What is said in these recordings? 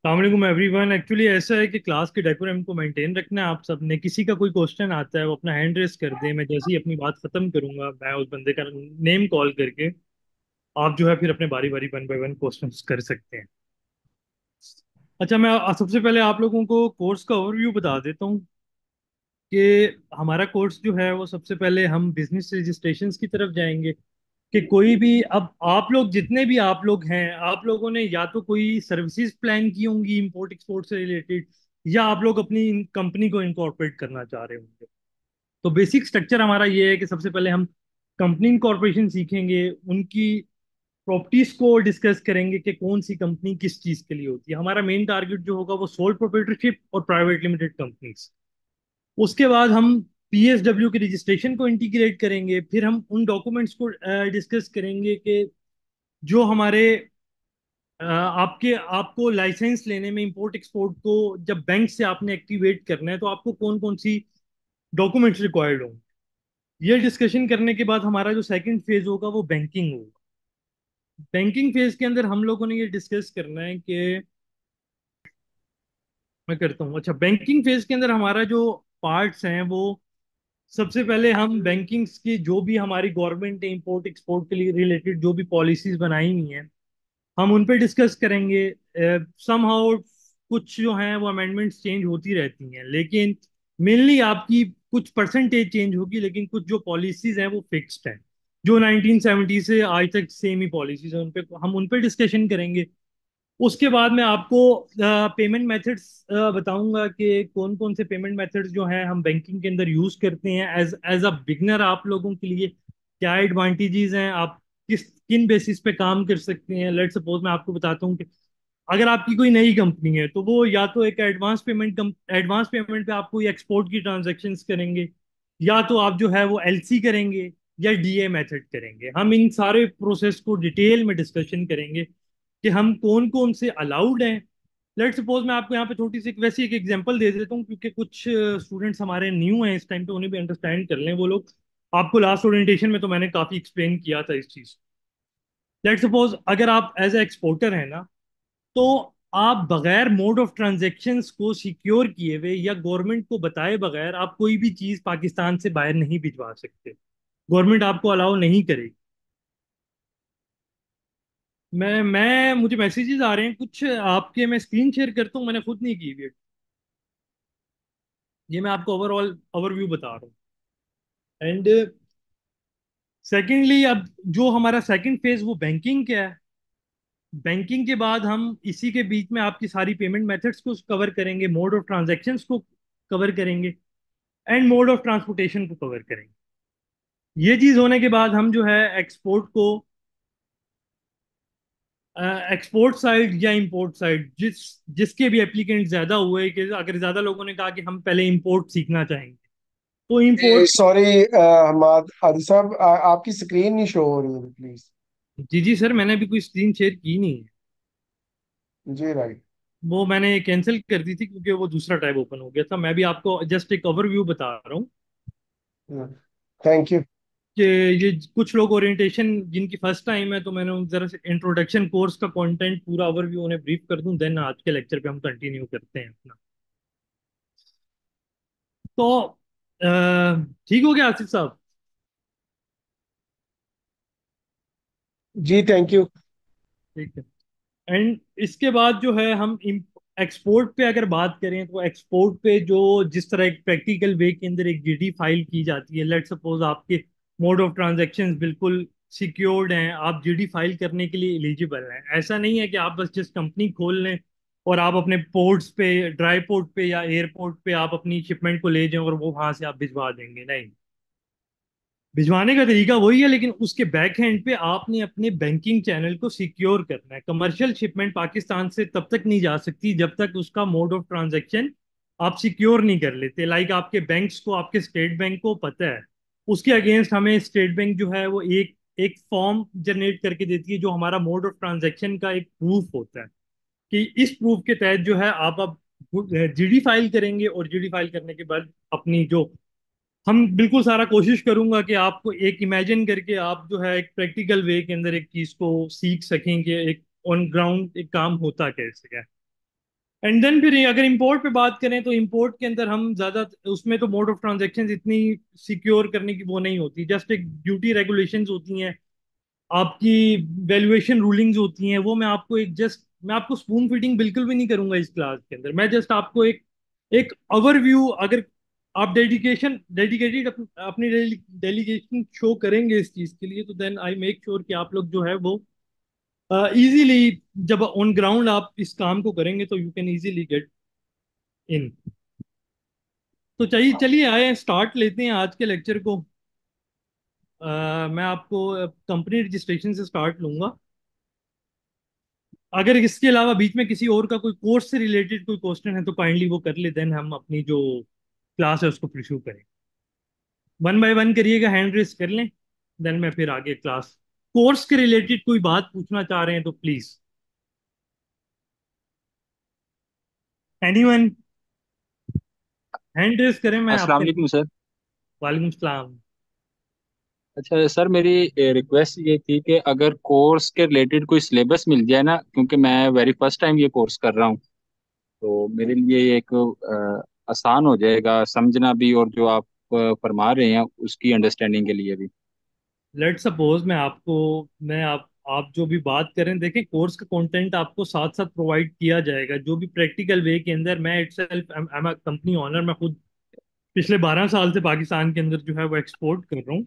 अलैक्म everyone. Actually ऐसा है कि क्लास के डेकोरम को मेंटेन रखना है। आप सब ने किसी का कोई क्वेश्चन आता है वो अपना हैंड रेस कर दे। मैं जैसे ही अपनी बात खत्म करूंगा मैं उस बंदे का नेम कॉल करके आप जो है फिर अपने बारी बारी वन बाय वन क्वेश्चंस कर सकते हैं। अच्छा, मैं सबसे पहले आप लोगों को कोर्स का ओवरव्यू बता देता हूँ कि हमारा कोर्स जो है वो सबसे पहले हम बिजनेस रजिस्ट्रेशंस की तरफ जाएंगे। कि कोई भी, अब आप लोग जितने भी आप लोग हैं, आप लोगों ने या तो कोई सर्विसेज प्लान की होंगी इंपोर्ट एक्सपोर्ट से रिलेटेड, या आप लोग अपनी कंपनी को इनकॉर्पोरेट करना चाह रहे होंगे। तो बेसिक स्ट्रक्चर हमारा ये है कि सबसे पहले हम कंपनी इनकॉर्पोरेशन सीखेंगे, उनकी प्रॉपर्टीज को डिस्कस करेंगे कि कौन सी कंपनी किस चीज के लिए होती है। हमारा मेन टारगेट जो होगा वो सोल प्रोप्राइटरशिप और प्राइवेट लिमिटेड कंपनीज। उसके बाद हम पीएसडब्ल्यू के रजिस्ट्रेशन को इंटीग्रेट करेंगे। फिर हम उन डॉक्यूमेंट्स को डिस्कस करेंगे कि जो हमारे आपके आपको लाइसेंस लेने में, इंपोर्ट एक्सपोर्ट को जब बैंक से आपने एक्टिवेट करना है तो आपको कौन कौन सी डॉक्यूमेंट्स रिक्वायर्ड होंगे। ये डिस्कशन करने के बाद हमारा जो सेकंड फेज होगा वो बैंकिंग होगा। बैंकिंग फेज के अंदर हम लोगों ने ये डिस्कस करना है कि मैं करता हूँ। अच्छा, बैंकिंग फेज के अंदर हमारा जो पार्ट्स हैं वो सबसे पहले हम बैंकिंग्स की जो भी हमारी गवर्नमेंट ने इंपोर्ट एक्सपोर्ट के लिए रिलेटेड जो भी पॉलिसीज बनाई हुई हैं हम उन पे डिस्कस करेंगे। समहाउ कुछ जो हैं वो अमेंडमेंट्स चेंज होती रहती हैं, लेकिन मेनली आपकी कुछ परसेंटेज चेंज होगी, लेकिन कुछ जो पॉलिसीज हैं वो फिक्स्ड हैं। जो 1970 से आज तक सेम ही पॉलिसीज हैं, उन पे डिस्कशन करेंगे। उसके बाद मैं आपको पेमेंट मेथड्स बताऊंगा कि कौन कौन से पेमेंट मेथड्स जो हैं हम बैंकिंग के अंदर यूज करते हैं। एज एज अ बिगनर आप लोगों के लिए क्या एडवांटेजेस हैं, आप किन बेसिस पे काम कर सकते हैं। लेट सपोज मैं आपको बताता हूँ कि अगर आपकी कोई नई कंपनी है तो वो या तो एक एडवांस पेमेंट पे आप कोई एक्सपोर्ट की ट्रांजैक्शंस करेंगे, या तो आप जो है वो एलसी करेंगे, या डीए मेथड करेंगे। हम इन सारे प्रोसेस को डिटेल में डिस्कशन करेंगे कि हम कौन कौन से अलाउड हैं। लेट सपोज मैं आपको यहाँ पे छोटी सी वैसी एक एग्जांपल दे देता हूँ, क्योंकि कुछ स्टूडेंट्स हमारे न्यू हैं इस टाइम पे, उन्हें भी अंडरस्टैंड कर लें वो लोग। आपको लास्ट ओरिएंटेशन में तो मैंने काफी एक्सप्लेन किया था इस चीज। लेट सपोज अगर आप एज ए एक्सपोर्टर हैं ना, तो आप बगैर मोड ऑफ ट्रांजैक्शंस को सिक्योर किए हुए या गवर्नमेंट को बताए बगैर आप कोई भी चीज पाकिस्तान से बाहर नहीं भिजवा सकते। गवर्नमेंट आपको अलाउ नहीं करेगी। मैं मुझे मैसेजेस आ रहे हैं कुछ आपके, मैं स्क्रीन शेयर करता हूँ, मैंने खुद नहीं की हुई। ये मैं आपको ओवरऑल ओवरव्यू बता रहा हूँ। एंड सेकेंडली, अब जो हमारा सेकंड फेज वो बैंकिंग का है। बैंकिंग के बाद हम इसी के बीच में आपकी सारी पेमेंट मेथड्स को कवर करेंगे, मोड ऑफ ट्रांजैक्शंस को कवर करेंगे, एंड मोड ऑफ ट्रांसपोर्टेशन को कवर करेंगे। ये चीज होने के बाद हम जो है एक्सपोर्ट को, एक्सपोर्ट साइड या इंपोर्ट साइड, जिसके भी एप्लीकेंट ज्यादा हुए, कि अगर ज्यादा लोगों ने कहा कि हम पहले इंपोर्ट सीखना चाहेंगे तो इंपोर्ट। सॉरी हमाद आदि साहब, आपकी स्क्रीन नहीं शो हो रही है प्लीज। जी जी सर, मैंने अभी कोई स्क्रीन शेयर की नहीं है। जी राइट। वो मैंने कैंसिल कर दी थी क्योंकि वो दूसरा टैब ओपन हो गया था। मैं भी आपको जस्ट एक ओवरव्यू बता रहा हूँ थैंक यू। कि ये कुछ लोग ओरिएंटेशन जिनकी फर्स्ट टाइम है, तो मैंने उन जरा से इंट्रोडक्शन कोर्स का कंटेंट पूरा ओवरव्यू उन्हें ब्रीफ कर दूं, देन आज के लेक्चर पे हम कंटिन्यू करते हैं अपना। तो ठीक हो गया आसिफ साहब? जी थैंक यू। ठीक है। एंड इसके बाद जो है हम एक्सपोर्ट पे अगर बात करें तो एक्सपोर्ट पे जो जिस तरह एक प्रैक्टिकल वे के अंदर एक जीडी फाइल की जाती है। लेट सपोज आपके मोड ऑफ ट्रांजैक्शंस बिल्कुल सिक्योर्ड हैं, आप जीडी फाइल करने के लिए एलिजिबल हैं। ऐसा नहीं है कि आप बस जिस कंपनी खोल लें और आप अपने पोर्ट्स पे, ड्राई पोर्ट पे या एयरपोर्ट पे आप अपनी शिपमेंट को ले जाएं और वो वहां से आप भिजवा देंगे। नहीं, भिजवाने का तरीका वही है, लेकिन उसके बैक एंड पे आपने अपने बैंकिंग चैनल को सिक्योर करना है। कमर्शियल शिपमेंट पाकिस्तान से तब तक नहीं जा सकती जब तक उसका मोड ऑफ ट्रांजैक्शन आप सिक्योर नहीं कर लेते। लाइक आपके बैंक्स को, आपके स्टेट बैंक को पता है, उसके अगेंस्ट हमें स्टेट बैंक जो है वो एक एक फॉर्म जनरेट करके देती है जो हमारा मोड ऑफ ट्रांजैक्शन का एक प्रूफ होता है। कि इस प्रूफ के तहत जो है आप अब जीडी फाइल करेंगे, और जीडी फाइल करने के बाद अपनी जो, हम बिल्कुल सारा कोशिश करूंगा कि आपको एक इमेजिन करके आप जो है एक प्रैक्टिकल वे के अंदर एक चीज को सीख सकें कि एक ऑन ग्राउंड एक काम होता कैसे है। एंड देन फिर अगर इंपोर्ट पे बात करें तो इंपोर्ट के अंदर हम ज्यादा, उसमें तो मोड ऑफ ट्रांजैक्शन इतनी सिक्योर करने की वो नहीं होती, जस्ट एक ड्यूटी रेगुलेशंस होती हैं, आपकी वैल्यूएशन रूलिंग्स होती हैं। वो मैं आपको एक जस्ट, मैं आपको स्पून फीडिंग बिल्कुल भी नहीं करूंगा इस क्लास के अंदर, मैं जस्ट आपको एक एक ओवरव्यू, अगर आप डेडिकेटेड अपनी डेलीगेशन शो करेंगे इस चीज के लिए, तो देन आई मेक श्योर कि आप लोग जो है वो इजीली, जब ऑन ग्राउंड आप इस काम को करेंगे तो you can easily get in. तो चाहिए, चलिए आए स्टार्ट लेते हैं आज के लेक्चर को। मैं आपको कंपनी रजिस्ट्रेशन से स्टार्ट लूंगा। अगर इसके अलावा बीच में किसी और का कोई कोर्स से रिलेटेड कोई क्वेश्चन है तो काइंडली वो कर ले, देन हम अपनी जो क्लास है उसको परस्यू करें। वन बाय वन करिएगा, हैंड रेस कर लें, देन मैं फिर आगे क्लास, कोर्स के रिलेटेड कोई बात पूछना चाह रहे हैं तो प्लीज, एनीवन, हैंड रेस करें, मैं अस्सलाम आपके। वालेकुम सर। वालेकुम सलाम। अच्छा सर, मेरी रिक्वेस्ट ये थी कि अगर कोर्स के रिलेटेड कोई सिलेबस मिल जाए ना, क्योंकि मैं वेरी फर्स्ट टाइम ये कोर्स कर रहा हूँ, तो मेरे लिए ये एक आसान हो जाएगा समझना भी, और जो आप फरमा रहे हैं उसकी अंडरस्टैंडिंग के लिए भी। लेट सपोज मैं आपको, मैं आप जो भी बात करें, देखें कोर्स का कंटेंट आपको साथ साथ प्रोवाइड किया जाएगा, जो भी प्रैक्टिकल वे के अंदर। मैं itself I am a company owner, मैं खुद पिछले 12 साल से पाकिस्तान के अंदर जो है वो एक्सपोर्ट कर रहा हूँ।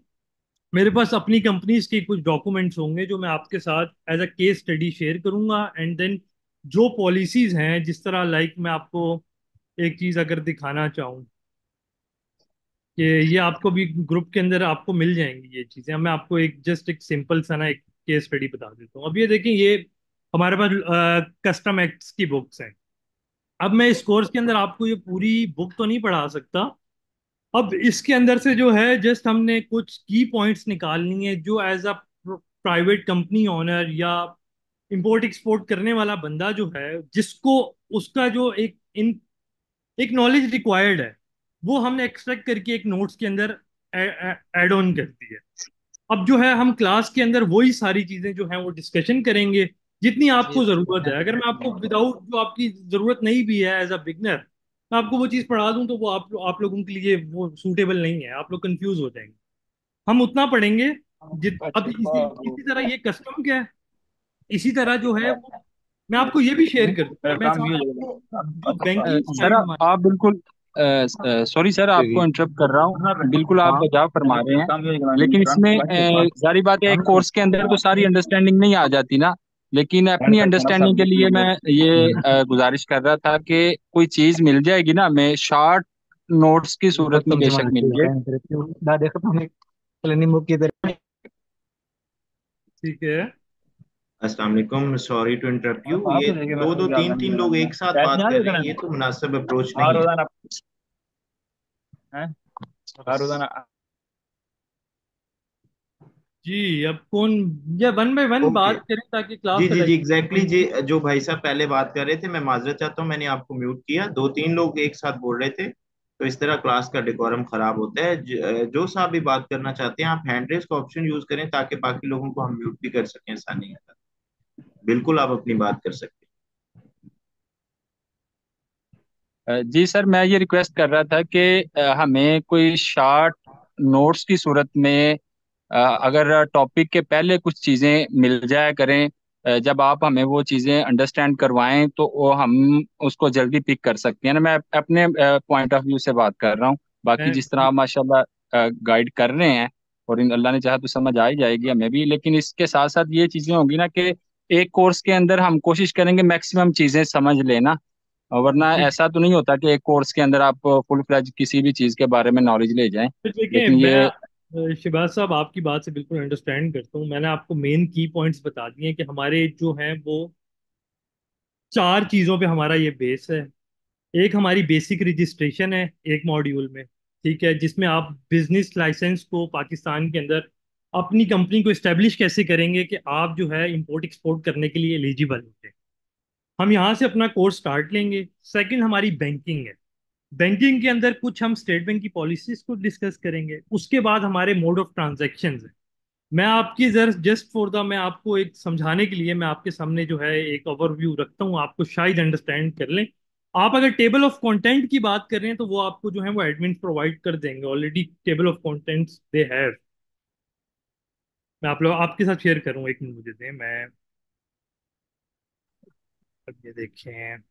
मेरे पास अपनी कंपनीज के कुछ डॉक्यूमेंट्स होंगे जो मैं आपके साथ as a case study share करूंगा। एंड देन जो पॉलिसीज हैं, जिस तरह लाइक मैं आपको एक चीज अगर दिखाना चाहूँ कि ये आपको भी ग्रुप के अंदर आपको मिल जाएंगी ये चीजें, मैं आपको एक जस्ट एक सिंपल सा ना एक केस स्टडी बता देता हूँ। अब ये देखें, ये हमारे पास कस्टम एक्ट्स की बुक्स हैं। अब मैं इस कोर्स के अंदर आपको ये पूरी बुक तो नहीं पढ़ा सकता। अब इसके अंदर से जो है जस्ट हमने कुछ की पॉइंट्स निकालनी है, जो as a private company owner या इंपोर्ट एक्सपोर्ट करने वाला बंदा जो है, जिसको उसका जो एक नॉलेज रिक्वायर्ड है, वो हमने एक्सट्रैक्ट करके एक नोट्स के अंदर ऐड ऑन कर दी है। अब जो है हम क्लास के अंदर वही सारी चीजें जो हैं वो डिस्कशन करेंगे जितनी आपको जरूरत है। अगर मैं आपको विदाउट जो आपकी जरूरत नहीं भी है एज अ बिगनर, मैं आपको वो चीज पढ़ा दूं तो वो आप लोगों के लिए वो सूटेबल नहीं है, आप लोग कंफ्यूज हो जाएंगे। हम उतना पढ़ेंगे अब इसी तरह ये कस्टम क्या है, इसी तरह जो है वो मैं आपको ये भी शेयर कर दूंगा। मैं काम ये साथ हो आपको जो जाएगा। बैंकिंग सर साइड हमारी। आप बिल्कुल, सॉरी सर आपको इंटरप्ट कर रहा हूँ, बिल्कुल आप बजाव फरमा रहे हैं, लेकिन इसमें जारी बात है, एक कोर्स के अंदर तो सारी अंडरस्टैंडिंग नहीं आ जाती ना। लेकिन अपनी अंडरस्टैंडिंग के लिए मैं ये गुजारिश कर रहा था कि कोई चीज़ मिल जाएगी ना, मैं शॉर्ट नोट्स की सूरत में बेशक मिल जाए। ठीक है। अस्सलाम वालेकुम, सॉरी टू इंटरप्ट यू। ये दो दो तीन तीन लोग एक साथ बात कर रहे हैं, ये तो मुनासिब अप्रोच नहीं है। जी अब कौन, या वन बाय वन ओके, बात करें ताकि क्लास जी का जी जी, लेक्चर। एग्जैक्टली जी। जो भाई साहब पहले बात कर रहे थे, मैं माजरत चाहता हूँ, मैंने आपको म्यूट किया। दो तीन लोग एक साथ बोल रहे थे, तो इस तरह क्लास का डेकोरम खराब होता है। जो साहब भी बात करना चाहते हैं, आप हैंड रेस का ऑप्शन यूज करें ताकि बाकी लोगों को हम म्यूट भी कर सकें आसानी के साथ। बिल्कुल आप अपनी बात कर सकते जी सर, मैं ये रिक्वेस्ट कर रहा था कि हमें कोई शॉर्ट नोट्स की सूरत में अगर टॉपिक के पहले कुछ चीज़ें मिल जाया करें, जब आप हमें वो चीज़ें अंडरस्टैंड करवाएं तो वो हम उसको जल्दी पिक कर सकते हैं ना। मैं अपने पॉइंट ऑफ व्यू से बात कर रहा हूँ, बाकी हैं। जिस तरह आप माशाल्लाह गाइड कर रहे हैं, और इन अल्लाह ने चाहा तो समझ आ ही जाएगी हमें भी। लेकिन इसके साथ साथ ये चीज़ें होंगी ना कि एक कोर्स के अंदर हम कोशिश करेंगे मैक्सिमम चीज़ें समझ लेना, वरना जी ऐसा तो नहीं होता कि एक कोर्स के अंदर आप फुल फ्लैज किसी भी चीज़ के बारे में नॉलेज ले जाएं। फिर देखें, लेकिन मैं ये शिबाज साहब आपकी बात से बिल्कुल अंडरस्टैंड करता हूँ। मैंने आपको मेन की पॉइंट्स बता दिए हैं कि हमारे जो हैं वो चार चीज़ों पे हमारा ये बेस है। एक हमारी बेसिक रजिस्ट्रेशन है एक मॉड्यूल में, ठीक है, जिसमें आप बिजनेस लाइसेंस को पाकिस्तान के अंदर अपनी कंपनी को इस्टेब्लिश कैसे करेंगे कि आप जो है इंपोर्ट एक्सपोर्ट करने के लिए एलिजिबल होते हैं। हम यहाँ से अपना कोर्स स्टार्ट लेंगे। सेकंड हमारी बैंकिंग है। बैंकिंग के अंदर कुछ हम स्टेट बैंक की पॉलिसीज को डिस्कस करेंगे। उसके बाद हमारे मोड ऑफ ट्रांजैक्शंस है। मैं आपकी जस्ट फॉर द मैं आपको एक समझाने के लिए मैं आपके सामने जो है एक ओवरव्यू रखता हूँ, आपको शायद अंडरस्टैंड कर लें। आप अगर टेबल ऑफ कंटेंट की बात कर रहे हैं तो वो आपको जो है वो एडमिन प्रोवाइड कर देंगे, already table of contents they have. मैं आप लोग आपके साथ शेयर करूँ, एक मिनट मुझे दें, मैं अब ये देखें।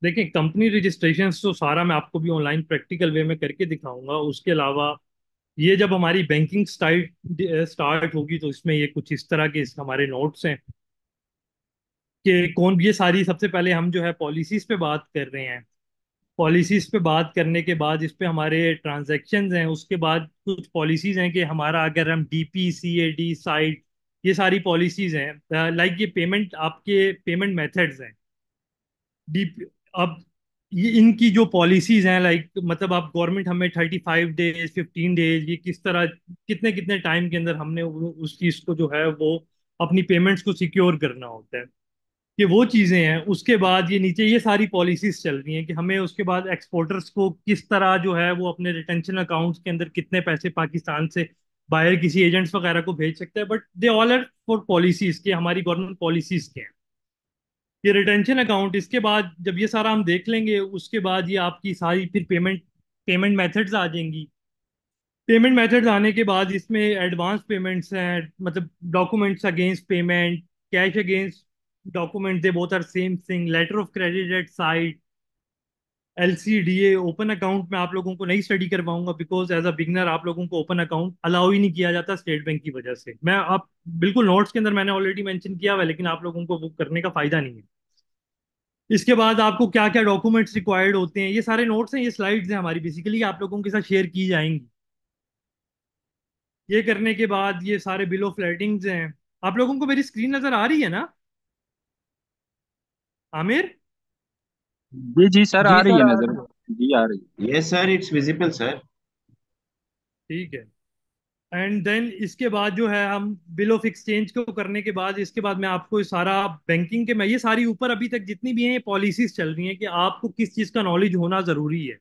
देखिए कंपनी रजिस्ट्रेशन तो सारा मैं आपको भी ऑनलाइन प्रैक्टिकल वे में करके दिखाऊंगा। उसके अलावा ये जब हमारी बैंकिंग स्टार्ट होगी तो इसमें ये कुछ इस तरह के हमारे नोट्स हैं कि कौन ये सारी, सबसे पहले हम जो है पॉलिसीज पे बात कर रहे हैं। पॉलिसीज पे बात करने के बाद इस पे हमारे ट्रांजैक्शंस हैं, उसके बाद कुछ पॉलिसीज हैं कि हमारा अगर हम डीपी सीएडी साइट, ये सारी पॉलिसीज हैं। लाइक ये पेमेंट, आपके पेमेंट मेथड्स हैं डीप। अब ये इनकी जो पॉलिसीज हैं, लाइक मतलब आप गवर्नमेंट हमें 35 डेज 15 डेज, ये किस तरह कितने कितने टाइम के अंदर हमने उस चीज को जो है वो अपनी पेमेंट्स को सिक्योर करना होता है, ये वो चीजें हैं। उसके बाद ये नीचे ये सारी पॉलिसीज चल रही हैं कि हमें उसके बाद एक्सपोर्टर्स को किस तरह जो है वो अपने रिटेंशन अकाउंट्स के अंदर कितने पैसे पाकिस्तान से बाहर किसी एजेंट्स वगैरह को भेज सकते हैं, but they all are for policies के, हमारी गवर्नमेंट पॉलिसीज के हैं ये रिटेंशन अकाउंट। इसके बाद जब ये सारा हम देख लेंगे उसके बाद ये आपकी सारी फिर पेमेंट पेमेंट मेथड्स आ जाएंगी। पेमेंट मेथड्स आने के बाद इसमें एडवांस पेमेंट्स हैं, मतलब documents against payment, cash against document, they both are same thing, letter of credit at sight, LCDA. Open account में आप लोगों को नहीं स्टडी करवाऊंगा बिकॉज एज अ बिगनर आप लोगों को ओपन अकाउंट अलाउ ही नहीं किया जाता स्टेट बैंक की वजह से। मैं आप बिल्कुल नोट्स के अंदर मैंने ऑलरेडी मेंशन किया हुआ है, लेकिन आप लोगों को वो करने का फायदा नहीं है। इसके बाद आपको क्या क्या डॉक्यूमेंट्स रिक्वायर्ड होते हैं, ये सारे नोट्स हैं, ये स्लाइड्स हैं हमारी, बेसिकली आप लोगों के साथ शेयर की जाएंगी। ये करने के बाद ये सारे बिल ऑफ ladings हैं। आप लोगों को मेरी स्क्रीन नजर आ रही है ना आमिर? जी जी सर, आ जी रही सर है आ नजर। रही है। जी आ रही है। Yes sir, it's visible sir. ठीक है। एंड देन इसके बाद जो है हम बिल ऑफ एक्सचेंज को करने के बाद इसके बाद मैं आपको ये सारा बैंकिंग के, मैं ये सारी ऊपर अभी तक जितनी भी हैं ये पॉलिसीज चल रही हैं कि आपको किस चीज़ का नॉलेज होना ज़रूरी है।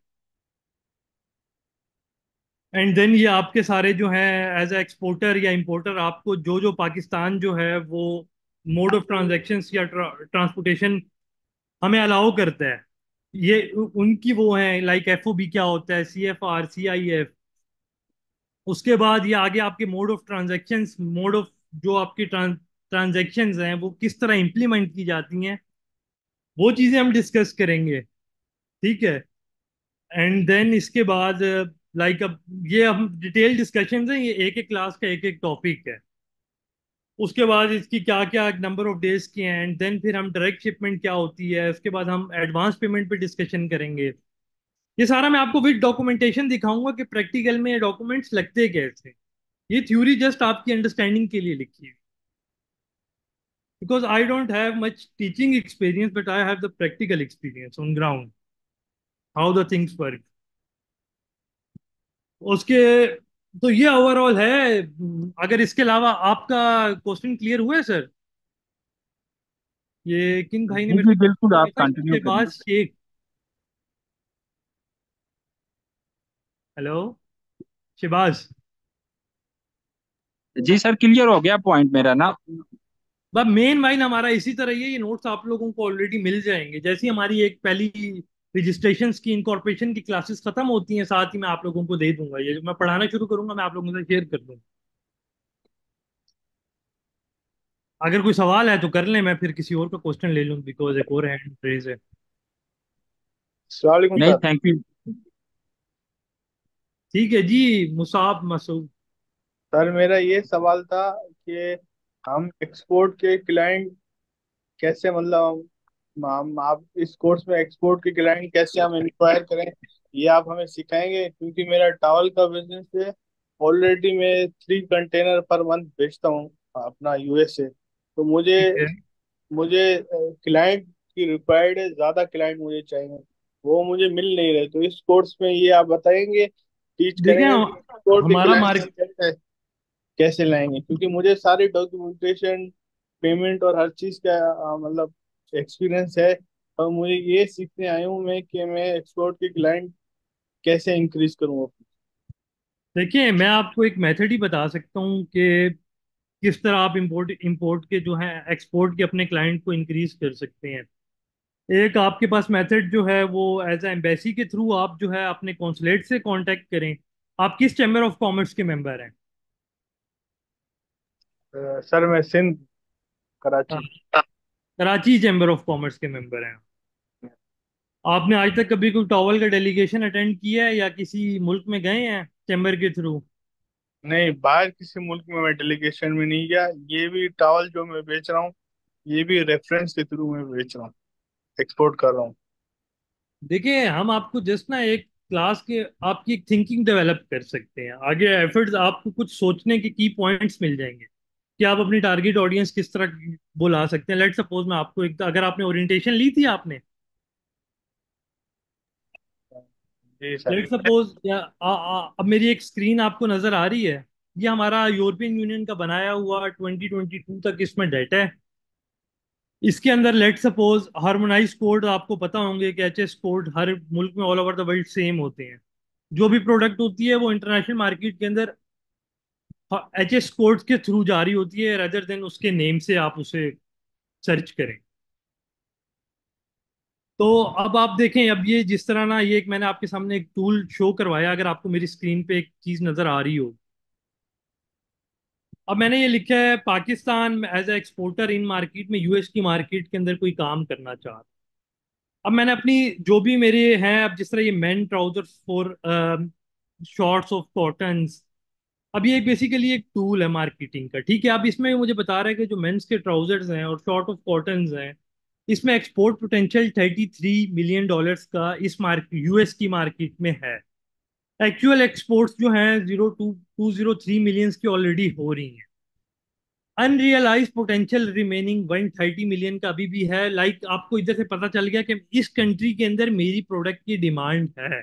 एंड देन ये आपके सारे जो हैं एज ए एक्सपोर्टर या इंपोर्टर, आपको जो जो पाकिस्तान जो है वो मोड ऑफ ट्रांजैक्शंस या ट्रांसपोर्टेशन हमें अलाउ करता है, ये उनकी वो है, लाइक एफओबी क्या होता है, सीएफआर सीआईएफ। उसके बाद ये आगे आपके mode of transactions, mode of जो आपकी ट्रांजैक्शंस हैं वो किस तरह इंप्लीमेंट की जाती हैं, वो चीज़ें हम डिस्कस करेंगे। ठीक है। एंड देन इसके बाद लाइक अब ये हम डिटेल डिस्कशंस हैं, ये एक एक क्लास का एक एक टॉपिक है। उसके बाद इसकी क्या क्या नंबर ऑफ डेज की हैं, एंड देन फिर हम डायरेक्ट शिपमेंट क्या होती है, उसके बाद हम एडवांस पेमेंट पे डिस्कशन करेंगे। ये सारा मैं आपको विद डॉक्यूमेंटेशन दिखाऊंगा कि प्रैक्टिकल में डॉक्यूमेंट्स लगते कैसे। ये थ्योरी जस्ट आपकी अंडरस्टैंडिंग के लिए लिखी है, because I don't have much teaching experience but I have the practical experience on ground, how the things work. उसके तो ये ओवरऑल है। अगर इसके अलावा आपका क्वेश्चन क्लियर हुआ है सर? ये किन भाई ने जी मेरे जी से बिल्कुल, किया आप था, कंटिन्यू करिए। शहबाज शेख। हेलो शहबाज। जी सर, क्लियर हो गया पॉइंट मेरा ना। बस मेन माइन हमारा इसी तरह ही है, ये नोट्स आप लोगों को ऑलरेडी मिल जाएंगे जैसे ही हमारी एक पहली रजिस्ट्रेशन की इनकॉर्पोरेशन की क्लासेस खत्म होती हैं, साथ ही मैं आप लोगों को दे दूंगा, ये जो मैं पढ़ाना शुरू करूंगा मैं आप लोगों से शेयर कर दूंगा। अगर कोई सवाल है तो कर लें, मैं फिर किसी और का क्वेश्चन ले लूँ बिकॉज एक और हैंड रेज है। अस्सलाम वालेकुम नहीं, सर। Thank you. ठीक है जी। मुसाब मसूद। सर मेरा ये सवाल था कि हम एक्सपोर्ट के क्लाइंट कैसे, मतलब हम आप इस कोर्स में एक्सपोर्ट के क्लाइंट कैसे हम इंक्वायर करें, ये आप हमें सिखाएंगे? क्योंकि मेरा टावल का बिजनेस है। ऑलरेडी मैं 3 कंटेनर पर मंथ भेजता हूँ अपना यूएसए। तो मुझे ठीक है। मुझे क्लाइंट की रिक्वायर्ड है, ज़्यादा क्लाइंट मुझे चाहिए, वो मुझे मिल नहीं रहे। तो इस कोर्स में ये आप बताएंगे, टीच देखें करेंगे कि एक्सपोर्ट के हमारा क्लाइंट हम मार्केट, कैसे कैसे लाएंगे? क्योंकि मुझे सारी डॉक्यूमेंटेशन, पेमेंट और हर चीज का मतलब एक्सपीरियंस है। और मुझे ये सीखने आया हूँ मैं कि मैं एक्सपोर्ट के क्लाइंट कैसे इंक्रीज करूँ अपने। देखिए, मैं आपको एक मेथड ही बता सकता हूँ कि किस तरह आप इंपोर्ट इंपोर्ट के जो है एक्सपोर्ट के अपने क्लाइंट को इंक्रीज कर सकते हैं। एक आपके पास मेथड जो है वो एज एम्बेसी के थ्रू आप जो है अपने कॉन्सुलेट से कांटेक्ट करें। आप किस चैम्बर ऑफ कॉमर्स के मेंबर हैं? सर मैं Sindh, Karachi. Karachi chamber of commerce के मेंबर हैं। आपने आज तक कभी कोई टॉवल का डेलीगेशन अटेंड किया है या किसी मुल्क में गए हैं चैम्बर के थ्रू? नहीं, बाहर किसी मुल्क में मैं डेलीगेशन में नहीं गया। ये भी टावल जो मैं बेच रहा हूँ, ये भी रेफरेंस के थ्रू मैं बेच रहा हूँ, एक्सपोर्ट कर रहा हूँ। देखिए, हम आपको जस्ट ना एक क्लास के आपकी एक थिंकिंग डेवलप कर सकते हैं। आगे एफर्ट्स आपको कुछ सोचने के की पॉइंट्स मिल जाएंगे कि आप अपनी टारगेट ऑडियंस किस तरह बुला सकते हैं। लेट सपोज मैं आपको एक, अगर आपने ओरिएंटेशन ली थी आपने, जी सर। लेट सपोज या अब मेरी एक स्क्रीन आपको नजर आ रही है। ये हमारा यूरोपियन यूनियन का बनाया हुआ 2022 तक इसमें डाटा है। इसके अंदर लेट सपोज हार्मोनाइज कोड आपको पता होंगे कि एचएस कोड हर मुल्क में all over the world same होते हैं। जो भी प्रोडक्ट होती है वो इंटरनेशनल मार्केट के अंदर एचएस कोड के थ्रू जारी होती है, रेदर देन उसके नेम से आप उसे सर्च करें। तो अब आप देखें, अब ये जिस तरह ना, ये एक मैंने आपके सामने एक टूल शो करवाया, अगर आपको मेरी स्क्रीन पे एक चीज नजर आ रही हो। अब मैंने ये लिखा है Pakistan as a exporter in market में यूएस की मार्केट के अंदर कोई काम करना चाह रहा। अब मैंने अपनी जो भी मेरे हैं, अब जिस तरह ये main trousers for shorts of cottons, अब ये बेसिकली एक टूल है मार्केटिंग का, ठीक है। अब इसमें मुझे बता रहा है कि जो मेंस के ट्राउजर्स हैं और शॉर्ट ऑफ कॉटन्स हैं, इसमें एक्सपोर्ट पोटेंशियल $33 मिलियन का इस मार्केट यूएस की मार्केट में है। एक्चुअल एक्सपोर्ट्स जो हैं 0.203 मिलियंस की ऑलरेडी हो रही हैं। अनरियलाइज पोटेंशियल रिमेनिंग 130 मिलियन का अभी भी है। लाइक आपको इधर से पता चल गया कि इस कंट्री के अंदर मेरी प्रोडक्ट की डिमांड है।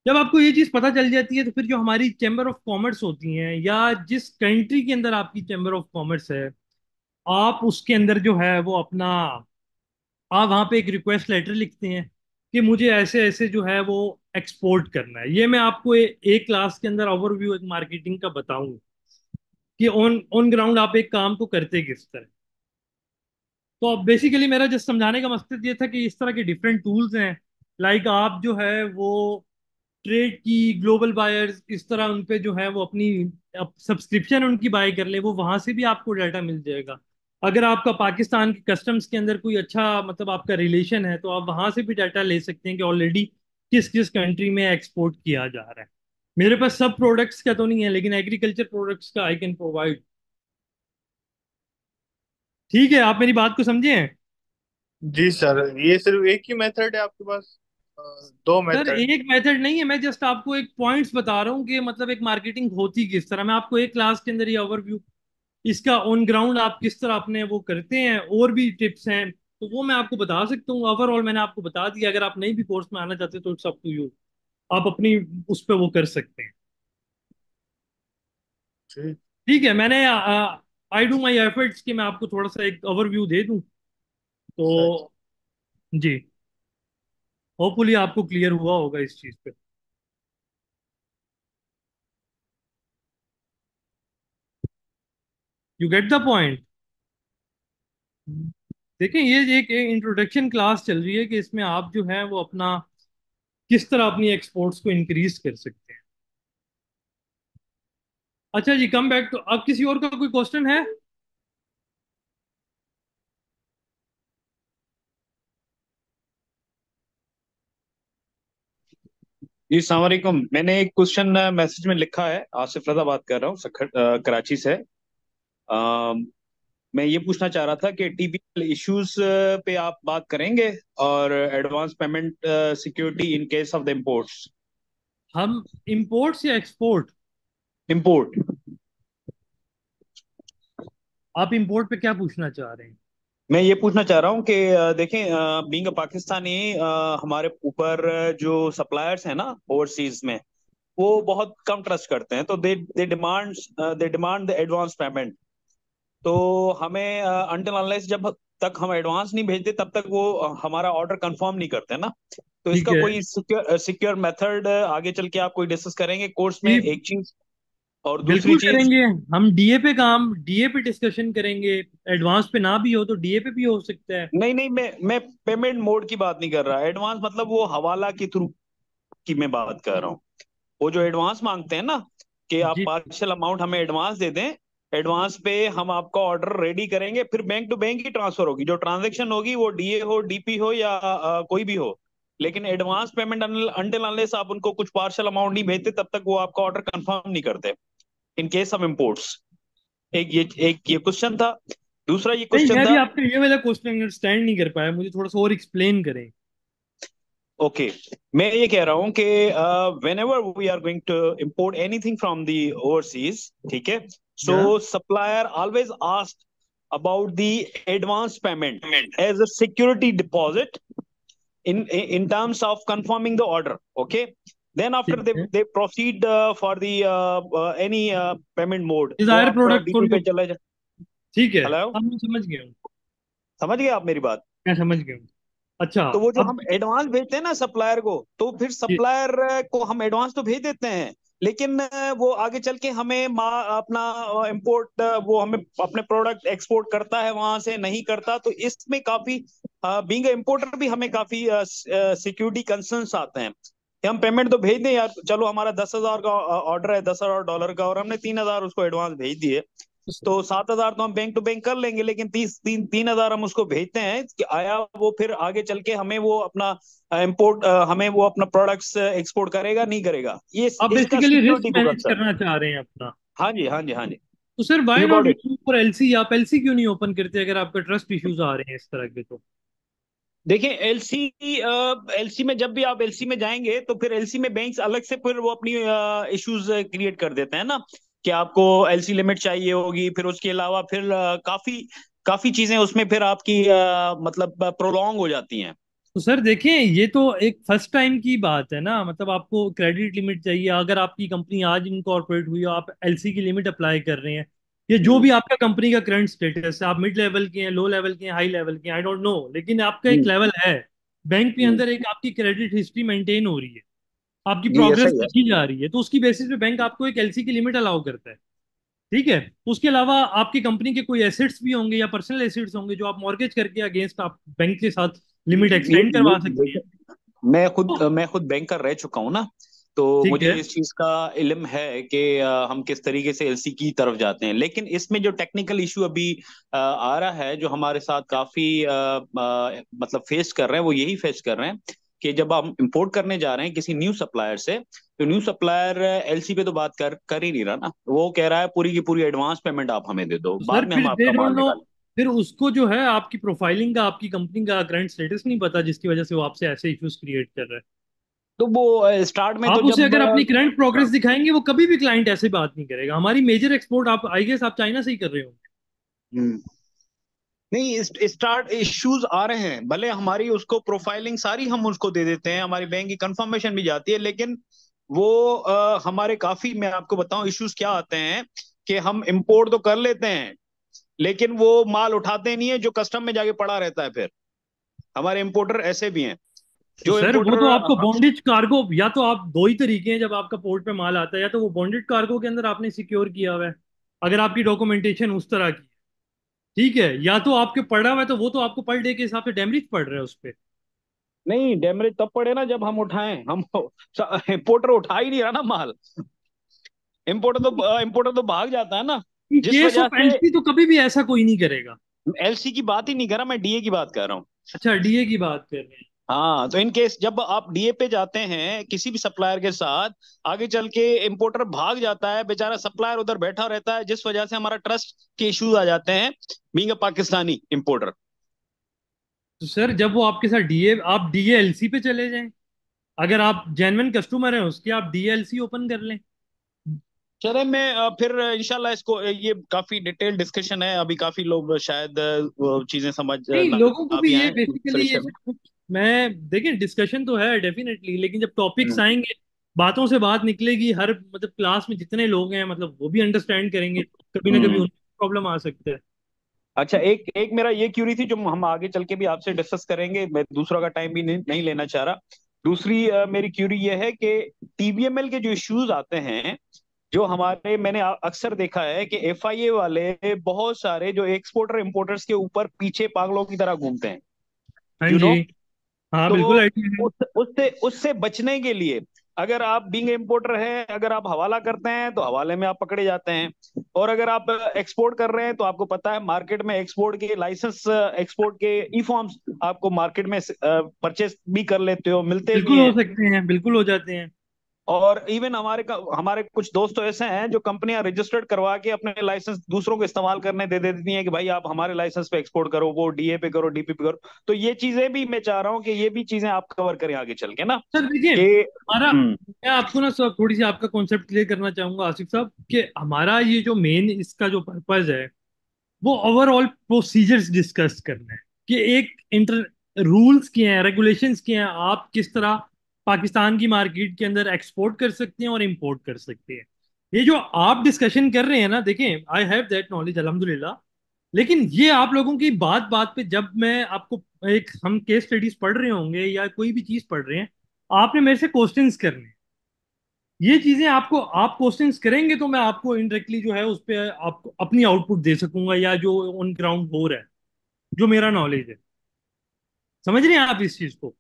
जब आपको ये चीज पता चल जाती है तो फिर जो हमारी चैम्बर ऑफ कॉमर्स होती हैं, या जिस कंट्री के अंदर आपकी चैम्बर ऑफ कॉमर्स है, आप उसके अंदर जो है वो अपना, आप वहां पे एक रिक्वेस्ट लेटर लिखते हैं कि मुझे ऐसे ऐसे जो है वो एक्सपोर्ट करना है। ये मैं आपको एक क्लास के अंदर ओवरव्यू एक मार्केटिंग का बताऊं कि ऑन ऑन ग्राउंड आप एक काम को करते किस तरह। तो अब बेसिकली मेरा जस्ट समझाने का मकसद ये था कि इस तरह के डिफरेंट टूल्स हैं। लाइक आप जो है वो ट्रेड की ग्लोबल बायर्स इस तरह उन पे जो है वो अपनी सब्सक्रिप्शन उनकी बाय कर ले, वो वहां से भी आपको डाटा मिल जाएगा। अगर आपका पाकिस्तान के कस्टम्स के अंदर कोई अच्छा मतलब आपका रिलेशन है, तो आप वहां से भी डाटा ले सकते हैं कि ऑलरेडी किस किस कंट्री में एक्सपोर्ट किया जा रहा है। मेरे पास सब प्रोडक्ट्स का तो नहीं है, लेकिन एग्रीकल्चर प्रोडक्ट्स का आई कैन प्रोवाइड। ठीक है, आप मेरी बात को समझे हैं? जी सर, ये सिर्फ एक ही मेथड है आपके पास? अ, दो सर, मेथड? एक मेथड नहीं है, मैं जस्ट आपको एक पॉइंट्स बता रहा हूँ कि मतलब एक मार्केटिंग होती किस तरह। मैं आपको एक क्लास के अंदर ये ओवरव्यू इसका ऑन ग्राउंड आप किस तरह अपने वो करते हैं, और भी टिप्स हैं तो वो मैं आपको बता सकता हूँ। ओवरऑल मैंने आपको बता दिया। अगर आप नहीं भी कोर्स में आना चाहते तो इट्स अप टू यू, आप अपनी उस पर वो कर सकते हैं। ठीक। ठीक है, मैंने आई डू माई एफर्ट्स कि मैं आपको थोड़ा सा एक ओवरव्यू दे दूं। सर। तो जी, होपफुली आपको क्लियर हुआ होगा इस चीज़ पे। You get the point. देखें, ये एक इंट्रोडक्शन क्लास चल रही है कि इसमें आप जो है वो अपना किस तरह अपनी एक्सपोर्ट्स को इंक्रीज कर सकते हैं। अच्छा जी, कम बैक। तो अब किसी और का कोई क्वेश्चन है? जी अस्सलाम वालेकुम। मैंने एक क्वेश्चन मैसेज में लिखा है। आसिफ रजा बात कर रहा हूँ, कराची से। अ, मैं ये पूछना चाह रहा था कि टीपीएल इश्यूज पे आप बात करेंगे, और advance payment security in case of the imports. हम इंपोर्ट्स या एक्सपोर्ट? इम्पोर्ट। आप इंपोर्ट पे क्या पूछना चाह रहे हैं? मैं ये पूछना चाह रहा हूँ कि देखें, बीइंग अ पाकिस्तानी, हमारे ऊपर जो सप्लायर्स हैं ना ओवरसीज में, वो बहुत कम ट्रस्ट करते हैं। तो they demand the advance payment. तो हमें अनटिल अनलेस जब तक हम एडवांस नहीं भेजते तब तक वो हमारा ऑर्डर कंफर्म नहीं करते ना। तो ठीक इसका है। कोई सिक्योर मेथड आगे चल के आप कोई डिस्कस करेंगे कोर्स में, जी, एक चीज। और दूसरी बिल्कुल चीज, करेंगे। हम डीए पे काम, डीए पे डिस्कशन करेंगे। एडवांस पे ना भी हो तो डीए पे भी हो सकता है। नहीं नहीं, मैं पेमेंट मोड की बात नहीं कर रहा। एडवांस मतलब वो हवाला के थ्रू की मैं बात कर रहा हूँ। वो जो एडवांस मांगते हैं ना, कि आप जी। पार्शियल अमाउंट हमें एडवांस दे दें, एडवांस पे हम आपका ऑर्डर रेडी करेंगे, फिर बैंक टू बैंक ही ट्रांसफर होगी, जो ट्रांजेक्शन होगी वो डीए हो, डीपी हो, या कोई भी हो। लेकिन एडवांस पेमेंट अनटिल अनलेस आप उनको कुछ पार्शियल अमाउंट नहीं भेजते तब तक वो आपका ऑर्डर कंफर्म नहीं करते, इन केस ऑफ इम्पोर्ट्स। एक ये क्वेश्चन था। दूसरा ये नहीं, क्वेश्चन मैं भी था। आपका ये वाला क्वेश्चन अंडरस्टैंड नहीं कर पाया, मुझे थोड़ा सा और एक्सप्लेन करें। ओके, मैं ये कह रहा हूँ कि whenever we are going to import anything from the overseas, ठीक है, सो या supplier always ask about the advance payment as a security deposit in terms of confirming the order. Okay, then after ठीक they है। they proceed for the any payment mode, वो Dzire आपका product DP उनको। पे चला जाए। ठीक है, हेलो, अब मैं समझ गया हूँ। समझ गए आप मेरी बात? मैं समझ गया हूँ। अच्छा। तो वो जो अब हम एडवांस भेजते हैं ना सप्लायर को, तो फिर ये- सप्लायर को हम एडवांस तो भेज देते हैं, लेकिन वो आगे चल के हमें अपना इंपोर्ट, वो हमें अपने प्रोडक्ट एक्सपोर्ट करता है वहां से, नहीं करता, तो इसमें काफी बीइंग इम्पोर्टर भी हमें काफी सिक्योरिटी कंसर्न्स आते हैं कि हम पेमेंट तो भेज दें यार, चलो हमारा 10,000 का ऑर्डर है, $10,000 का, और हमने 3,000 उसको एडवांस भेज दिए, तो 7,000 तो हम बैंक टू बैंक कर लेंगे, लेकिन 3,000 हम उसको भेजते हैं कि आया वो फिर आगे चल के हमें वो अपना इम्पोर्ट, हमें वो अपना प्रोडक्ट्स एक्सपोर्ट करेगा नहीं करेगा, ये आप इसका बेसिकली रिस्क सिक्योरिटी को मैनेज कंसर्न। करना चाह रहे हैं अपना। हाँ जी, हाँ जी, हाँ जी। तो sir why you not got it. Looking for LC? आप एलसी क्यों नहीं ओपन करते अगर आपका ट्रस्ट इश्यूज आ रहे हैं इस तरह के तो? देखिए, एलसी एलसी में जब भी आप एलसी में जाएंगे तो फिर एलसी में बैंक्स अलग से फिर वो अपनी इश्यूज क्रिएट कर देते हैं ना, कि आपको एलसी लिमिट चाहिए होगी, फिर उसके अलावा फिर काफी काफी चीजें उसमें फिर आपकी मतलब प्रोलॉन्ग हो जाती हैं। तो सर देखें, ये तो एक फर्स्ट टाइम की बात है ना। मतलब आपको क्रेडिट लिमिट चाहिए, अगर आपकी कंपनी आज इनकॉर्पोरेट हुई और आप एलसी की लिमिट अप्लाई कर रहे हैं, ये जो हम्म, भी आपका कंपनी का करंट स्टेटस है, आप मिड लेवल के हैं, लो लेवल के हैं, हाई लेवल के हैं, आई डोंट नो, लेकिन आपका एक हम्म, लेवल है। बैंक के हम्म। अंदर एक आपकी क्रेडिट हिस्ट्री मेंटेन हो रही है, आपकी जी, ऐसा प्रोग्रेस ही है। देखी जा रही है, तो उसकी बेसिस पे बैंक आपको एक एलसी की लिमिट अलाउ करता है। ठीक है। उसके अलावा आपकी कंपनी के कोई एसेट्स भी होंगे या पर्सनल एसेट्स होंगे जो आप मॉर्गेज करके अगेंस्ट आप बैंक के साथ लिमिट एक्सटेंड ये करवा सकती हैं। देखिए, तो मैं खुद बैंकर रह चुका हूँ ना, तो ठीक मुझे है। इस चीज का इल्म है कि हम किस तरीके से एलसी की तरफ जाते हैं, लेकिन इसमें जो टेक्निकल इशू अभी आ रहा है, जो हमारे साथ काफी मतलब फेस कर रहे हैं, वो यही फेस कर रहे हैं कि जब हम इंपोर्ट करने जा रहे हैं किसी न्यू सप्लायर से, तो न्यू सप्लायर एलसी पे तो बात कर ही नहीं रहा ना, वो कह रहा है पूरी की पूरी एडवांस पेमेंट आप हमें दे दो, तो बाद सर में फिर हम दे आपका डोंट माल नो, निकालें। फिर उसको जो है आपकी प्रोफाइलिंग का, आपकी कंपनी का करंट स्टेटस नहीं पता, जिसकी वजह से वो आपसे ऐसे इश्यूज क्रिएट कर रहा है। तो वो स्टार्ट में तो आप उसे जब अगर अपनी करंट प्रोग्रेस दिखाएंगे, वो कभी भी क्लाइंट ऐसे बात नहीं करेगा। हमारी मेजर एक्सपोर्ट आप आई गेस आप चाइना से ही कर रहे हो। हम्म, नहीं, स्टार्ट इश्यूज आ रहे हैं, भले हमारी उसको प्रोफाइलिंग सारी हम उसको दे देते हैं, हमारी बैंक की कंफर्मेशन भी जाती है, लेकिन वो हमारे काफी, मैं आपको बताऊं इश्यूज क्या आते हैं, कि हम इंपोर्ट तो कर लेते हैं, लेकिन वो माल उठाते नहीं है, जो कस्टम में जाके पड़ा रहता है फिर। हमारे इंपोर्टर ऐसे भी हैं, तो जो सर वो इंपोर्टर। तो आपको बॉन्डेज कार्गो, या तो आप दो ही तरीके हैं जब आपका पोर्ट पे माल आता है, या तो वो बॉन्डेड कार्गो के अंदर आपने सिक्योर किया हुआ है, अगर आपकी डॉक्यूमेंटेशन उस तरह की है। ठीक है। या तो आपके पड़ा हुआ है, तो वो तो आपको पर डे के हिसाब से डेमरेज पड़ रहा है उस पर। नहीं, डैमेज तब पड़े ना जब हम उठाएं, हम इंपोर्टर उठा ही नहीं रहा ना माल, इंपोर्टर तो भाग जाता है ना, इन जिस केस वजह ऑफ से। एलसी तो कभी भी ऐसा कोई नहीं करेगा। एलसी की बात ही नहीं कर रहा, मैं डीए की बात कर रहा हूँ। अच्छा, डीए की बात कर रहे हैं। हाँ, तो इन केस जब आप डीए पे जाते हैं किसी भी सप्लायर के साथ, आगे चल के इंपोर्टर भाग जाता है, बेचारा सप्लायर उधर बैठा रहता है, जिस वजह से हमारा ट्रस्ट के इश्यूज आ जाते हैं, बीइंग अ पाकिस्तानी इंपोर्टर। तो सर जब वो आपके साथ डीए, आप डीए एलसी पे चले जाएं, अगर आप जेन्युइन कस्टमर हैं उसके, आप डीए एलसी ओपन कर लें। चले, मैं फिर इंशाल्लाह इसको ये काफी डिटेल डिस्कशन है, अभी काफी लोग शायद वो चीजें समझ नहीं, ना लोगों को ना भी भी ये आए बेसिकली ये सॉल्यूशन में। सब कुछ, मैं देखिए डिस्कशन तो है डेफिनेटली, लेकिन जब टॉपिक्स हम्म, आएंगे, बातों से बात निकलेगी, हर मतलब क्लास में जितने लोग हैं मतलब वो भी अंडरस्टैंड करेंगे, कभी ना कभी हम्म। उनको प्रॉब्लम आ सकता है। अच्छा, एक एक मेरा ये क्यूरी थी जो हम आगे चल के भी आपसे डिस्कस करेंगे, मैं दूसरों का टाइम भी नहीं लेना चाह रहा। दूसरी मेरी क्यूरी ये है कि टीबीएमएल के जो इश्यूज आते हैं, जो हमारे मैंने अक्सर देखा है कि एफआईए वाले बहुत सारे जो एक्सपोर्टर इंपोर्टर्स के ऊपर पीछे पागलों की तरह घूमते हैं, हाँ यू जी। नो। हाँ तो बिल्कुल आइडिया है। उससे उससे बचने के लिए, अगर आप बीइंग इम्पोर्टर हैं, अगर आप हवाला करते हैं तो हवाले में आप पकड़े जाते हैं, और अगर आप एक्सपोर्ट कर रहे हैं तो आपको पता है मार्केट में एक्सपोर्ट के लाइसेंस, एक्सपोर्ट के ई फॉर्म्स आपको मार्केट में परचेस भी कर लेते हो, मिलते भी बिल्कुल हो हैं। सकते हैं, बिल्कुल हो जाते हैं। और इवन हमारे कुछ दोस्त तो ऐसे हैं जो कंपनियां रजिस्टर्ड करवा के अपने लाइसेंस दूसरों को इस्तेमाल करने दे देती हैं कि भाई आप हमारे लाइसेंस पे एक्सपोर्ट करो, वो डीए पे करो, डीपी पे करो। तो ये चीजें भी मैं चाह रहा हूँ कि ये भी चीजें आप कवर करें आगे चल के ना, सर देखिए, कि हमारा, मैं आपको ना सर थोड़ी सी आपका कॉन्सेप्ट क्लियर करना चाहूंगा आसिफ साहब, कि हमारा ये जो मेन इसका जो पर्पज है वो ओवरऑल प्रोसीजर्स डिस्कस करना है, कि एक इंटर रूल्स क्या हैं, रेगुलेशंस क्या हैं, आप किस तरह पाकिस्तान की मार्केट के अंदर एक्सपोर्ट कर सकते हैं और इंपोर्ट कर सकते हैं। ये जो आप डिस्कशन कर रहे हैं ना, देखें आई हैव दैट नॉलेज अल्हम्दुलिल्लाह, लेकिन ये आप लोगों की बात बात पे जब मैं आपको एक हम केस स्टडीज पढ़ रहे होंगे या कोई भी चीज पढ़ रहे हैं, आपने मेरे से क्वेश्चंस करने हैं। ये चीजें आपको आप क्वेश्चंस करेंगे तो मैं आपको इनडायरेक्टली जो है उस पे आपको अपनी आउटपुट दे सकूंगा, या जो ऑन ग्राउंड हो रहा है, जो मेरा नॉलेज है। समझ रहे हैं आप इस चीज को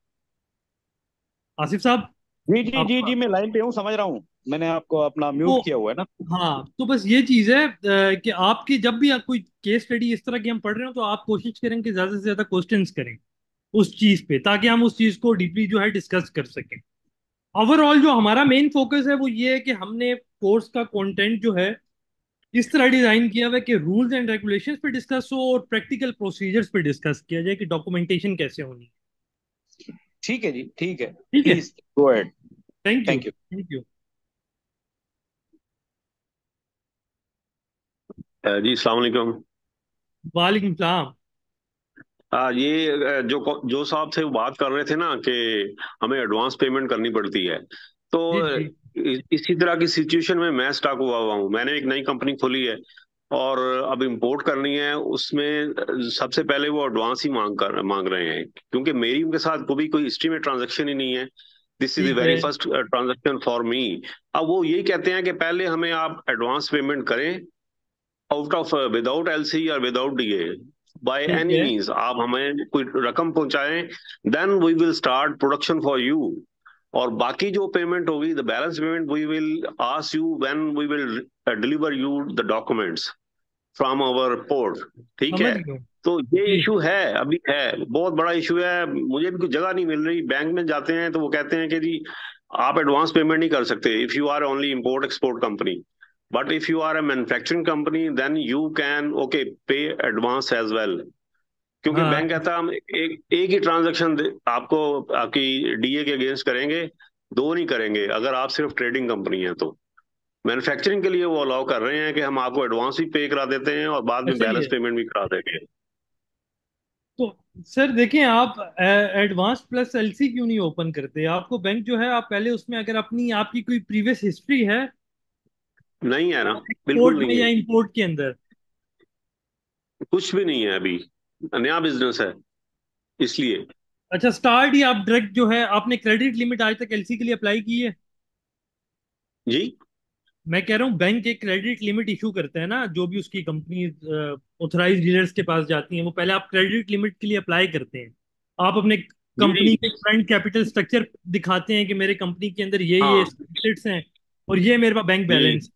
आसिफ साहब? जी जी आप जी जी, मैं लाइन पे हूँ, समझ रहा हूँ। मैंने आपको अपना तो, म्यूट किया हुआ है ना। हाँ तो बस ये चीज है कि आपकी जब भी आप कोई केस स्टडी इस तरह की हम पढ़ रहे हो तो आप कोशिश करें कि ज्यादा से ज्यादा क्वेश्चंस करें उस चीज पे, ताकि हम उस चीज को डीपली जो है डिस्कस कर सकें। ओवरऑल जो हमारा मेन फोकस है वो ये है कि हमने कोर्स का कंटेंट जो है इस तरह डिजाइन किया हुआ है कि रूल्स एंड रेगुलेशंस पे डिस्कस हो और प्रैक्टिकल प्रोसीजर्स पे डिस्कस किया जाए कि डॉक्यूमेंटेशन कैसे होनी है। ठीक है जी, ठीक है। ठीक है। Please go ahead. Thank you, thank you. Thank you. जी अस्सलाम वालेकुम। वालेकुम सलाम। ये जो साहब थे वो बात कर रहे थे ना कि हमें एडवांस पेमेंट करनी पड़ती है, तो जी जी। इसी तरह की सिचुएशन में मैं स्टक हुआ हूँ। मैंने एक नई कंपनी खोली है और अब इंपोर्ट करनी है, उसमें सबसे पहले वो एडवांस ही मांग रहे हैं, क्योंकि मेरी उनके साथ कोई हिस्ट्री में ट्रांजैक्शन ही नहीं है। दिस इज द ठीक वेरी है। First transaction for me. अब वो यही कहते हैं कि पहले हमें आप एडवांस पेमेंट करें, आउट ऑफ विदाउट एलसी और विदाउट डीए, बाय ठीक एनी है। मींस आप हमें कोई रकम पहुंचाएं, then we will start production for you. और बाकी जो पेमेंट होगी, the balance payment we will ask you when we will deliver you the documents from our port. ठीक समझ है। गया। तो ये जी। इशू है, अभी है, बहुत बड़ा इशू है। मुझे भी कुछ जगह नहीं मिल रही। बैंक में जाते हैं तो वो कहते हैं कि जी आप एडवांस पेमेंट नहीं कर सकते if you are only import export company, but if you are a manufacturing company then you can okay pay advance as well. क्योंकि हाँ बैंक कहता है हम एक ही ट्रांजेक्शन आपको आपकी डीए के अगेंस्ट करेंगे, दो नहीं करेंगे अगर आप सिर्फ ट्रेडिंग कंपनी है तो। मैन्युफैक्चरिंग के लिए वो अलाउ कर रहे हैं कि हम आपको एडवांस भी पे करा देते हैं और बाद में ऐसा ही बैलेंस है। पेमेंट भी करा देंगे। तो सर देखें, आप एडवांस प्लस एलसी क्यों नहीं ओपन करते? आपको बैंक जो है, आप पहले उसमें अगर अपनी आपकी कोई प्रीवियस हिस्ट्री है नहीं है ना, बिल्कुल एक्सपोर्ट में नहीं या है। इंपोर्ट के अंदर। कुछ भी नहीं है, अभी नया बिजनेस है इसलिए। अच्छा, स्टार्ट ही आप डायरेक्ट जो है, आपने क्रेडिट लिमिट आज तक एलसी के लिए अप्लाई की है? जी। मैं कह रहा हूँ बैंक एक क्रेडिट लिमिट इशू करता है ना, जो भी उसकी कंपनी ऑथराइज डीलर्स के पास जाती हैं, वो पहले आप क्रेडिट लिमिट के लिए अप्लाई करते हैं। आप अपने जी कंपनी जी। के करंट कैपिटल स्ट्रक्चर दिखाते हैं कि मेरे कंपनी के अंदर ये हाँ एसेट्स हैं और ये मेरे पास बैंक जी। बैलेंस,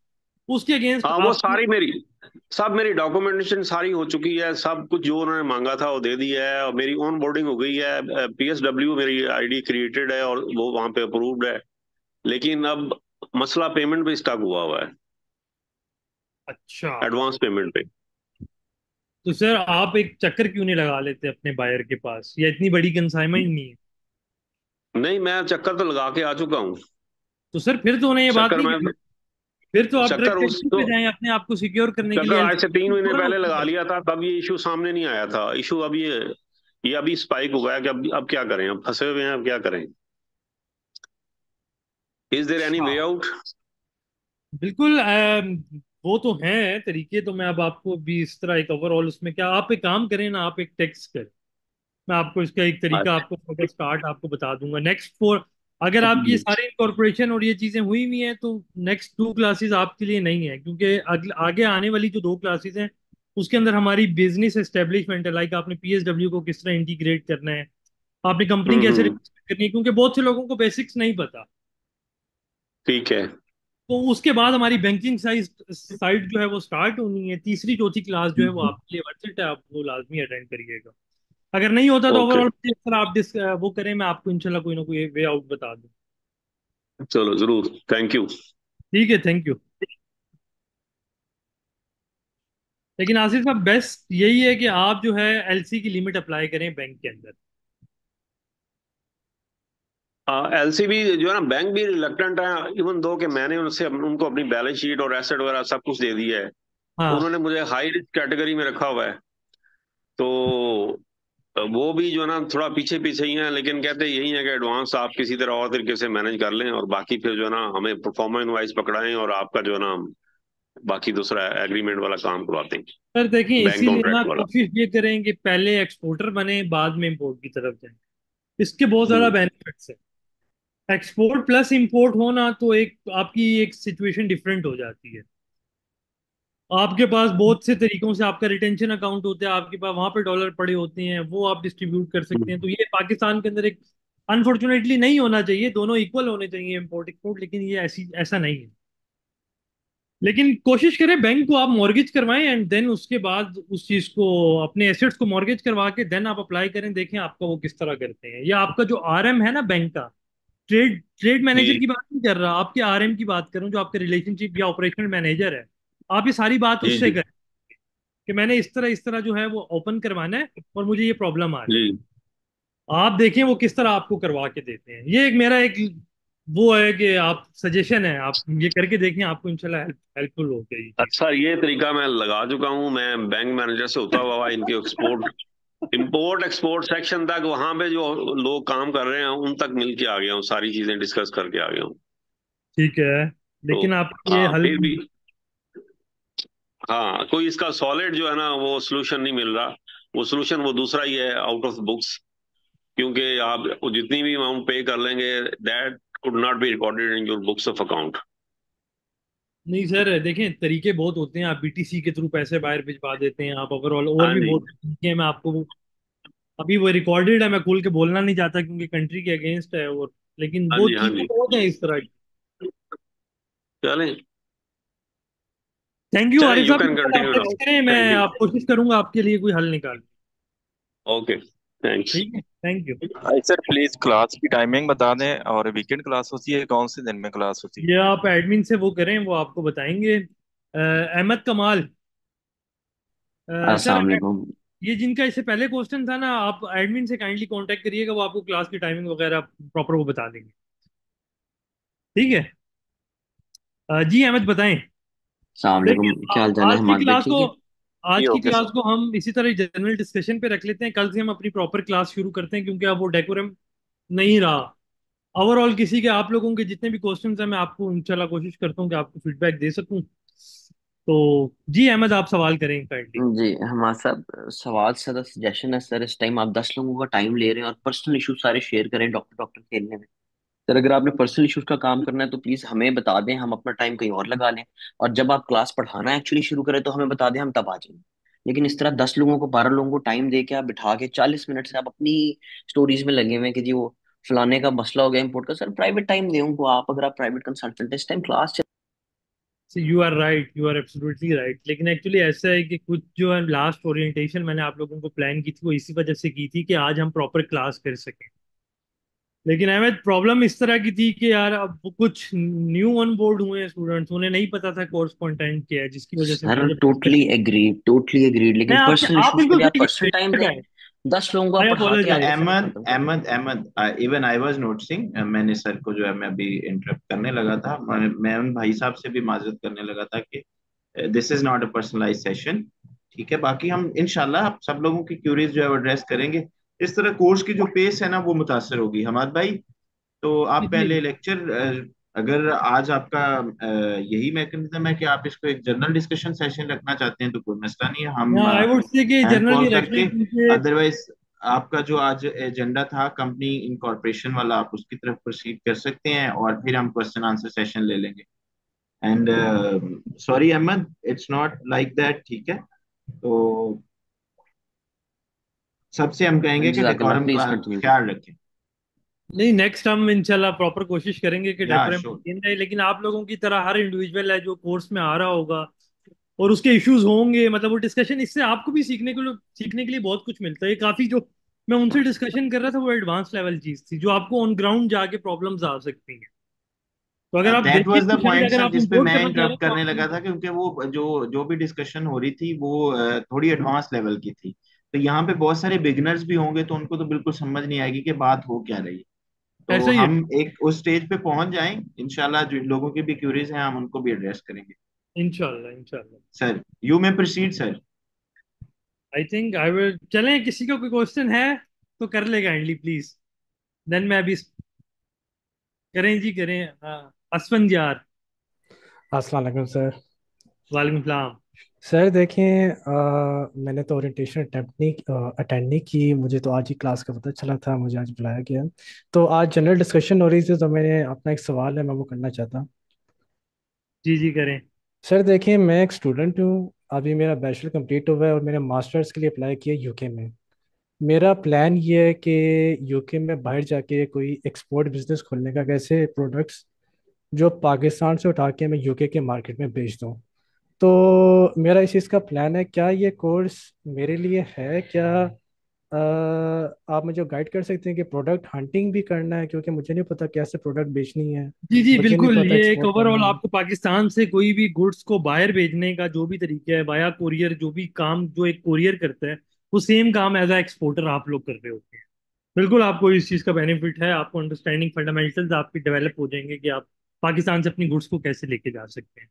उसके अगेंस्ट हाँ वो आपको। सारी मेरी सब मेरी डॉक्यूमेंटेशन सारी हो चुकी है, सब कुछ जो उन्होंने मांगा था वो दे दिया है, और मेरी ऑन बोर्डिंग हो गई है, पीएसडब्ल्यू मेरी आईडी क्रिएटेड है और वो वहां पे अप्रूव्ड है। लेकिन अब मसला पेमेंट पे स्टक हुआ है, अच्छा, एडवांस पेमेंट पे। तो सर आप एक चक्कर क्यों नहीं लगा लेते अपने बायर के पास? या इतनी बड़ी कंसाइनमेंट नहीं है? नहीं, मैं चक्कर तो लगा के आ चुका हूँ। तो सर फिर तो उन्हें ये बात चक्कर नहीं में करनी, फिर तो आप चक्कर डायरेक्ट उस एलसी तो पे जाएं अपने आप को सिक्योर करने के लिए, चक्कर आज से एलसी 3 महीने फौरन पहले ओपन लगा करें। लिया था, तब ये इशू सामने नहीं आया था। इशू अब ये अभी स्पाइक हो गया कि अब क्या करें, अब फंसे हुए हैं, अब क्या करें। इज देयर एनी अच्छा, वे आउट? बिल्कुल। वो तो हैं तरीके, तो मैं अब आपको भी इस तरह एक ओवरऑल उसमें क्या, आप एक काम करें ना, आप एक टेक्स्ट करें, मैं आपको इसका एक तरीका आपको फॉर स्टार्ट आपको बता दूंगा। नेक्स्ट फोर, अगर आपकी ये सारी इनकॉर्पोरेशन और ये चीजें हुई हुई हैं, तो नेक्स्ट 2 क्लासेस आपके लिए नहीं है, क्योंकि आगे आने वाली जो 2 क्लासेस हैं उसके अंदर हमारी बिजनेस एस्टेब्लिशमेंट है, लाइक आपने पीएसडब्ल्यू को किस तरह इंटीग्रेट करना है, आपने कंपनी कैसे हम्म। रजिस्टर करनी है, क्योंकि बहुत से लोगों को बेसिक्स नहीं पता। ठीक है। तो उसके बाद हमारी बैंकिंग साइड जो है वो स्टार्ट होनी है। तीसरी चौथी क्लास जो है वो आपके लिए वर्थ इट है, आप वो लाजमी अटेंड करिएगा। अगर नहीं होता तो ओके, ओवरऑल सर आप वो करें, मैं आपको इंशाल्लाह कोई ना कोई वे आउट बता दूं। चलो जरूर, थैंक यू। ठीक है, थैंक यू। लेकिन आसिफ साहब बेस्ट यही है कि आप जो है एलसी की लिमिट अप्लाई करें बैंक के अंदर। एलसीबी जो है ना, बैंक भी रिलक्टेंट है, इवन दो कि मैंने उनसे उनको अपनी बैलेंस शीट और एसेट वगैरह सब कुछ दे दिया है। हाँ, उन्होंने मुझे हाई रिस्क कैटेगरी में रखा हुआ है। तो वो भी जो है ना थोड़ा पीछे पीछे ही हैं, लेकिन कहते यही है कि एडवांस आप किसी तरह और तरीके से मैनेज कर लें, और बाकी फिर जो है ना हमें परफॉर्मेंस वाइज पकड़ाएं, और आपका जो है ना बाकी दूसरा एग्रीमेंट वाला काम करवाते हैं, सर देखें बैंक इसीलिए ना कॉन्ट्रैक्ट वाला। कोशिश ये करें कि पहले एक्सपोर्टर बने बाद में इंपोर्ट की तरफ जाएं। इसके बहुत ज्यादा हम्म। बेनिफिट्स है। एक्सपोर्ट प्लस इंपोर्ट होना तो एक आपकी एक सिचुएशन डिफरेंट हो जाती है। आपके पास बहुत से तरीकों से आपका रिटेंशन अकाउंट होता है, आपके पास वहां पे डॉलर पड़े होते हैं, वो आप डिस्ट्रीब्यूट कर सकते हैं। तो ये पाकिस्तान के अंदर एक अनफॉर्चुनेटली नहीं होना चाहिए, दोनों इक्वल होने चाहिए इंपोर्ट एक्सपोर्ट, लेकिन ये ऐसा नहीं है। लेकिन कोशिश करें बैंक को आप मॉर्गेज करवाएं एंड देन उसके बाद उस चीज को, अपने एसेट्स को मॉर्गेज करवा के देन आप अप्लाई करें, देखें आपका वो किस तरह करते हैं। या आपका जो आरएम है ना बैंक का, ट्रेड ट्रेड मैनेजर जी की बात नहीं कर रहा, आपके आरएम की बात करूं, जो आपके रिलेशनशिप या ऑपरेशनल मैनेजर है। आप ये सारी बात जी उससे जी करें कि मैंने इस तरह जो है वो ओपन करवाना है और मुझे ये प्रॉब्लम आ रही जी। है। आप देखें वो किस तरह आपको करवा के देते हैं। ये एक मेरा एक वो है कि आप सजेशन है, आप ये करके देखें, आपको इंशाल्लाह हेल्पफुल होगा ये चीज। अच्छा, ये तरीका मैं लगा चुका हूँ, मैं बैंक मैनेजर से होता हुआ इनके एक्सपोर्ट इंपोर्ट एक्सपोर्ट सेक्शन तक, वहां पे जो लोग काम कर रहे हैं उन तक मिल के आ गया हूँ, सारी चीजें डिस्कस करके आ गया हूँ। ठीक है, तो लेकिन आप ये हाँ हल। फिर भी, हाँ कोई इसका सॉलिड जो है ना वो सोल्यूशन नहीं मिल रहा। वो सोल्यूशन वो दूसरा ही है, आउट ऑफ बुक्स। क्योंकि आप जितनी भी अमाउंट पे कर लेंगे, that could not be recorded in your books of account. नहीं सर देखें, तरीके बहुत होते हैं, आप बीटीसी के थ्रू पैसे बाहर भिजवा देते हैं, आप ओवरऑल और हाँ भी जी, बहुत तरीके हैं। मैं आपको अभी वो रिकॉर्डेड है, मैं खोल के बोलना नहीं चाहता क्योंकि कंट्री के अगेंस्ट है, और लेकिन हाँ वो जी, हाँ चीजें जी। बहुत है इस तरह की। चलें, थैंक यू चलें, आरिफ यू साहब, कैन आप कंटिन्यू नाउ। टेक्स्ट करें, मैं थैंक यू। आप कोशिश करूंगा आपके लिए कोई हल निकाल। Okay, thanks. ठीक है, थैंक यू। भाई सर प्लीज क्लास की टाइमिंग बता दें, और वीकेंड क्लास होती है कौन से दिन में क्लास होती है? ये आप एडमिन से वो करें, वो आपको बताएंगे। अहमद कमाल, सर अस्सलाम वालेकुम। ये जिनका इससे पहले क्वेश्चन था ना, आप एडमिन से काइंडली कांटेक्ट करिएगा, वो आपको क्लास की टाइमिंग वगैरह प्रॉपर वो बता देंगे। ठीक है। जी अहमद बताएं। अस्सलाम वालेकुम, देखिए क्या हाल चाल है आज की हमारे भाई, क्लास को ठीक है? जी आज की ओके क्लास सर। को हम इसी तरह जनरल डिस्कशन पे रख लेते हैं। कल से हम अपनी प्रॉपर क्लास शुरू करते हैं, क्योंकि अब वो डेकोरम नहीं रहा। ओवरऑल किसी के, आप लोगों के जितने भी क्वेश्चंस हैं, मैं आपको इंशाल्लाह कोशिश करता हूँ कि आपको फीडबैक दे सकूं। तो जी अहमद आप सवाल करें काइंडली। जी हमारा सब सवाल सर, सजेशन है सर, इस टाइम आप 10 लोगों का टाइम ले रहे हैं और पर्सनल इशू सारे शेयर करें डॉक्टर डॉक्टर खेलने में। सर अगर आपने पर्सनल इशूज का काम करना है तो प्लीज हमें बता दें, हम अपना टाइम कहीं और लगा लें। और जब आप क्लास पढ़ाना एक्चुअली शुरू करें तो हमें बता दें, हम तब आ जाएंगे। लेकिन इस तरह 10 लोगों को 12 लोगों को टाइम दे के आप बिठा के 40 मिनट से आप अपनी स्टोरीज में लगे हुए हैं कि जी वो फलाने का मसला हो गया इम्पोर्ट का। सर प्राइवेट टाइम दे उनको आप, अगर आप प्राइवेट कंसल्टेंट है, इस time class. You are right, you are absolutely right. लेकिन एक्चुअली ऐसा है कि कुछ जो है लास्ट ओरिएंटेशन मैंने आप लोगों को प्लान की थी, वो इसी वजह से की थी कि आज हम प्रॉपर क्लास कर सकें। लेकिन अहमद प्रॉब्लम इस तरह की थी कि यार अब वो कुछ न्यू ऑन बोर्ड हुए हैं स्टूडेंट्स, उन्हें नहीं पता था कोर्स कंटेंट क्या है, जिसकी वजह से सर मैं जब टोटली एग्रीड, मैं लेकिन आपके पर्सनल आप इश्यूज के बिल्कुल लिए आप सही पर्सनल कह टाइम रहे दें। हैं। 10 लोगों को आप आई पढ़ा के आ जाए, अपोलोजाइज। फिर अहमद खत्म करें। Ahmed Ahmed even I was noticing, मैंने सर को जो है मैं अभी इंटरप्ट करने लगा था, मैं उन भाई साहब से भी माजरत करने लगा था कि this is not a personalise session. ठीक है, बाकी हम इंशाल्लाह आप सब लोगों की क्यूरीज जो है वो एड्रेस करेंगे। इस तरह कोर्स की जो पेस है ना वो मुतासर होगी हमाद भाई। तो आप जी पहले लेक्चर अगर आज आपका यही मैकेनिज्म है कि आप इसको एक जनरल डिस्कशन सेशन रखना चाहते हैं तो कोई मसला नहीं है, हम आई वुड से कि हैंड जनरली कॉल रख करके। लें क्योंकि अदरवाइज आपका जो आज एजेंडा था कंपनी इनकॉर्पोरेशन वाला, आप उसकी तरफ प्रोसीड कर सकते हैं और फिर हम क्वेश्चन आंसर सेशन ले लेंगे। And sorry Ahmed, it's not like that, ठीक है? तो सबसे हम कहेंगे कि जजाकल्ला, डेकोरम प्लीज का कंटिन्यू करें। ख्याल रखें। नहीं, नेक्स्ट हम इंशाल्लाह प्रॉपर कोशिश करेंगे कि या डेकोरम श्योर। मेंटेन रहे, लेकिन आप लोगों की तरह हर इंडिविजुअल है जो कोर्स में आ रहा होगा और उसके इश्यूज होंगे, मतलब वो डिस्कशन, इससे आपको भी सीखने के लिए बहुत कुछ मिलता है। काफी जो मैं उनसे डिस्कशन कर रहा था वो एडवांस लेवल चीज थी जो आपको ऑन ग्राउंड जाके प्रॉब्लम्स आ सकती हैं। तो अगर आप दैट वाज बेसिक द कुछ पॉइंट अगर सर आप जिस पे इंपोर्ट मैं करना चाह रहे इंटरप्ट हैं तो करने आप। लगा था, क्योंकि वो जो जो भी डिस्कशन हो रही थी वो थोड़ी एडवांस लेवल की थी। तो यहाँ पे बहुत सारे बिगिनर्स भी होंगे तो उनको तो बिल्कुल समझ नहीं आएगी कि बात हो क्या रही है। तो ऐसा ही है। हम एक उस स्टेज पे पहुंच जाएं, इंशाल्लाह जो लोगों की भी क्यूरीज हैं हम उनको भी एड्रेस करेंगे। इंशाल्लाह इंशाल्लाह। Sir you may proceed sir. I think I will, चलें, किसी का कोई क्वेश्चन है तो कर ले काइंडली प्लीज। देन मैं अभी करें जी, करें। असफन यार। अस्सलाम वालेकुम सर। वालेकुम सलाम। सर देखें, मैंने तो ओरिएंटेशन अटेंड नहीं की, मुझे तो आज ही क्लास का पता चला था, मुझे आज बुलाया गया। तो आज जनरल डिस्कशन हो रही थी तो मैंने अपना एक सवाल है, मैं वो करना चाहता। जी जी करें। सर देखें, मैं एक स्टूडेंट हूँ, अभी मेरा बैचलर कंप्लीट हुआ है और मैंने मास्टर्स के लिए अप्लाई किया यूके में। मेरा प्लान ये है कि यूके में बाहर जाके कोई एक्सपोर्ट बिजनेस खोलने का, कैसे प्रोडक्ट्स जो पाकिस्तान से उठा के मैं यूके के मार्केट में बेच दूँ। तो मेरा इस चीज़ का प्लान है, क्या ये कोर्स मेरे लिए है क्या? आप मुझे गाइड कर सकते हैं कि प्रोडक्ट हंटिंग भी करना है, क्योंकि मुझे नहीं पता कैसे प्रोडक्ट बेचनी है, जी जी मुझे नहीं बिल्कुल, पता ये एक एक्सपोर्ट करना ओवरऑल है। आपको पाकिस्तान से कोई भी गुड्स को बाहर भेजने का जो भी तरीका है, वाया कोरियर, जो भी काम जो एक कोरियर करता है, वो सेम काम एज अ एक्सपोर्टर आप लोग कर रहे होते हैं। बिल्कुल आपको इस चीज़ का बेनिफिट है, आपको अंडरस्टैंडिंग फंडामेंटल्स आपकी डेवलप हो जाएंगे कि आप पाकिस्तान से अपनी गुड्स को कैसे लेके जा सकते हैं।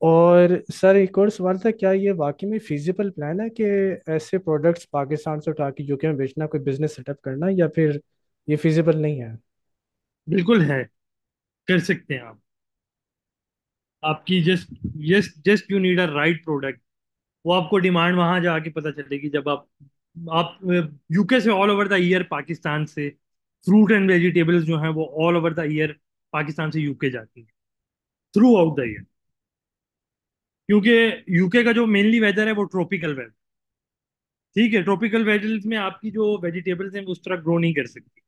और सर एक और सवाल था, क्या ये वाकई में फिजिबल प्लान है कि ऐसे प्रोडक्ट्स पाकिस्तान से उठा के यूके में बेचना, कोई बिजनेस सेटअप करना, या फिर ये फिजिबल नहीं है? बिल्कुल है, कर सकते हैं आप। आपकी just just just you need a right product. वो आपको डिमांड वहां जाके पता चलेगी जब आप यूके से all over the year Pakistan से फ्रूट एंड वेजिटेबल्स जो हैं वो all over the year Pakistan से यूके जाती हैं थ्रू आउट द ईयर। क्योंकि यूके का जो मेनली वेदर है वो ट्रॉपिकल वेदर, ठीक है। ट्रॉपिकल वेदर में आपकी जो वेजिटेबल्स हैं वो उस तरह ग्रो नहीं कर सकती,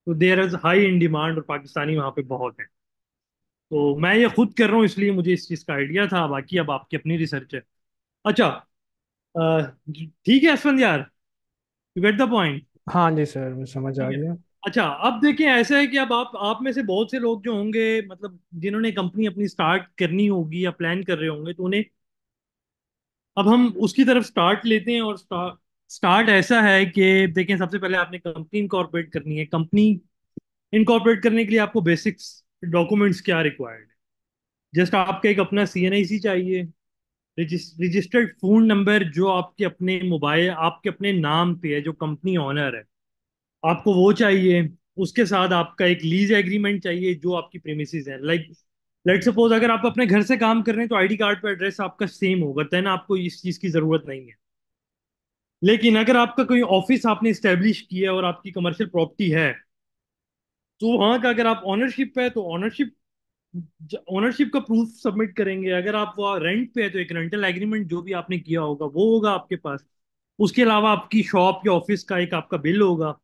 तो there is high in demand और पाकिस्तानी वहाँ पे बहुत है। तो मैं ये खुद कर रहा हूँ इसलिए मुझे इस चीज़ का आइडिया था, बाकी अब आपकी अपनी रिसर्च है। अच्छा, ठीक है असफंद यार, यू गेट द पॉइंट। हाँ जी सर, मैं समझ आ ठीक है। गया। अच्छा, अब देखिए, ऐसा है कि अब आप में से बहुत से लोग जो होंगे, मतलब जिन्होंने कंपनी अपनी स्टार्ट करनी होगी या प्लान कर रहे होंगे, तो उन्हें अब हम उसकी तरफ स्टार्ट लेते हैं। और स्टार्ट ऐसा है कि देखें, सबसे पहले आपने कंपनी इनकॉर्पोरेट करनी है। कंपनी इनकॉर्पोरेट करने के लिए आपको बेसिक्स डॉक्यूमेंट्स क्या रिक्वायर्ड है? जस्ट आपका एक अपना सीएनआईसी चाहिए, रजिस्टर्ड फोन नंबर जो आपके अपने मोबाइल, आपके अपने नाम पे है, जो कंपनी ऑनर है, आपको वो चाहिए। उसके साथ आपका एक लीज एग्रीमेंट चाहिए जो आपकी प्रीमिसेस है। लाइक लेट सपोज अगर आप अपने घर से काम कर रहे हैं तो आईडी कार्ड पे एड्रेस आपका सेम होगा, देन आपको इस चीज़ की ज़रूरत नहीं है। लेकिन अगर आपका कोई ऑफिस आपने इस्टेब्लिश किया है और आपकी कमर्शियल प्रॉपर्टी है, तो वहाँ का अगर आप ऑनरशिप पे है तो ओनरशिप का प्रूफ सबमिट करेंगे। अगर आप वहाँ रेंट पे है तो एक रेंटल एग्रीमेंट जो भी आपने किया होगा वो होगा आपके पास। उसके अलावा आपकी शॉप या ऑफिस का एक आपका बिल होगा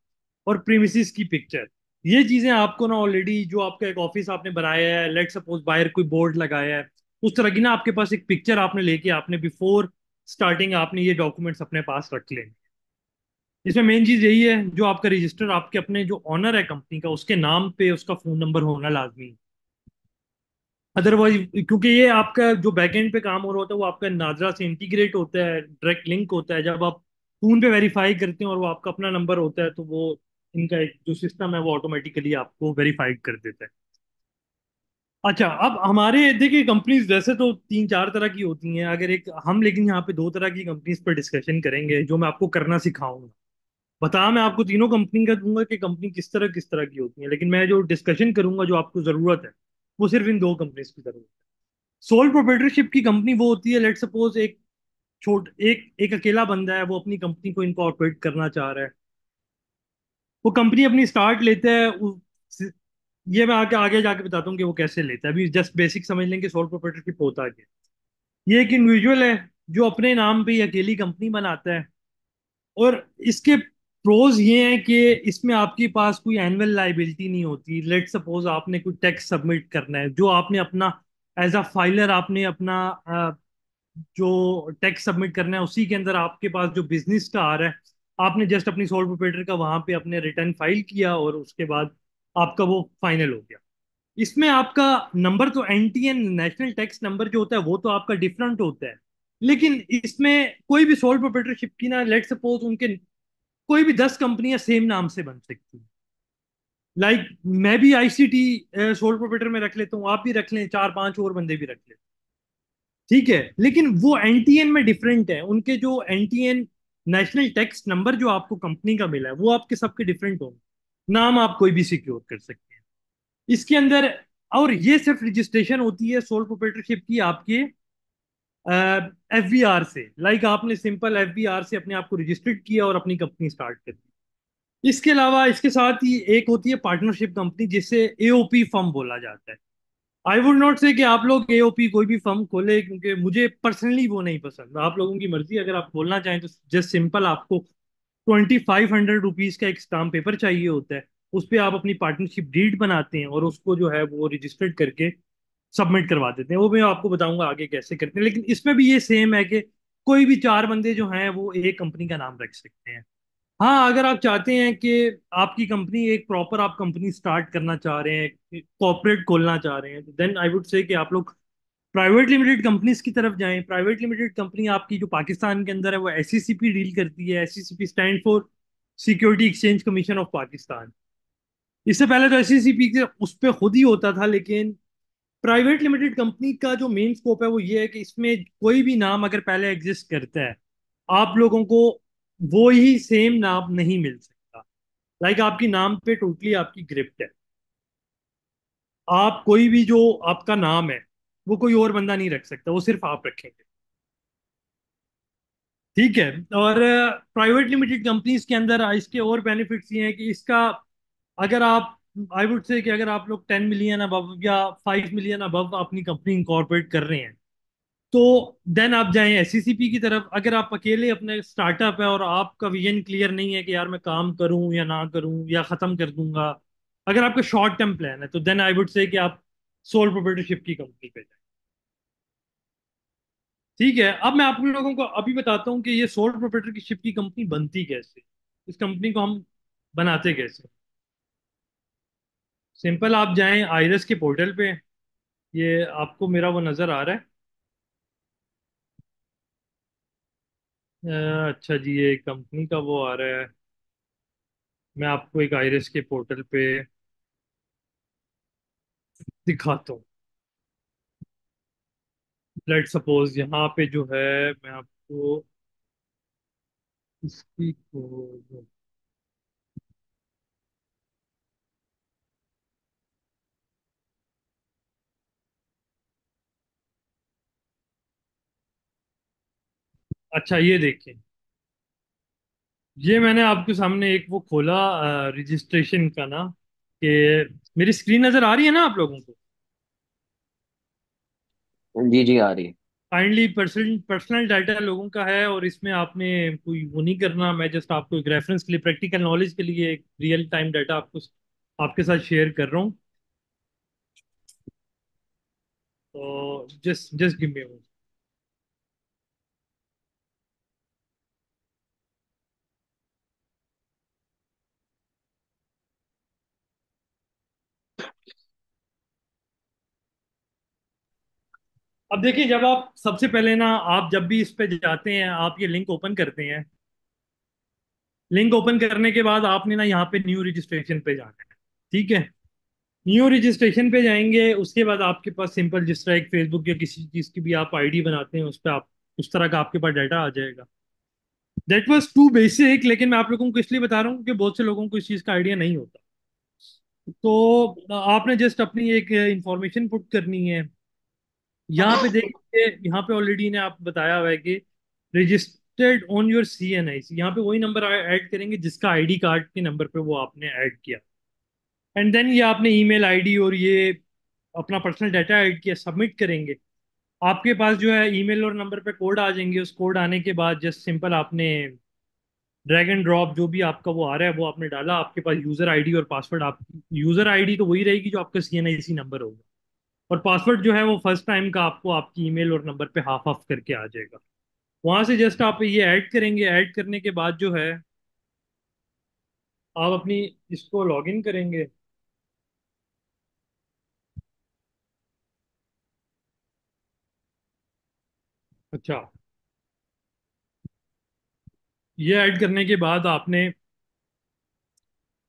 और प्रीमिसेस की पिक्चर। ये चीजें आपको ना ऑलरेडी, जो आपका एक ऑफिस आपने बनाया है, लेट सपोज बाहर कोई बोर्ड लगाया है, उस तरह की ना आपके पास एक पिक्चर आपने लेके आपने बिफोर स्टार्टिंग आपने ये डॉक्यूमेंट्स अपने पास रख लें। इसमें मेन चीज यही है, जो आपका रजिस्टर आपके अपने जो ऑनर है कंपनी का, उसके नाम पे उसका फोन नंबर होना लाजमी है। अदरवाइज, क्योंकि ये आपका जो बैकएंड पे काम हो रहा होता है वो आपका नाजरा से इंटीग्रेट होता है, डायरेक्ट लिंक होता है। जब आप फोन पे वेरीफाई करते हैं और वो आपका अपना नंबर होता है, तो वो इनका एक जो सिस्टम है वो ऑटोमेटिकली आपको वेरीफाइड कर देता है। अच्छा, अब हमारे देखिए कंपनीज वैसे तो तीन चार तरह की होती हैं, अगर एक हम, लेकिन यहाँ पे दो तरह की कंपनीज पर डिस्कशन करेंगे जो मैं आपको करना सिखाऊंगा। बता मैं आपको तीनों कंपनी का दूंगा कि कंपनी किस तरह की होती है, लेकिन मैं जो डिस्कशन करूंगा जो आपको जरूरत है वो सिर्फ इन दो कंपनीज की जरूरत है। सोल प्रोप्राइटरशिप की कंपनी वो होती है, लेट सपोज एक एक अकेला बंदा है, वो अपनी कंपनी को इनकॉर्पोरेट करना चाह रहा है। वो कंपनी अपनी स्टार्ट लेता है ये मैं आगे आगे जाके बताता हूँ कि वो कैसे लेता है, अभी जस्ट बेसिक समझ लेंगे सोल प्रोप्राइटरशिप होता है क्या। ये एक इंडिविजुअल है जो अपने नाम पे ही अकेली कंपनी बनाता है, और इसके प्रोज ये हैं कि इसमें आपके पास कोई एनुअल लाइबिलिटी नहीं होती। लेट सपोज आपने कोई टैक्स सबमिट करना है, जो आपने अपना एज अ फाइलर आपने अपना जो टैक्स सबमिट करना है उसी के अंदर आपके पास जो बिजनेस का आ रहा है, आपने जस्ट अपनी सोल प्रोप्राइटर का वहां पे अपने रिटर्न फाइल किया और उसके बाद आपका वो फाइनल हो गया। इसमें आपका नंबर तो एनटीएन नेशनल टैक्स नंबर जो होता है वो तो आपका डिफरेंट होता है, लेकिन इसमें कोई भी सोल प्रोप्राइटरशिप की ना, लेट सपोज उनके कोई भी 10 कंपनियां सेम नाम से बन सकती हैं। लाइक मैं भी आईसीटी सोल प्रोप्राइटर में रख लेता हूँ, आप भी रख लें, चार पांच और बंदे भी रख लें, ठीक है, लेकिन वो एनटीएन में डिफरेंट है। उनके जो एनटीएन नेशनल टैक्स नंबर जो आपको कंपनी का मिला है वो आपके सबके डिफरेंट होंगे। नाम आप कोई भी सिक्योर कर सकते हैं इसके अंदर। और ये सिर्फ रजिस्ट्रेशन होती है सोल प्रोप्राइटरशिप की आपके एफबीआर से। लाइक आपने सिंपल एफबीआर से अपने आप को रजिस्टर्ड किया और अपनी कंपनी स्टार्ट कर दी। इसके अलावा इसके साथ ही एक होती है पार्टनरशिप कंपनी, जिसे एओपी फर्म बोला जाता है। आई वुड नॉट से कि आप लोग एओपी कोई भी फर्म खोले, क्योंकि मुझे पर्सनली वो नहीं पसंद। आप लोगों की मर्जी, अगर आप खोलना चाहें तो जस्ट सिंपल आपको 2500 रुपीज का एक स्टाम्प पेपर चाहिए होता है, उस पर आप अपनी पार्टनरशिप डीड बनाते हैं और उसको जो है वो रजिस्टर्ड करके सबमिट करवा देते हैं। वो मैं आपको बताऊंगा आगे कैसे करते हैं, लेकिन इसमें भी ये सेम है कि कोई भी चार बंदे जो हैं वो एक कंपनी का नाम रख सकते हैं। हाँ, अगर आप चाहते हैं कि आपकी कंपनी एक प्रॉपर आप कंपनी स्टार्ट करना चाह रहे हैं, कॉर्पोरेट खोलना चाह रहे हैं, तो देन आई वुड से कि आप लोग प्राइवेट लिमिटेड कंपनीज की तरफ जाएं। प्राइवेट लिमिटेड कंपनी आपकी जो पाकिस्तान के अंदर है वो एसईसीपी डील करती है। SECP stand for security exchange commission of Pakistan. इससे पहले तो एसईसीपी के उस पर खुद ही होता था, लेकिन प्राइवेट लिमिटेड कंपनी का जो मेन स्कोप है वो ये है कि इसमें कोई भी नाम अगर पहले एग्जिस्ट करता है, आप लोगों को वो ही सेम नाम नहीं मिल सकता। लाइक आपकी नाम पे टोटली आपकी गिरफ्त है। आप कोई भी जो आपका नाम है वो कोई और बंदा नहीं रख सकता, वो सिर्फ आप रखेंगे, ठीक है। और प्राइवेट लिमिटेड कंपनीज के अंदर इसके और बेनिफिट्स ये हैं कि इसका अगर आप आई वुड से कि अगर आप लोग 10 मिलियन अबव या 5 मिलियन अबव अपनी कंपनी इंकॉर्पोरेट कर रहे हैं, तो देन आप जाएं एससीसीपी की तरफ। अगर आप अकेले अपने स्टार्टअप है और आपका विजन क्लियर नहीं है कि यार मैं काम करूं या ना करूं या खत्म कर दूंगा, अगर आपका शॉर्ट टर्म प्लान है, तो देन आई वुड से कि आप सोल प्रोप्राइटरशिप की कंपनी पे जाएं, ठीक है। अब मैं आप लोगों को अभी बताता हूँ कि ये सोल प्रोप्राइटरशिप की कंपनी बनती कैसे, इस कंपनी को हम बनाते कैसे। सिंपल, आप जाएं आइरस के पोर्टल पे। ये आपको मेरा वो नजर आ रहा है। अच्छा जी, ये कंपनी का वो आ रहा है। मैं आपको एक आइरिस के पोर्टल पे दिखाता हूँ। लेट सपोज यहाँ पे जो है मैं आपको इसकी को अच्छा ये देखिए, ये मैंने आपके सामने एक वो खोला रजिस्ट्रेशन का ना, कि मेरी स्क्रीन नजर आ रही है ना आप लोगों को। जी जी, आ रही है। काइंडली पर्सनल पर्सनल डाटा लोगों का है और इसमें आपने कोई वो नहीं करना। मैं जस्ट आपको एक रेफरेंस के लिए, प्रैक्टिकल नॉलेज के लिए एक रियल टाइम डाटा आपको आपके साथ शेयर कर रहा हूँ। तो जस्ट जस्ट गिव मी। अब देखिए, जब आप सबसे पहले ना, आप जब भी इस पे जाते हैं, आप ये लिंक ओपन करते हैं। लिंक ओपन करने के बाद आपने ना यहाँ पे न्यू रजिस्ट्रेशन पे जाना है, ठीक है। न्यू रजिस्ट्रेशन पे जाएंगे, उसके बाद आपके पास सिंपल जिस तरह एक फेसबुक या किसी चीज़ की भी आप आईडी बनाते हैं, उस पर आप उस तरह का आपके पास डाटा आ जाएगा। दैट वाज टू बेसिक, लेकिन मैं आप लोगों को इसलिए बता रहा हूँ कि बहुत से लोगों को इस चीज़ का आइडिया नहीं होता। तो आपने जस्ट अपनी एक इंफॉर्मेशन पुट करनी है। यहाँ पे देखिए, यहाँ पे ऑलरेडी ने आप बताया हुआ है कि रजिस्टर्ड ऑन योर CNIC, यहाँ पे वही नंबर ऐड करेंगे जिसका आईडी कार्ड के नंबर पे वो आपने ऐड किया। एंड देन ये आपने ईमेल आईडी और ये अपना पर्सनल डाटा ऐड किया, सबमिट करेंगे। आपके पास जो है ईमेल और नंबर पे कोड आ जाएंगे। उस कोड आने के बाद जस्ट सिंपल आपने ड्रैग एंड ड्रॉप जो भी आपका वो आ रहा है वो आपने डाला। आपके पास यूजर आईडी और पासवर्ड, आप यूजर आईडी तो वही रहेगी जो आपका CNIC नंबर होगा, और पासवर्ड जो है वो फर्स्ट टाइम का आपको आपकी ईमेल और नंबर पे हाफ हाफ करके आ जाएगा। वहां से जस्ट आप ये ऐड करेंगे। ऐड करने के बाद जो है आप अपनी इसको लॉगिन करेंगे। अच्छा, ये ऐड करने के बाद आपने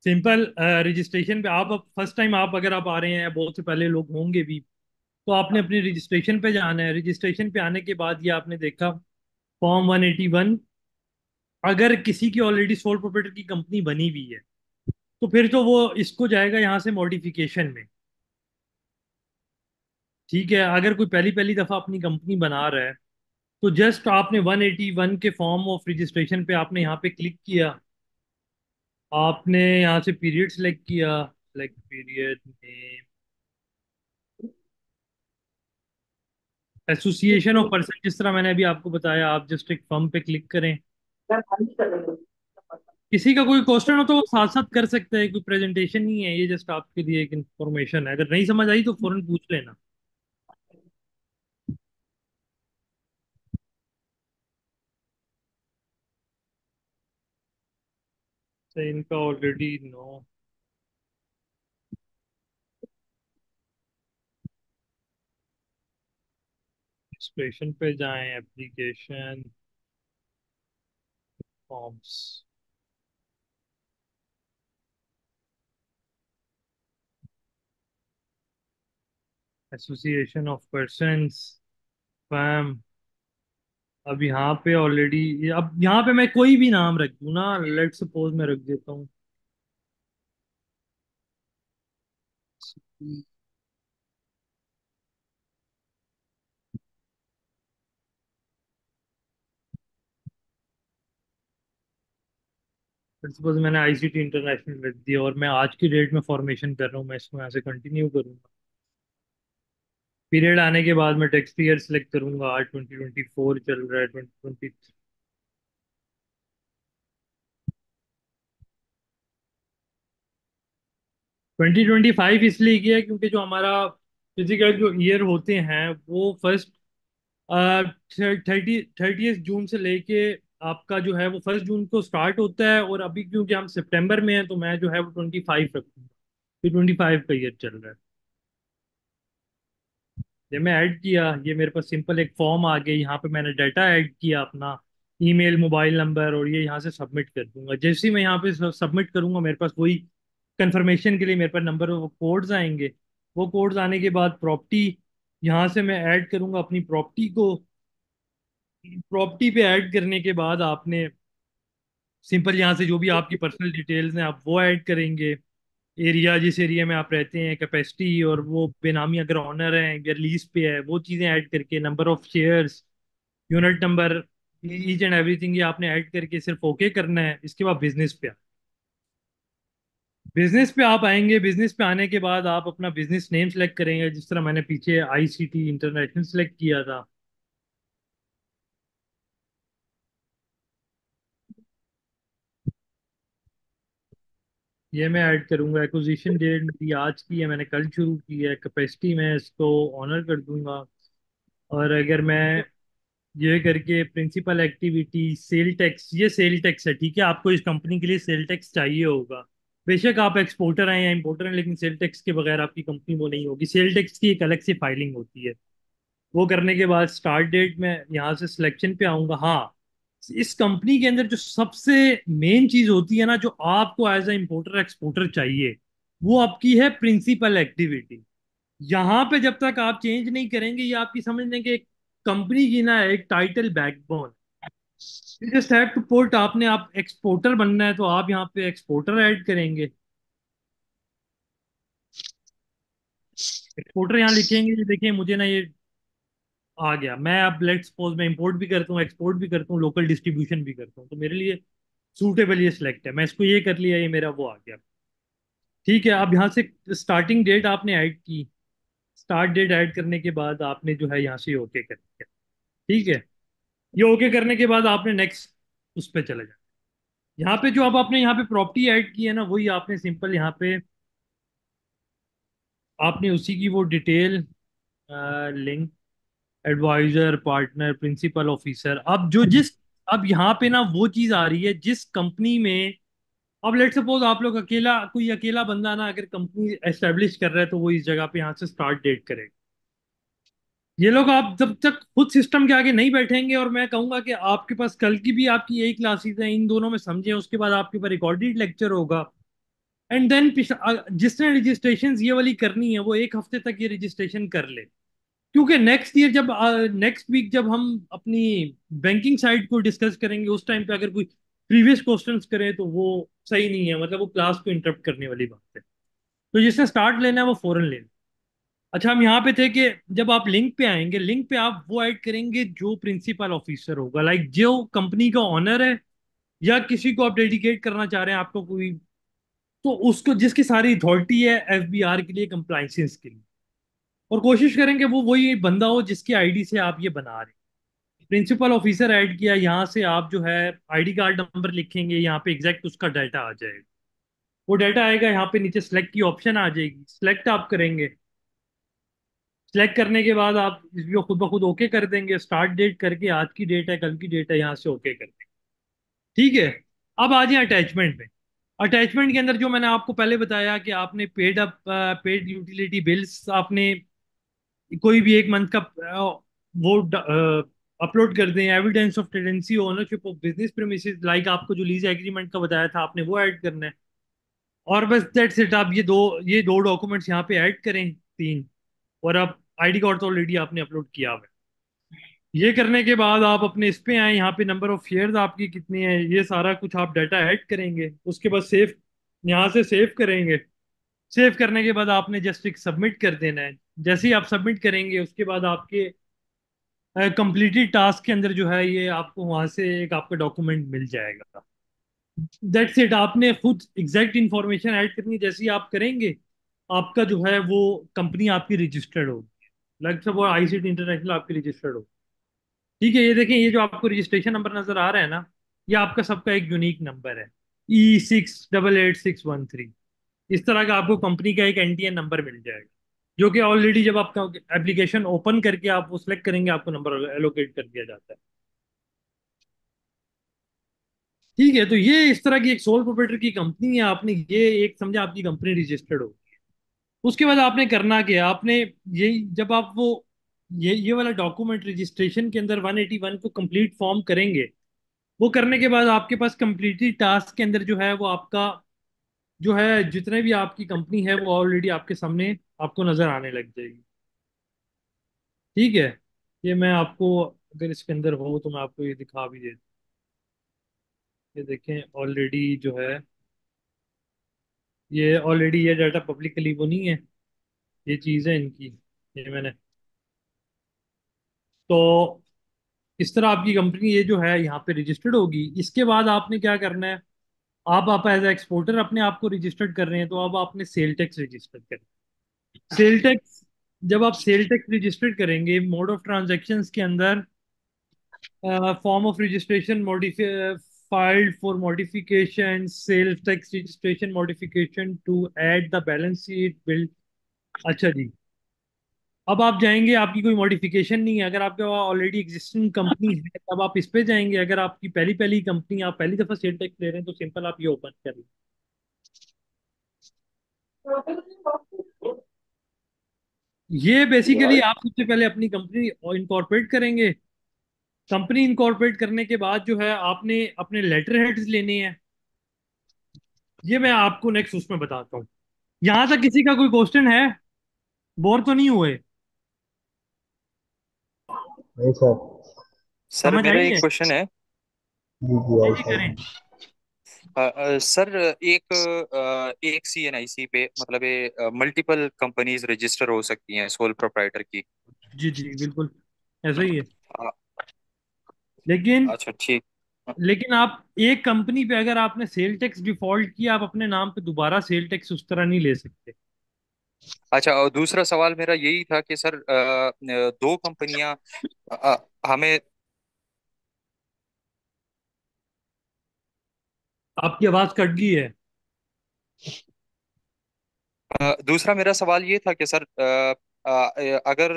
सिंपल रजिस्ट्रेशन पे आप फर्स्ट टाइम आप अगर आप आ रहे हैं, बहुत से पहले लोग होंगे भी, तो आपने अपने रजिस्ट्रेशन पे जाना है। रजिस्ट्रेशन पे आने के बाद ये आपने देखा फॉर्म 181। अगर किसी की ऑलरेडी सोल प्रोप्राइटर की कंपनी बनी हुई है तो फिर तो वो इसको जाएगा यहाँ से मॉडिफिकेशन में। ठीक है, अगर कोई पहली पहली दफा अपनी कंपनी बना रहा है तो जस्ट आपने 181 के फॉर्म ऑफ रजिस्ट्रेशन पे आपने यहाँ पे क्लिक किया। आपने यहाँ से पीरियड सेलेक्ट किया, select period name, association of person, जिस तरह मैंने अभी आपको बताया। आप जस्ट एक फॉर्म पे क्लिक करें। किसी का कोई क्वेश्चन हो तो वो साथ साथ कर सकते हैं, कोई प्रेजेंटेशन नहीं है ये, जस्ट आपके लिए एक इंफॉर्मेशन है। अगर नहीं समझ आई तो फौरन पूछ लेना। तो इनका ऑलरेडी नो। रजिस्ट्रेशन पे जाएं, application, forms, association of persons, fam. अब यहाँ पे ऑलरेडी, अब यहाँ पे मैं कोई भी नाम रख दूँ ना, लेट सपोज मैं रख देता हूँ सपोज मैंने ICT इंटरनेशनल रख दिया और मैं आज की डेट में फॉर्मेशन कर रहा हूँ, मैं इसको यहाँ से कंटिन्यू करूँगा। पीरियड आने के बाद मैं टेक्स्ट ईयर सेलेक्ट करूंगा। आज 2024 चल रहा है, 2020। 2025 इसलिए किया है क्योंकि जो हमारा फिजिकल जो ईयर होते हैं वो फर्स्ट 30 जून से लेके आपका जो है वो 1 जून को स्टार्ट होता है। और अभी क्योंकि हम सितंबर में हैं तो मैं जो है वो 25 रखूंगा। फिर 25 का ईयर चल रहा है। ये मैं ऐड किया, ये मेरे पास सिंपल एक फॉर्म आ गया। यहाँ पे मैंने डाटा ऐड किया अपना, ईमेल, मोबाइल नंबर, और ये यहाँ से सबमिट कर दूंगा। जैसे ही मैं यहाँ पे सबमिट करूंगा मेरे पास वही कंफर्मेशन के लिए मेरे पास नंबर वो कोड्स आएंगे। वो कोड्स आने के बाद प्रॉपर्टी, यहाँ से मैं ऐड करूंगा अपनी प्रॉपर्टी को। प्रॉपर्टी पे ऐड करने के बाद आपने सिंपल यहाँ से जो भी आपकी पर्सनल डिटेल्स हैं आप वो ऐड करेंगे। एरिया, जिस एरिया में आप रहते हैं, कैपेसिटी, और वो बेनामी अगर ऑनर है या लीज पे है, वो चीज़ें ऐड करके, number of shares, unit number, each and everything ये आपने ऐड करके सिर्फ ओके करना है। इसके बाद बिजनेस पे आप आएंगे। बिजनेस पे आने के बाद आप अपना बिजनेस नेम सेलेक्ट करेंगे, जिस तरह मैंने पीछे ICT इंटरनेशनल सेलेक्ट किया था। ये मैं ऐड करूंगा। एक्विजिशन डेट मेरी आज की है, मैंने कल शुरू की है। कैपेसिटी में इसको ऑनर कर दूंगा। और अगर मैं ये करके प्रिंसिपल एक्टिविटी, सेल टैक्स, ये सेल टैक्स है, ठीक है। आपको इस कंपनी के लिए सेल टैक्स चाहिए होगा। बेशक आप एक्सपोर्टर हैं या इंपोर्टर हैं, लेकिन सेल टैक्स के बगैर आपकी कंपनी वो नहीं होगी। सेल टैक्स की एक अलग से फाइलिंग होती है। वो करने के बाद स्टार्ट डेट में यहाँ से सिलेक्शन पे आऊंगा। हाँ, इस कंपनी के अंदर जो सबसे मेन चीज होती है ना, जो आपको एज ए इंपोर्टर एक्सपोर्टर चाहिए, वो आपकी है प्रिंसिपल एक्टिविटी। यहाँ पे जब तक आप चेंज नहीं करेंगे, ये आपकी समझ लें कि एक कंपनी की ना एक title backbone. You just have to put, आपने आप एक्सपोर्टर बनना है तो आप यहाँ पे एक्सपोर्टर ऐड करेंगे। एक्सपोर्टर यहाँ लिखेंगे, ये देखिए मुझे ना ये आ गया। मैं अब लेट्स सपोज मैं इंपोर्ट भी करता हूँ, एक्सपोर्ट भी करता हूँ, लोकल डिस्ट्रीब्यूशन भी करता हूँ, तो मेरे लिए सूटेबल ये सिलेक्ट है। मैं इसको ये कर लिया, ये मेरा वो आ गया। ठीक है, अब यहाँ से स्टार्टिंग डेट आपने ऐड की। स्टार्ट डेट ऐड करने के बाद आपने जो है यहाँ से ओके कर दिया। ठीक है, ये ओके करने के बाद आपने नेक्स्ट उस पर चले जाना। यहाँ पे जो अब आपने यहाँ पे प्रॉपर्टी ऐड की है ना, वही आपने सिंपल यहाँ पे आपने उसी की वो detail, link, advisor, partner, principal officer, अब जो जिस, अब यहाँ पे ना वो चीज आ रही है जिस कंपनी में, अब लेट सपोज आप लोग अकेला, कोई अकेला बंदा ना अगर कंपनी एस्टेब्लिश कर रहा है तो वो इस जगह पे यहाँ से स्टार्ट डेट करेगा। ये लोग आप जब तक खुद सिस्टम के आगे नहीं बैठेंगे, और मैं कहूंगा कि आपके पास कल की भी आपकी यही क्लासेस हैं, इन दोनों में समझें, उसके बाद आपके पास रिकॉर्डेड लेक्चर होगा। एंड देन जिसने रजिस्ट्रेशन ये वाली करनी है वो एक हफ्ते तक ये रजिस्ट्रेशन कर ले, क्योंकि नेक्स्ट ईयर जब नेक्स्ट वीक जब हम अपनी बैंकिंग साइड को डिस्कस करेंगे उस टाइम पे अगर कोई प्रीवियस क्वेश्चंस करे तो वो सही नहीं है, मतलब वो क्लास को इंटरप्ट करने वाली बात है। तो जिसने स्टार्ट लेना है वो फौरन लेना। अच्छा, हम यहाँ पे थे कि जब आप लिंक पे आएंगे, लिंक पे आप वो ऐड करेंगे जो प्रिंसिपल ऑफिसर होगा, लाइक जो कंपनी का ऑनर है, या किसी को आप डेडिकेट करना चाह रहे हैं आपको कोई, तो उसको जिसकी सारी अथॉरिटी है एफबीआर के लिए, कंप्लाइंसेस के लिए। और कोशिश करेंगे वो वही बंदा हो जिसकी आईडी से आप ये बना रहे हैं। प्रिंसिपल ऑफिसर ऐड किया, यहाँ से आप जो है आईडी कार्ड नंबर लिखेंगे, यहाँ पे एग्जैक्ट उसका डाटा आ जाएगा। वो डाटा आएगा, यहाँ पे नीचे सेलेक्ट की ऑप्शन आ जाएगी, सेलेक्ट आप करेंगे। सेलेक्ट करने के बाद आप इसको खुद ब खुद ओके कर देंगे, स्टार्ट डेट करके आज की डेट है, कल की डेट है, यहाँ से ओके कर देंगे। ठीक है, अब आ जाए अटैचमेंट में। अटैचमेंट के अंदर जो मैंने आपको पहले बताया कि आपने पेड यूटिलिटी बिल्स आपने कोई भी एक मंथ का वो अपलोड कर दें। Evidence of tenancy, ownership of business premises, like आपको जो लीज एग्रीमेंट का बताया था आपने वो ऐड करना है। और बस दैट्स इट। आप ये दो डॉक्यूमेंट्स यहाँ पे ऐड करें, तीन। और अब आईडी कार्ड तो ऑलरेडी आपने अपलोड किया हुआ है। ये करने के बाद आप अपने इस पे आए, यहाँ पे नंबर ऑफ शेयर्स आपकी कितनी है, ये सारा कुछ आप डाटा ऐड करेंगे। उसके बाद सेव, यहाँ से सेव करेंगे। सेव करने के बाद आपने जस्ट एक सबमिट कर देना है। जैसे ही आप सबमिट करेंगे उसके बाद आपके कंप्लीटेड टास्क के अंदर जो है ये आपको वहां से एक आपका डॉक्यूमेंट मिल जाएगा। That's it. आपने खुद एग्जैक्ट इंफॉर्मेशन ऐड करनी है। जैसे ही आप करेंगे आपका जो है वो कंपनी आपकी रजिस्टर्ड होगी, लाइक सब आईसीटी इंटरनेशनल आपकी रजिस्टर्ड होगी। ठीक है, ये देखें, ये जो आपको रजिस्ट्रेशन नंबर नजर आ रहा है ना, ये आपका सबका एक यूनिक नंबर है, E688613। इस तरह का आपको कंपनी का एक एनटीएन नंबर मिल जाएगा, जो कि ऑलरेडी जब आपका एप्लीकेशन ओपन करके आप वो सिलेक्ट करेंगे आपको नंबर एलोकेट कर दिया जाता है। ठीक है, तो ये इस तरह की एक सोल प्रोप्राइटर की कंपनी है। आपने ये एक समझा आपकी कंपनी रजिस्टर्ड हो। उसके बाद आपने करना क्या, आपने ये जब आप वो ये वाला डॉक्यूमेंट रजिस्ट्रेशन के अंदर 181 को कंप्लीट फॉर्म करेंगे, वो करने के बाद आपके पास कंप्लीटेड टास्क के अंदर जो है वो आपका जो है जितने भी आपकी कंपनी है वो ऑलरेडी आपके सामने आपको नजर आने लग जाएगी। ठीक है, ये मैं आपको अगर इसके अंदर हो तो मैं आपको ये दिखा भी देता हूँ। ये देखें ऑलरेडी जो है ये डाटा पब्लिकली वो नहीं है, ये चीज़ है इनकी। ये मैंने तो इस तरह आपकी कंपनी ये जो है यहाँ पे रजिस्टर्ड होगी। इसके बाद आपने क्या करना है, आप एज एक्सपोर्टर अपने आप को रजिस्टर्ड कर रहे हैं तो अब आपने सेल टैक्स रजिस्टर करना है। सेल टैक्स, जब आप सेल टैक्स रजिस्टर्ड करेंगे, मोड ऑफ ट्रांजैक्शंस के अंदर form of registration filed for modification, sales tax registration modification to add the balance sheet bill। अच्छा जी, अब आप जाएंगे, आपकी कोई मॉडिफिकेशन नहीं है। अगर आपके पास ऑलरेडी एग्जिस्टिंग कंपनी है तब आप इस पे जाएंगे। अगर आपकी पहली पहली कंपनी, आप पहली दफा सेल टैक्स ले रहे हैं, तो सिंपल आप ये ओपन कर लें। ये बेसिकली आप सबसे पहले अपनी कंपनी इनकॉर्पोरेट करेंगे। कंपनी इनकॉर्पोरेट करने के बाद जो है आपने अपने लेटर हेड्स लेने हैं। ये मैं आपको नेक्स्ट उसमें बताता हूँ। यहाँ तक किसी का कोई क्वेश्चन है? बोर तो नहीं हुए? नहीं सर। सर समझ मेरा आई एक है? क्वेश्चन है। जी जी जी भाई जी साहब। करें। सर एक CNIC पे मतलब मल्टीपल कंपनीज रजिस्टर हो सकती हैं सोल प्रोप्राइटर की। जी जी बिल्कुल ऐसा ही है। अ, लेकिन अच्छा ठीक। लेकिन आप एक कंपनी पे अगर आपने सेल टैक्स डिफॉल्ट किया, आप अपने नाम पे दोबारा सेल टैक्स उस तरह नहीं ले सकते। अच्छा, और दूसरा सवाल मेरा यही था कि सर दो कंपनियां हमें। आपकी आवाज कट गई है। दूसरा मेरा सवाल ये था कि सर अगर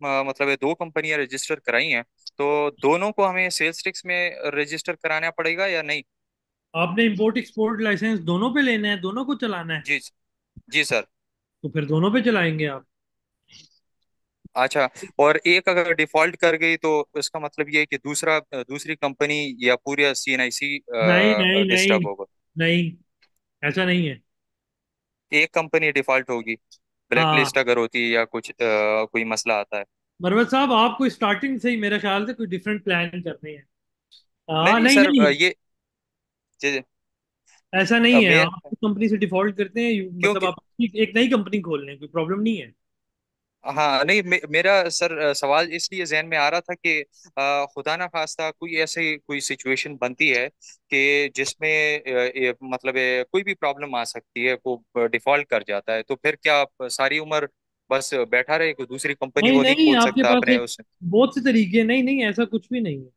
मतलब ये दो कंपनियां रजिस्टर कराई हैं तो दोनों को हमें सेल्स टैक्स में रजिस्टर कराना पड़ेगा या नहीं? आपने इंपोर्ट एक्सपोर्ट लाइसेंस दोनों पे लेना है, दोनों को चलाना है, जी। जी सर। तो फिर दोनों पे चलाएंगे आप। अच्छा, और एक अगर डिफॉल्ट कर गई तो इसका मतलब ये है कि दूसरी कंपनी या पूरा CNIC नहीं नहीं नहीं डिस्टर्ब होगा? नहीं, ऐसा नहीं है। एक कंपनी डिफॉल्ट होगी, ब्लैक हाँ, लिस्ट अगर होती है या कुछ कोई मसला आता है? मरवत साहब आपको स्टार्टिंग से ही मेरे ख्याल से कोई डिफरेंट प्लान करने हैं। नहीं हाँ नहीं नहीं सर, नहीं, ये जी, ऐसा नहीं है। मैं आप कंपनी से डिफॉल्ट करते हैं, मतलब क्योंकि आप एक नई कंपनी खोल लें, कोई प्रॉब्लम नहीं है। हाँ नहीं, मेरा सर सवाल इसलिए जहन में आ रहा था कि खुदा ना खास्ता कोई ऐसे कोई सिचुएशन बनती है कि जिसमें मतलब कोई भी प्रॉब्लम आ सकती है, वो डिफॉल्ट कर जाता है, तो फिर क्या आप सारी उम्र बस बैठा रहे, कोई दूसरी कंपनी नहीं वो नहीं नहीं, खोल आपके सकता पास अपने एक उस? बहुत से तरीके हैं। नहीं नहीं, ऐसा कुछ भी नहीं है।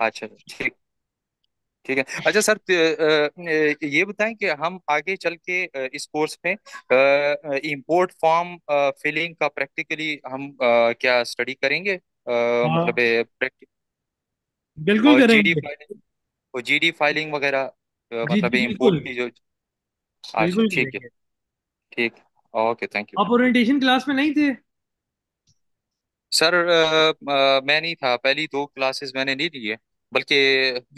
अच्छा ठीक। ठीक है। अच्छा सर, ये बताएं कि हम आगे चल के इस कोर्स में इंपोर्ट फॉर्म फिलिंग का प्रैक्टिकली हम क्या स्टडी करेंगे, मतलब हाँ प्रैक्टिस बिल्कुल और करेंगे। GD फाइलिंग वगैरह, जी मतलब जी इंपोर्ट बिल्कुल, की जो। अच्छा बिल्कुल ठीक है। करेंगे। ठीक। Okay, thank you. आप ओरिएंटेशन क्लास में नहीं थे? सर मैं नहीं था, पहली दो क्लासेस मैंने नहीं ली है, बल्कि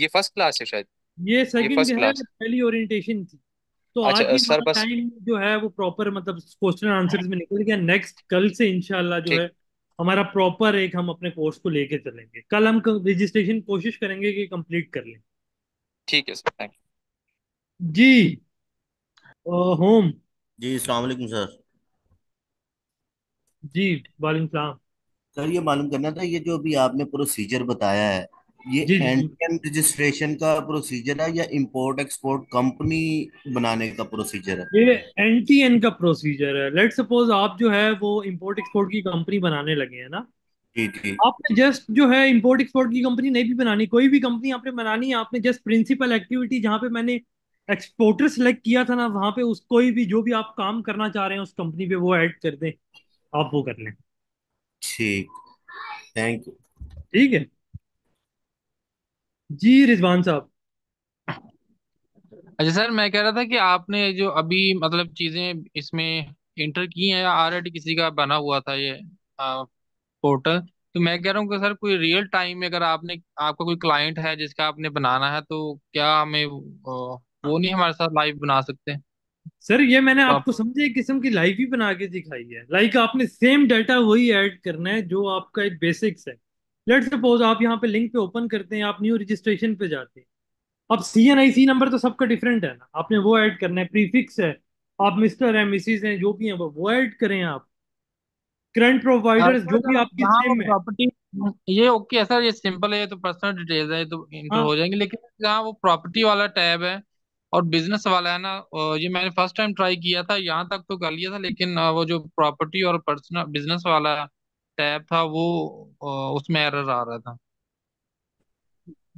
ये फर्स्ट क्लास है शायद। ये ये सेकंड फर्स्ट है, क्लास। पहली ओरिएंटेशन थी। तो आज अच्छा ही सर हमारा बस। टाइम जो है वो प्रॉपर, मतलब क्वेश्चन आंसर्स में निकल गया। नेक्स्ट कल से इंशाल्लाह जो ठीक। है हमारा प्रॉपर एक हम अपने कोर्स को लेके चलेंगे। कल हम रजिस्ट्रेशन कोशिश करेंगे कि कंप्लीट कर लें। ठीक है सर, थैंक जी। होम। जी अस्सलाम वालेकुम सर। जी वालेकुम सलाम। सर ये मालूम करना था, ये जो अभी आपने प्रोसीजर बताया है, ये G G and G. To end registration का प्रोसीजर है या इंपोर्ट एक्सपोर्ट कंपनी बनाने का प्रोसीजर है? ये NTN का प्रोसीजर है। लेट सपोज आप जो है वो इंपोर्ट एक्सपोर्ट की कंपनी बनाने लगे हैं ना। जी जी। आपने जस्ट जो है इंपोर्ट एक्सपोर्ट की कंपनी नहीं भी बनानी, कोई भी कंपनी आपने बनानी है, आपने जस्ट प्रिंसिपल एक्टिविटी जहां पे मैंने एक्सपोर्टर सेलेक्ट किया था ना, वहां पे उस कोई भी जो भी आप काम करना चाह रहे हैं उस कंपनी पे वो ऐड कर दें, आप वो कर लें। ठीक। Thank you. ठीक है। जी रिजवान साहब। अच्छा सर, मैं कह रहा था कि आपने जो अभी मतलब चीजें इसमें इंटर की हैं या ऑलरेडी किसी का बना हुआ था ये पोर्टल, तो मैं कह रहा हूँ कि सर कोई रियल टाइम में अगर आपका कोई क्लाइंट है जिसका आपने बनाना है, तो क्या हमें वो नहीं हमारे साथ लाइव बना सकते? सर ये मैंने तो आप। आपको समझे एक किस्म की लाइव ही बना के दिखाई है। लाइक आपने सेम डाटा वही ऐड करना है जो आपका एक बेसिक्स है। लेट सपोज आप यहाँ पे लिंक पे ओपन करते हैं, आप न्यू रजिस्ट्रेशन पे जाते हैं। अब CNIC नंबर तो सबका डिफरेंट है ना, आपने वो ऐड करना है। प्रीफिक्स है, आप मिस्टर है मिसिज हैं जो भी हैं वो ऐड करें आप। करंट प्रोवाइडर्स जो भी सर आपकी यहाँ वो सिम है। प्रॉपर्टी, ये ओके है सर, ये सिंपल है, ये तो पर्सनल डिटेल्स है, ये तो इंटर हाँ हो जाएंगे। लेकिन जहाँ वो प्रॉपर्टी वाला टैब है और बिजनेस वाला है ना, ये मैंने फर्स्ट टाइम ट्राई किया था, यहाँ तक तो कर लिया था, लेकिन वो जो प्रॉपर्टी और पर्सनल बिजनेस वाला टैब था वो उसमें एरर आ रहा था।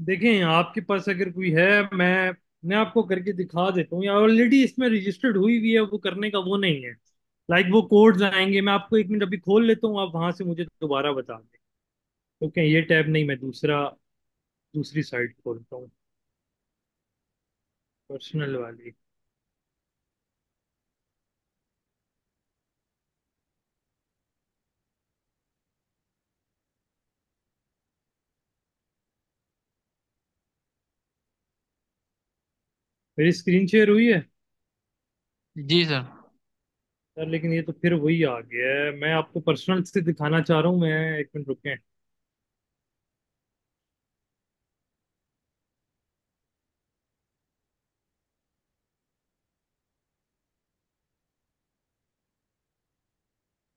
देखें, आपके पास अगर कोई है, मैं आपको करके दिखा देता हूँ, या ऑलरेडी इसमें रजिस्टर्ड हुई हुई है, वो करने का वो नहीं है। लाइक वो कोड्स आएंगे, मैं आपको एक मिनट अभी खोल लेता हूँ, आप वहां से मुझे दोबारा बता दें। ओके, ये टैब नहीं, मैं दूसरी साइट खोलता हूँ, पर्सनल वाली। मेरी स्क्रीन शेयर हुई है जी सर। सर, लेकिन ये तो फिर वही आ गया है। मैं आपको पर्सनल से दिखाना चाह रहा हूँ, मैं एक मिनट रुकें।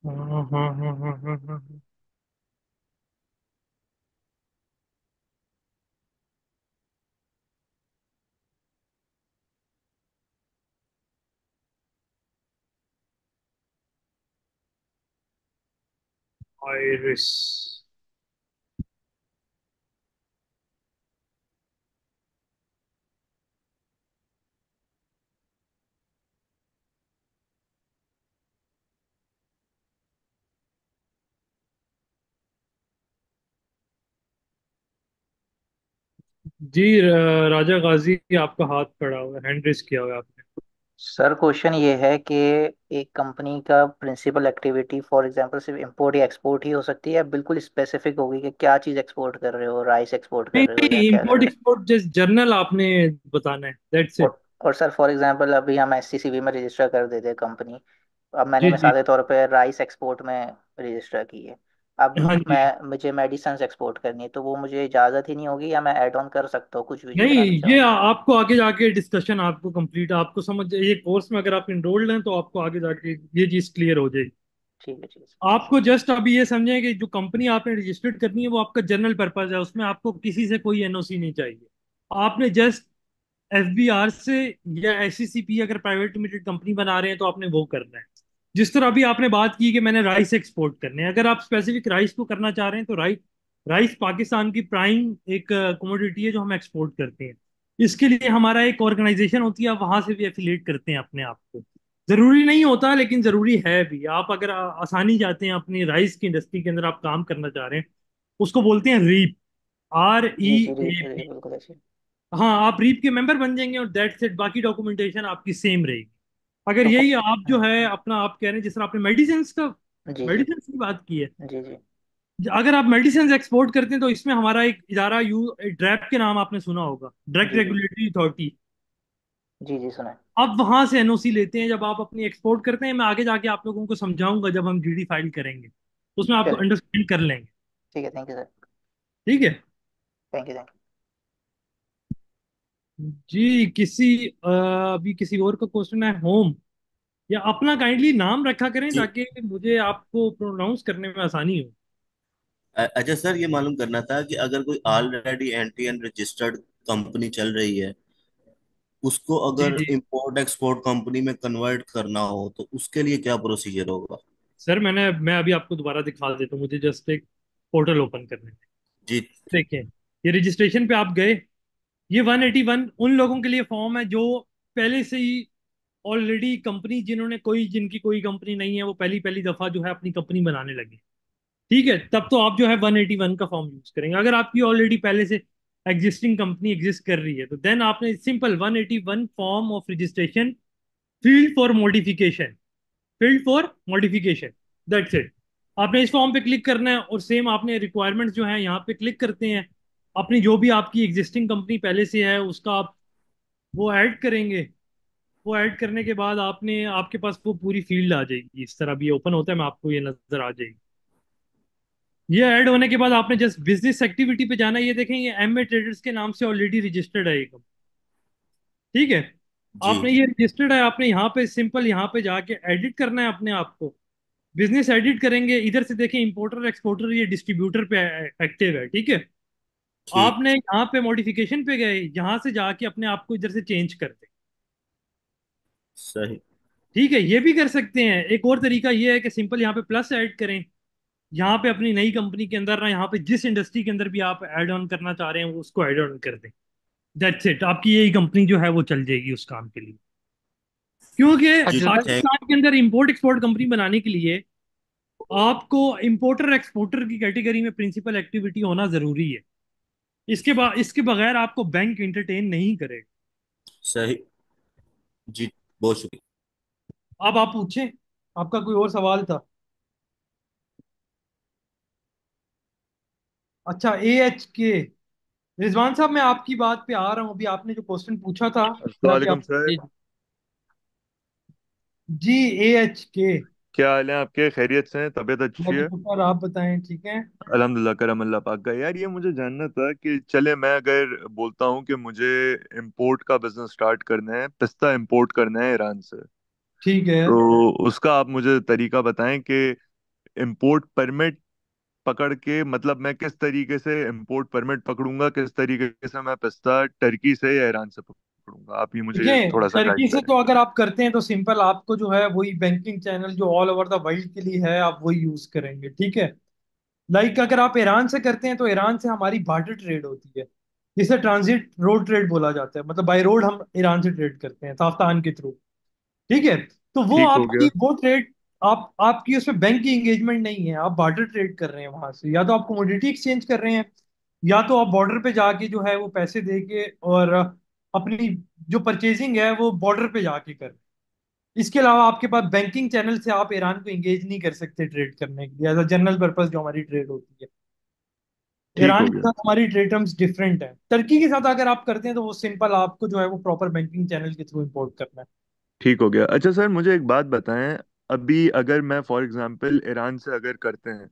हाँ हाँ हाँ हाँ हाँ हाँ हाँ। आयरिस। जी राजा गाजी, आपका हाथ खड़ा हुआ है, हैंड रेस किया हुआ है आपने। सर क्वेश्चन ये है कि एक कंपनी का प्रिंसिपल एक्टिविटी फॉर एग्जांपल सिर्फ इंपोर्ट या एक्सपोर्ट ही हो सकती है, या बिल्कुल स्पेसिफिक होगी कि क्या चीज़ एक्सपोर्ट कर रहे हो, राइस एक्सपोर्ट कर नहीं रहे हो या नहीं, क्या कर इंपोर्ट रहे हो? एक्सपोर्ट जस्ट जर्नल आपने बताना है, दैट्स इट। और सर फॉर एग्जांपल अभी हम एससीसीबी में रजिस्टर कर देते हैं कंपनी, अब मैंने जी जी। मिसाल के तौर पे राइस एक्सपोर्ट में रजिस्टर की है। अब हाँ जी। मैं मुझे मेडिसिन एक्सपोर्ट करनी है, तो वो मुझे इजाज़त ही नहीं होगी, या मैं ऐड ऑन कर सकता हूँ कुछ भी जो नहीं, कराना ये चाहूँ? आपको आगे जाके डिस्कशन आपको कंप्लीट, आपको समझ, ये कोर्स में अगर आप इनरोल्ड हैं तो आपको आगे जाके ये चीज क्लियर हो जाएगी। ठीक है, ठीक है आपको जस्ट अभी ये समझें कि जो कंपनी आपने रजिस्टर्ड करनी है वो आपका जनरल पर्पज है, उसमें आपको किसी से कोई एनओसी नहीं चाहिए। आपने जस्ट एफबीआर से या एससीसीपी, अगर प्राइवेट लिमिटेड कंपनी बना रहे हैं तो आपने वो करना है। जिस तरह अभी आपने बात की कि मैंने राइस एक्सपोर्ट करने हैं, अगर आप स्पेसिफिक राइस को करना चाह रहे हैं तो राइस, राइस पाकिस्तान की प्राइम एक कमोडिटी है जो हम एक्सपोर्ट करते हैं। इसके लिए हमारा एक ऑर्गेनाइजेशन होती है, आप वहां से भी एफिलिएट करते हैं अपने आप को। जरूरी नहीं होता लेकिन जरूरी है भी। आप अगर आसानी चाहते हैं अपनी राइस की इंडस्ट्री के अंदर आप काम करना चाह रहे हैं, उसको बोलते हैं रीप, आर ई जी जी जी ए जी पी। बिल्कुल ऐसे। हाँ, आप रीप के मेंबर बन जाएंगे और दैट्स इट, बाकी डॉक्यूमेंटेशन आपकी सेम रहेगी। अगर तो यही आप जो है अपना, आप कह रहे हैं जिस तरह आपने मेडिसिन का, जी जी मेडिसिन की बात की है, जी जी अगर आप मेडिसिन एक्सपोर्ट करते हैं तो इसमें हमारा एक इदारा यू ड्रैप के नाम आपने सुना होगा, ड्रग जी जी रेगुलेटरी अथॉरिटी। जी जी सुना है। आप वहां से एनओसी लेते हैं जब आप अपनी एक्सपोर्ट करते हैं। मैं आगे जाके आप लोगों को समझाऊंगा जब हम जीडी फाइल करेंगे, उसमें आपको चलिए, अंडरस्टैंड कर लेंगे। ठीक है, थैंक यू सर। ठीक है थैंक यू, थैंक जी। अभी किसी और का क्वेश्चन है? होम या अपना काइंडली नाम रखा करें जी। ताकि मुझे आपको प्रोनाउंस करने में आसानी हो। अच्छा सर, ये मालूम करना था कि अगर कोई already anti and registered company चल रही है, उसको जी अगर जी। इंपोर्ट एक्सपोर्ट कंपनी में कन्वर्ट करना हो तो उसके लिए क्या प्रोसीजर होगा? सर मैं अभी आपको दोबारा दिखा देता हूँ, मुझे जस्ट एक पोर्टल ओपन करने में। जी। देखिए, ये रजिस्ट्रेशन पे आप गए। ये 181 उन लोगों के लिए फॉर्म है जो पहले से ही ऑलरेडी कंपनी, जिन्होंने कोई, जिनकी कोई कंपनी नहीं है, वो पहली पहली दफा जो है अपनी कंपनी बनाने लगे। ठीक है, तब तो आप जो है 181 का फॉर्म यूज करेंगे। अगर आपकी ऑलरेडी पहले से एग्जिस्टिंग कंपनी एग्जिस्ट कर रही है तो देन आपने simple 181 form of registration, field for modification, field for modification, that's it. आपने इस फॉर्म पे क्लिक करना है और सेम आपने रिक्वायरमेंट्स जो है यहाँ पे क्लिक करते हैं। अपनी जो भी आपकी एग्जिस्टिंग कंपनी पहले से है उसका आप वो ऐड करेंगे। वो ऐड करने के बाद आपने, आपके पास वो पूरी फील्ड आ जाएगी। इस तरह भी ओपन होता है, मैं आपको ये नजर आ जाएगी। ये ऐड होने के बाद आपने जस्ट बिजनेस एक्टिविटी पे जाना है। ये देखें, ये एम ए ट्रेडर्स के नाम से ऑलरेडी रजिस्टर्ड है ये कंपनी। ठीक है, जी। आपने ये रजिस्टर्ड है, आपने यहाँ पे सिंपल यहाँ पे जाके एडिट करना है अपने आप को। बिजनेस एडिट करेंगे, इधर से देखें इंपोर्टर एक्सपोर्टर, ये डिस्ट्रीब्यूटर पे एक्टिव है। ठीक है, ठीक। आपने यहाँ पे मॉडिफिकेशन पे गए, यहाँ से जाके अपने आप को इधर से चेंज कर दे। सही। ठीक है, ये भी कर सकते हैं। एक और तरीका ये है कि सिंपल यहाँ पे प्लस ऐड करें, यहाँ पे अपनी नई कंपनी के अंदर ना, यहाँ पे जिस इंडस्ट्री के अंदर भी आप ऐड ऑन करना चाह रहे हैं वो उसको ऐड ऑन कर दें। दैट्स इट, आपकी यही कंपनी जो है वो चल जाएगी उस काम के लिए। क्योंकि जी। अच्छा सर। थैंक। पाकिस्तान के अंदर इंपोर्ट एक्सपोर्ट कंपनी बनाने के लिए आपको इंपोर्टर एक्सपोर्टर की कैटेगरी में प्रिंसिपल एक्टिविटी होना जरूरी है। इसके बगैर आपको बैंक इंटरटेन नहीं करेगा। सही। जी। बहुत शुक्रिया। अब आप पूछें, आपका कोई और सवाल था? अच्छा, AHK, रिजवान साहब मैं आपकी बात पे आ रहा हूँ। अभी आपने जो क्वेश्चन पूछा था, अस्सलाम हालांकि वालेकुम आप, सर। जी जी, AHK। क्या हाल है आपके? खैरियत से हैं? तबीयत अल्लाह अच्छी का है? शुक्र, आप बताएं, ठीक है? अल्हम्दुलिल्लाह, करम अल्लाह पाक का। यार ये मुझे जानना था कि चले मैं अगर बोलता हूँ कि मुझे इंपोर्ट का बिजनेस स्टार्ट करना है, पिस्ता इंपोर्ट करना है ईरान से, ठीक है। तो उसका आप मुझे तरीका बताएं कि इंपोर्ट परमिट पकड़ के, मतलब मैं किस तरीके से इंपोर्ट परमिट पकड़ूंगा, किस तरीके से मैं पिस्ता टर्की से या ईरान से पकड़ूंगा, आप ये मुझे देखिए, थोड़ा सा गाइड टर्की से करें। तो अगर आप करते हैं तो सिंपल, आपको जो है वही बैंकिंग चैनल जो ऑल ओवर द वर्ल्ड के लिए है, आप वही यूज करेंगे, ठीक है। लाइक अगर आप ईरान से करते हैं तो ईरान से हमारी बार्टर ट्रेड होती है, जिसे ट्रांजिट रोड ट्रेड बोला जाता है। मतलब बाय रोड हम ईरान से ट्रेड करते हैं साफ्तान के थ्रू, ठीक है। तो वो ठीक हो आपकी गया। वो ट्रेड, आपकी उसमें बैंक की एंगेजमेंट नहीं है, आप बार्टर ट्रेड कर रहे हैं वहां से, या तो आप कमोडिटी एक्सचेंज कर रहे हैं, या तो आप बॉर्डर पे जाके जो है वो पैसे दे के और अपनी जो परचेजिंग है वो बॉर्डर पे जाके कर। इसके अलावा आपके पास बैंकिंग चैनल से आप ईरान को एंगेज नहीं कर सकते ट्रेड करने के लिए, एज अ जनरल पर्पस जो हमारी ट्रेड होती है। ठीक ईरान हो के गया। साथ हमारी ट्रेड टर्म्स डिफरेंट है। टर्की के साथ अगर आप करते हैं तो वो सिंपल, आपको जो है वो प्रॉपर बैंकिंग चैनल के थ्रू इंपोर्ट करना है। ठीक हो गया। अच्छा सर, मुझे एक बात बताएं, अभी अगर मैं फॉर एग्जांपल ईरान से अगर करते हैं,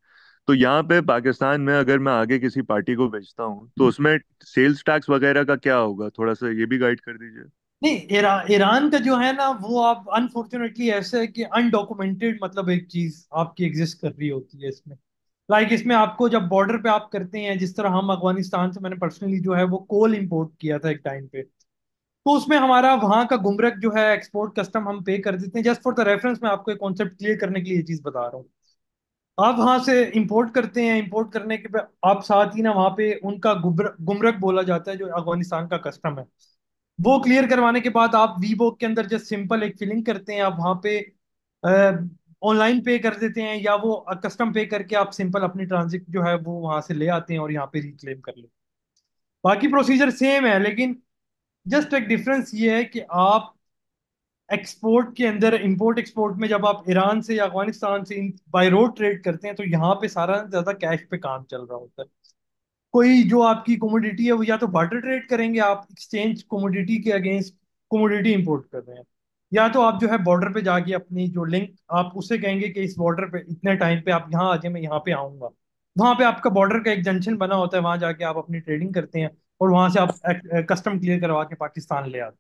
तो यहाँ पे पाकिस्तान में अगर मैं आगे किसी पार्टी को भेजता हूँ तो उसमें सेल्स टैक्स वगैरह का क्या होगा, थोड़ा सा ये भी गाइड कर दीजिए। नहीं, ईरान का जो है ना वो, आप अनफॉर्चुनेटली ऐसे है कि अनडॉक्यूमेंटेड, मतलब एक चीज आपकी एग्जिस्ट कर रही होती है इसमें। लाइक इसमें आपको जब बॉर्डर पे आप करते हैं, जिस तरह हम अफगानिस्तान से, मैंने पर्सनली जो है वो कोल इंपोर्ट किया था एक टाइम पे, तो उसमें हमारा वहाँ का गुमरक जो है, एक्सपोर्ट कस्टम हम पे कर देते हैं। जस्ट फॉर द रेफरेंस, मैं आपको एक कॉन्सेप्ट क्लियर करने के लिए ये चीज बता रहा हूँ। आप वहां से इंपोर्ट करते हैं, इंपोर्ट करने के बाद आप साथ ही ना वहाँ पे उनका गुमरक बोला जाता है जो अफगानिस्तान का कस्टम है, वो क्लियर करवाने के बाद आप वीबोक के अंदर जस्ट सिंपल एक फिलिंग करते हैं, आप वहाँ पे ऑनलाइन पे कर देते हैं, या वो कस्टम पे करके आप सिंपल अपनी ट्रांजिट जो है वो वहां से ले आते हैं और यहाँ पे रिक्लेम कर लेते हैं। बाकी प्रोसीजर सेम है, लेकिन जस्ट एक डिफरेंस ये है कि आप एक्सपोर्ट के अंदर, इंपोर्ट एक्सपोर्ट में जब आप ईरान से या अफगानिस्तान से बाय रोड ट्रेड करते हैं तो यहाँ पे सारा ज्यादा कैश पे काम चल रहा होता है। कोई जो आपकी कमोडिटी है वो या तो बार्टर ट्रेड करेंगे, आप एक्सचेंज कमोडिटी के अगेंस्ट कमोडिटी इंपोर्ट कर रहे हैं, या तो आप जो है बॉर्डर पे जाके अपनी जो लिंक, आप उससे कहेंगे कि इस बॉर्डर पे इतने टाइम पे आप यहाँ आ जाए, मैं यहाँ पे आऊंगा। वहां पे आपका बॉर्डर का एक जंक्शन बना होता है, वहां जाके आप अपनी ट्रेडिंग करते हैं और वहां से आप कस्टम क्लियर करवा के पाकिस्तान ले आते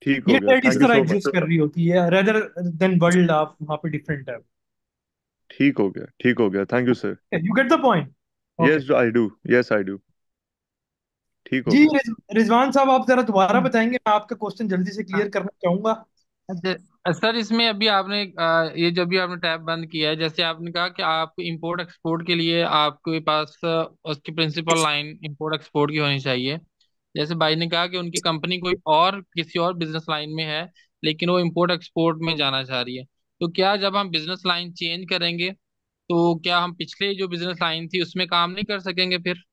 ठीक हैं। हो ये गया, ट्रेड इस थैंक यू तरह सो मच। एग्जिस्ट कर रही होती है, रेदर देन वर्ल्ड आप वहां पे डिफरेंट है। ठीक हो गया, ठीक हो गया, thank you sir. You get the point. Okay. Yes I do, yes I do. ठीक हो जी, गया। रिजवान साहब आप जरा दोबारा बताएंगे, मैं आपका क्वेश्चन जल्दी से क्लियर करना चाहूंगा। अच्छा सर, इसमें अभी आपने ये जब भी आपने टैब बंद किया है, जैसे आपने कहा कि आप इंपोर्ट एक्सपोर्ट के लिए आपके पास उसकी प्रिंसिपल लाइन इंपोर्ट एक्सपोर्ट की होनी चाहिए। जैसे भाई ने कहा कि उनकी कंपनी कोई और किसी और बिजनेस लाइन में है, लेकिन वो इंपोर्ट एक्सपोर्ट में जाना चाह रही है, तो क्या जब हम बिजनेस लाइन चेंज करेंगे तो क्या हम पिछले जो बिजनेस लाइन थी उसमें काम नहीं कर सकेंगे फिर?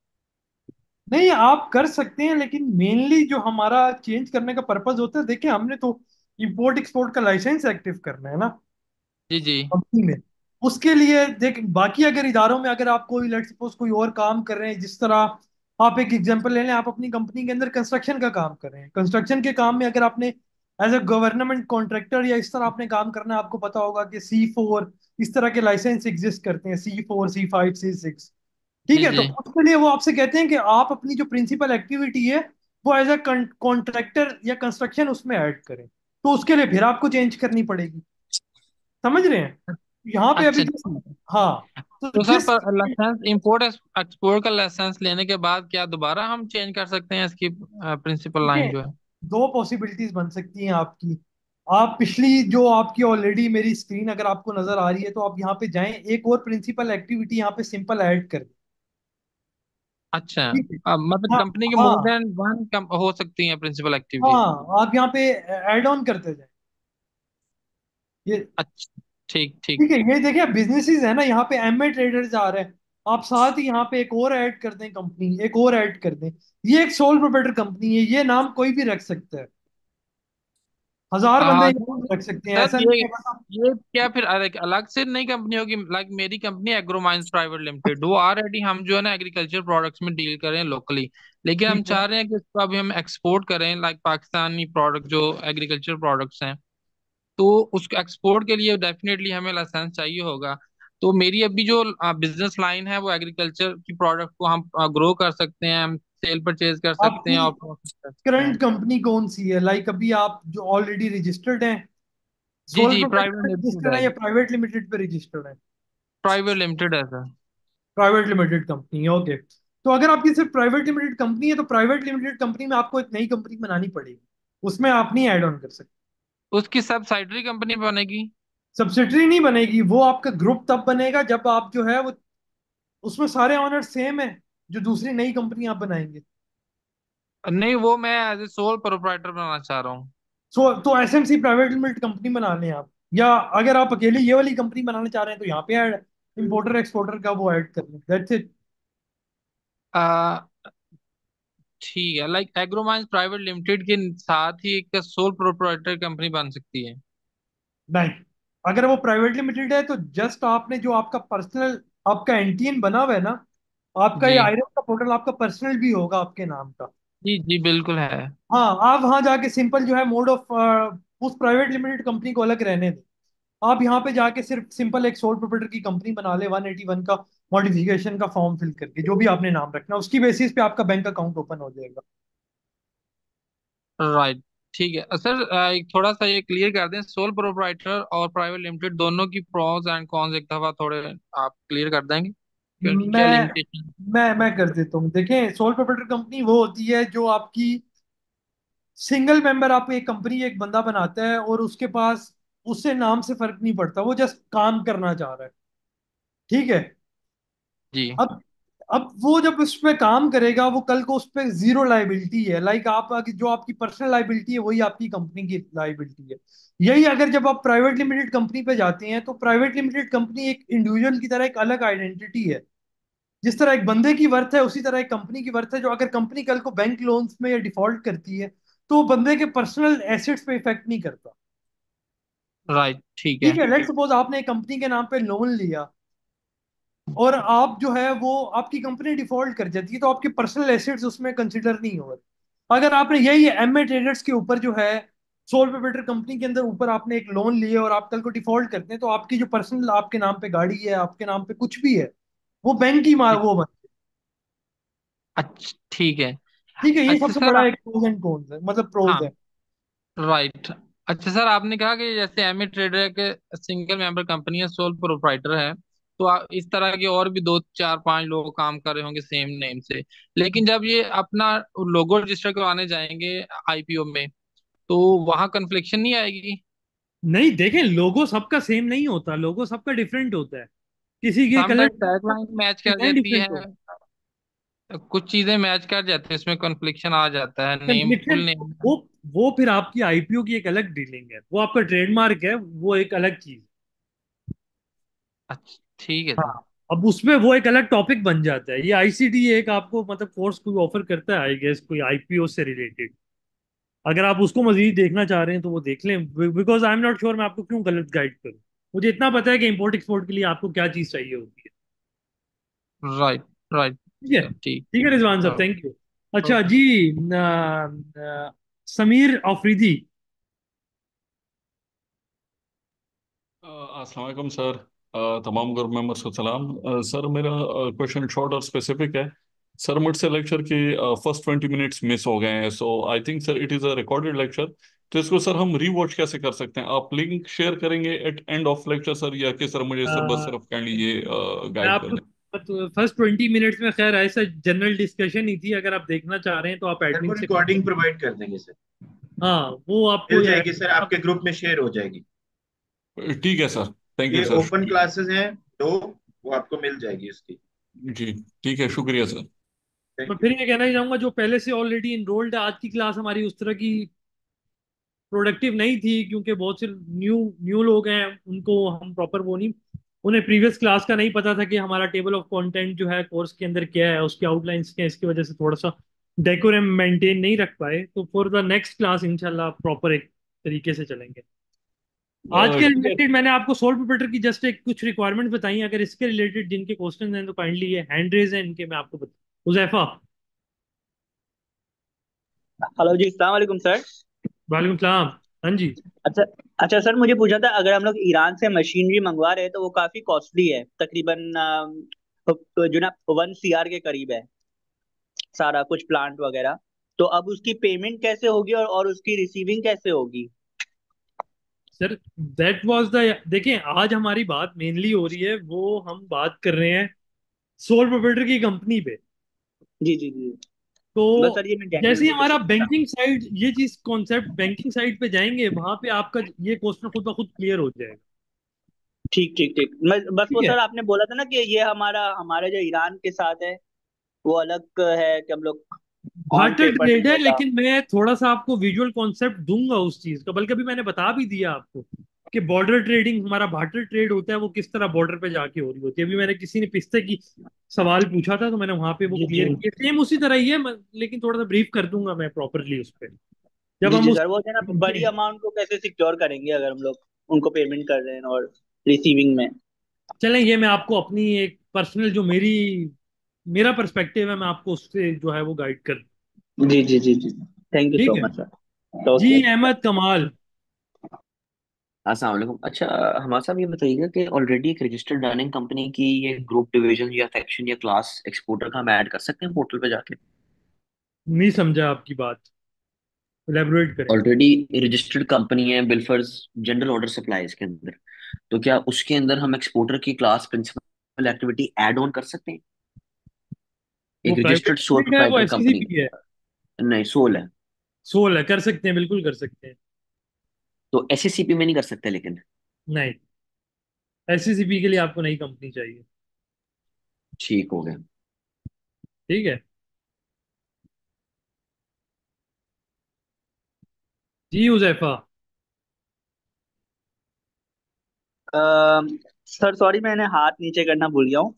नहीं, आप कर सकते हैं, लेकिन मेनली जो हमारा चेंज करने का पर्पज होता है, देखिए हमने तो इंपोर्ट एक्सपोर्ट का लाइसेंस एक्टिव करना है ना जी जी। कंपनी में। उसके लिए देख, बाकी अगर इदारों में अगर आप कोई, लेट सपोज कोई और काम कर रहे हैं, जिस तरह आप एक एग्जांपल ले लें, आप अपनी कंपनी के अंदर कंस्ट्रक्शन का काम कर रहे हैं, कंस्ट्रक्शन के काम में अगर आपने एज अ गवर्नमेंट कॉन्ट्रैक्टर या इस तरह आपने काम करना है, आपको पता होगा कि C4 इस तरह के लाइसेंस एग्जिस्ट करते हैं, C4 C5 C6, ठीक जी है। तो जी। उसके लिए वो आपसे कहते हैं कि आप अपनी जो प्रिंसिपल एक्टिविटी है वो एज अ कॉन्ट्रैक्टर या कंस्ट्रक्शन उसमें ऐड करें, तो उसके लिए फिर आपको चेंज करनी पड़ेगी। समझ रहे हैं? यहाँ पे अभी अच्छा जो, ठीक है। हाँ, तो तो सर जिस, पर लाइसेंस इंपोर्ट एक्सपोर्ट का लाइसेंस लेने के बाद क्या दोबारा हम चेंज कर सकते हैं इसकी प्रिंसिपल देखिए, लाइन जो है? दो पॉसिबिलिटीज बन सकती हैं आपकी। आप पिछली जो आपकी ऑलरेडी मेरी स्क्रीन अगर आपको नजर आ रही है तो आप यहाँ पे जाएं, एक और प्रिंसिपल एक्टिविटी यहाँ पे सिंपल ऐड कर दें। अच्छा, ठीक है। मतलब हाँ, कंपनी की मोर हाँ, देन वन हो सकती है प्रिंसिपल एक्टिविटीज? हाँ, आप यहाँ पे ऐड ऑन करते जाएं। ये, अच्छा ठीक ठीक। ठीक है, ये देखिए बिजनेसेस है ना, यहाँ पे MA ट्रेडर्स आ रहे हैं, आप साथ ही यहाँ पे एक और ऐड कर दें, कंपनी एक और ऐड कर दें। ये एक सोल प्रोप्राइटर कंपनी है, ये नाम कोई भी रख सकता है, 1000 बंदे ये नहीं, नाम रख सकते हैं, सर ऐसा नहीं ये है बस ये क्या फिर अलग अलग से नई कंपनी होगी? लाइक मेरी company agro mines private limited, वो ऑलरेडी हम जो है ना एग्रीकल्चर प्रोडक्ट्स में डील कर रहे हैं लोकली, लेकिन हम ठीक है। चाह रहे हैं कि इसको अभी हम एक्सपोर्ट करें, लाइक पाकिस्तानी प्रोडक्ट जो एग्रीकल्चर प्रोडक्ट्स हैं, तो उसको एक्सपोर्ट के लिए डेफिनेटली हमें लाइसेंस चाहिए होगा। तो मेरी अभी जो बिजनेस लाइन है वो एग्रीकल्चर की प्रोडक्ट को हम ग्रो कर सकते हैं, हम सेल परचेज कर सकते हैं आपकी और प्रॉफिट कर सकते हैं। करंट कंपनी कौन सी है? लाइक अभी आप जो ऑलरेडी रजिस्टर्ड हैं, जी सोल जी, प्रोप्राइटर प्राइवेट पे लिमिटेड रजिस्टर्ड है। है या प्राइवेट लिमिटेड पे रजिस्टर्ड है? प्राइवेट लिमिटेड है सर। प्राइवेट लिमिटेड कंपनी है, ओके। तो अगर आपकी सिर्फ प्राइवेट लिमिटेड कंपनी है तो प्राइवेट लिमिटेड कंपनी में आपको एक नई कंपनी बनानी पड़ेगी, उसमें आप नहीं ऐड ऑन कर सकते। उसकी सब्सिडरी कंपनी बनेगी? सब्सिडरी नहीं बनेगी, वो आपका ग्रुप तब बनेगा जब आप जो है वो, उसमें सारे ऑनर सेम है जो दूसरी नई कंपनी आप बनाएंगे। नहीं, वो मैं एज ए सोल प्रोप्राइटर बनाना चाह रहा हूँ। सो तो एसएमसी प्राइवेट लिमिटेड कंपनी बना लें आप, या अगर आप अकेले ये वाली कंपनी बनाना चाह रहे हैं तो यहाँ पे ऐड इंपोर्टर एक्सपोर्टर का वो ऐड कर लें, दैट्स इट। आ, ठीक है, लाइक एग्रोमाइंस प्राइवेट लिमिटेड के साथ ही एक सोल प्रोप्राइटर कंपनी बन सकती है? नहीं, अगर वो प्राइवेट लिमिटेड है तो जस्ट आपने जो आपका पर्सनल आपका एनटीएन बना हुआ है ना, आपका ये जी आयरन का पोर्टल आपका पर्सनल भी होगा आपके नाम का। जी जी, बिल्कुल है। हाँ, आप वहां जाके सिंपल जो है मोड ऑफ उस प्राइवेट लिमिटेड कंपनी को अलग रहने दें। आप यहाँ पे जाके सिर्फ सिंपल एक सोल प्रोप्राइटर की कंपनी बना ले 181 का मॉडिफिकेशन का फॉर्म फिल करके, जो भी आपने नाम रखना उसकी बेसिस पे आपका बैंक अकाउंट ओपन हो जाएगा। राइट, ठीक है सर। एक थोड़ा सा ये क्लियर कर दें, सोल प्रोप्राइटर और प्राइवेट लिमिटेड दोनों की प्रोज एंड कॉन्स एक दफा थोड़े आप क्लियर कर देंगे, क्या मैं लिमिटेशन? मैं कर देता हूँ। देखें, सोल प्रोप्राइटर कंपनी वो होती है जो आपकी सिंगल मेंबर, आप एक कंपनी एक बंदा बनाता है और उसके पास उससे नाम से फर्क नहीं पड़ता, वो जस्ट काम करना चाह रहा है, ठीक है। जी अब अब वो जब उस पे काम करेगा वो कल को उस पे जीरो लाइबिलिटी है, लाइक जो आपकी पर्सनल लाइबिलिटी है वही आपकी कंपनी की लाइबिलिटी है। यही अगर जब आप प्राइवेट लिमिटेड कंपनी पे जाते हैं तो प्राइवेट लिमिटेड कंपनी एक इंडिविजुअल की तरह एक अलग आइडेंटिटी है। जिस तरह एक बंदे की वर्थ है उसी तरह एक कंपनी की वर्थ है, जो अगर कंपनी कल को बैंक लोन्स में या डिफॉल्ट करती है तो वो बंदे के पर्सनल एसेट्स पे इफेक्ट नहीं करता। राइट, ठीक ठीक है। है, लेट्स सपोज आपने एक कंपनी के नाम पे लोन लिया और आप जो है वो आपकी कंपनी डिफॉल्ट कर जाती है तो आपके पर्सनल एसेट्स उसमें कंसिडर नहीं हो रहे। अगर आपने यही एमए ट्रेडर्स के ऊपर जो है सोल प्रोप्राइटर कंपनी के अंदर ऊपर आपने एक लोन लिए और आप कल को डिफॉल्ट करते हैं तो आपकी जो पर्सनल आपके नाम पे गाड़ी है, आपके नाम पे कुछ भी है, वो बैंक की मार वो बन। अच्छा, ठीक है। ठीक है, ये अच्छा सबसे सर बड़ा एक प्रोज एंड कॉन्स है, मतलब प्रोज हाँ, है। राइट। अच्छा सर, आपने कहा कि जैसे एमए ट्रेडर के सिंगल मेंबर कंपनी है, सोल प्रोप्राइटर है, तो इस तरह के और भी दो चार पांच लोग काम कर रहे होंगे सेम नेम से। लेकिन जब ये अपना लोगो रजिस्टर करवाने जाएंगे आईपीओ में, तो वहां कन्फ्लिक्शन नहीं आएगी? नहीं, देखें, लोगो सबका सेम नहीं होता, लोगो सबका डिफरेंट होता है, किसी के कलर समटाइम टैगलाइन मैच कर डिजाइन जाती है, डिफरेंट होता है। कुछ चीजें मैच कर जाती है, इसमें कन्फ्लिक्शन आ जाता है, नेम कन्फ्लिक्शन फुल नेम। वो वो फिर आपकी आईपीओ की एक अलग डीलिंग है, वो आपका ट्रेडमार्क है, वो एक अलग चीज। अच्छा, ठीक है सर। हाँ, अब उसमें वो एक अलग टॉपिक बन जाता है। ये आईसीटी एक आपको मतलब कोर्स कोई ऑफर करता है आई गेस, कोई आईपीओ से रिलेटेड। अगर आप उसको मजीद देखना चाह रहे हैं तो वो देख लें, because I am not sure मैं आपको क्यों गलत गाइड करूं। मुझे इतना पता है कि इंपोर्ट एक्सपोर्ट के लिए आपको क्या चीज चाहिए होती है। राइट, राइट ठीक है, सर, ठीक। ठीक है रिजवान साहब, थैंक यू। अच्छा जी, समीर अफरीदी। अस्सलाम वालेकुम सर। तमाम ग्रुप मेंबर्स को सलाम। सर मेरा क्वेश्चन शॉर्ट और स्पेसिफिक है। सर मुझसे लेक्चर के फर्स्ट 20 मिनट्स मिस हो गए हैं, so I think sir it is a recorded lecture. तो इसको सर हम रीवॉच कैसे कर सकते हैं? आप लिंक शेयर करेंगे at end of lecture sir, या कि सर मुझे सर बस सिर्फ काइंडली ये मैं गाइड कर आपको दें? फर्स्ट 20 मिनट्स में, खैर ऐसा जनरल डिस्कशन ही थी, अगर आप देखना चाह रहे हैं तो आप सर एडमिन वो से। रिकॉर्डिंग प्रोवाइड कर देंगे सर, हाँ, वो आपको मिल जाएगी सर, आपके ग्रुप में शेयर हो जाएगी। ठीक है सर, थैंक यू ये सर। ओपन क्लासेस हैं दो, वो आपको मिल जाएगी उसकी। जी ठीक है, शुक्रिया सर। मैं थैंक यू। फिर ये कहना ही चाहूंगा, जो पहले से ऑलरेडी इनरोल्ड है, आज की क्लास हमारी उस तरह की प्रोडक्टिव नहीं थी क्योंकि बहुत से न्यू न्यू लोग हैं, उनको हम प्रॉपर वो नहीं, उन्हें प्रीवियस क्लास का नहीं पता था कि हमारा टेबल ऑफ कंटेंट जो है कोर्स के अंदर क्या है, उसकी आउटलाइंस क्या है, इसकी वजह से थोड़ा सा डेकोरम मेंटेन नहीं रख पाए। तो फॉर द नेक्स्ट क्लास इंशाल्लाह प्रॉपर एक तरीके से चलेंगे। आज के ठीक है। रिलेटेड मैंने आपको सोल पेपर की जस्ट एक कुछ रिक्वायरमेंट बताई, अगर इसके रिलेटेड जिनके क्वेश्चन हैं तो काइंडली ये हैंड रेज है इनके, मैं आपको बता। उजैफा। हेलो जी, अस्सलाम वालेकुम सर। वालेकुम सलाम। हाँ जी। अच्छा अच्छा सर, मुझे पूछा था अगर हम लोग ईरान से मशीनरी मंगवा रहे हैं तो वो काफी कॉस्टली है, तकरीबन जो ना 1 CR के करीब है, सारा कुछ प्लांट वगैरह। तो अब उसकी पेमेंट कैसे होगी और उसकी रिसीविंग कैसे होगी? सर दैट वाज द, देखें आज हमारी बात मेनली हो रही है, वो हम बात कर रहे हैं सोल प्रोप्राइटर की कंपनी पे। जी जी जी। बस तो सर ये मैं जैसे ही जेन्युइनली हमारा क्वेश्चन पूछा। बैंकिंग साइड, ये चीज कॉन्सेप्ट बैंकिंग साइड पे जाएंगे, वहां पे आपका ये क्वेश्चन खुद ब खुद क्लियर हो जाएगा। ठीक ठीक ठीक। मैं बस ठीक वो है। सर आपने बोला था ना कि ये हमारा हमारे जो ईरान के साथ है वो अलग है कि हम लोग ऑन बार्टर पेपर ट्रेड नहीं है, होता। लेकिन मैं थोड़ा सा आपको विजुअल कॉन्सेप्ट दूंगा उस चीज का, बल्कि अभी मैंने बता भी दिया आपको कि बॉर्डर ट्रेडिंग, हमारा बार्टर ट्रेड होता है वो किस तरह बॉर्डर पे जाके हो रही होती है। अभी मैंने किसी ने पिस्ते की सवाल पूछा था तो मैंने वहां पे वो जी क्लियर जी किया, सेम उसी तरह ही है, लेकिन थोड़ा सा ब्रीफ कर दूंगा मैं प्रॉपरली उस पर जब जी हम जी उस। सर, वो है ना बड़ी अमाउंट को कैसे सिक्योर करेंगे अगर हम लोग उनको पेमेंट कर रहे हैं और रिसीविंग में। चलें, ये मैं आपको अपनी एक पर्सनल जो मेरा पर्सपेक्टिव है, मैं आपको उससे जो है वो गाइड कर। जी जी जी जी। थैंक यू ठीक सो है। Much sir. जी ओके। अहमद कमाल। अस्सलाम वालेकुम। अच्छा, हमारा साहब ये बताइएगा कि ऑलरेडी एक रजिस्टर्ड लर्निंग कंपनी की ये ग्रुप डिवीजन या सेक्शन या क्लास एक्सपोर्टर का हम ऐड कर सकते हैं पोर्टल पे जाके? नहीं समझा आपकी बात, एलेबोरेट करें। ऑलरेडी रजिस्टर्ड कंपनी है बिल्फर्स जनरल ऑर्डर सप्लाईज के अंदर, तो क्या उसके अंदर हम एक्सपोर्टर की class principal activity add on कर सकते हैं? वो एक प्राइवेट रजिस्टर्ड सोल है, वो प्रोप्राइटर कंपनी। एससीसीपी है। नहीं, सोल है। सोल है, कर सकते हैं, बिल्कुल कर सकते हैं। तो एसएससीपी में नहीं कर सकते लेकिन? नहीं, एससीसीपी के लिए आपको नई कंपनी चाहिए। ठीक हो गया। ठीक है। जी हुजैफा। सर सॉरी मैंने हाथ नीचे करना भूल गया हूँ।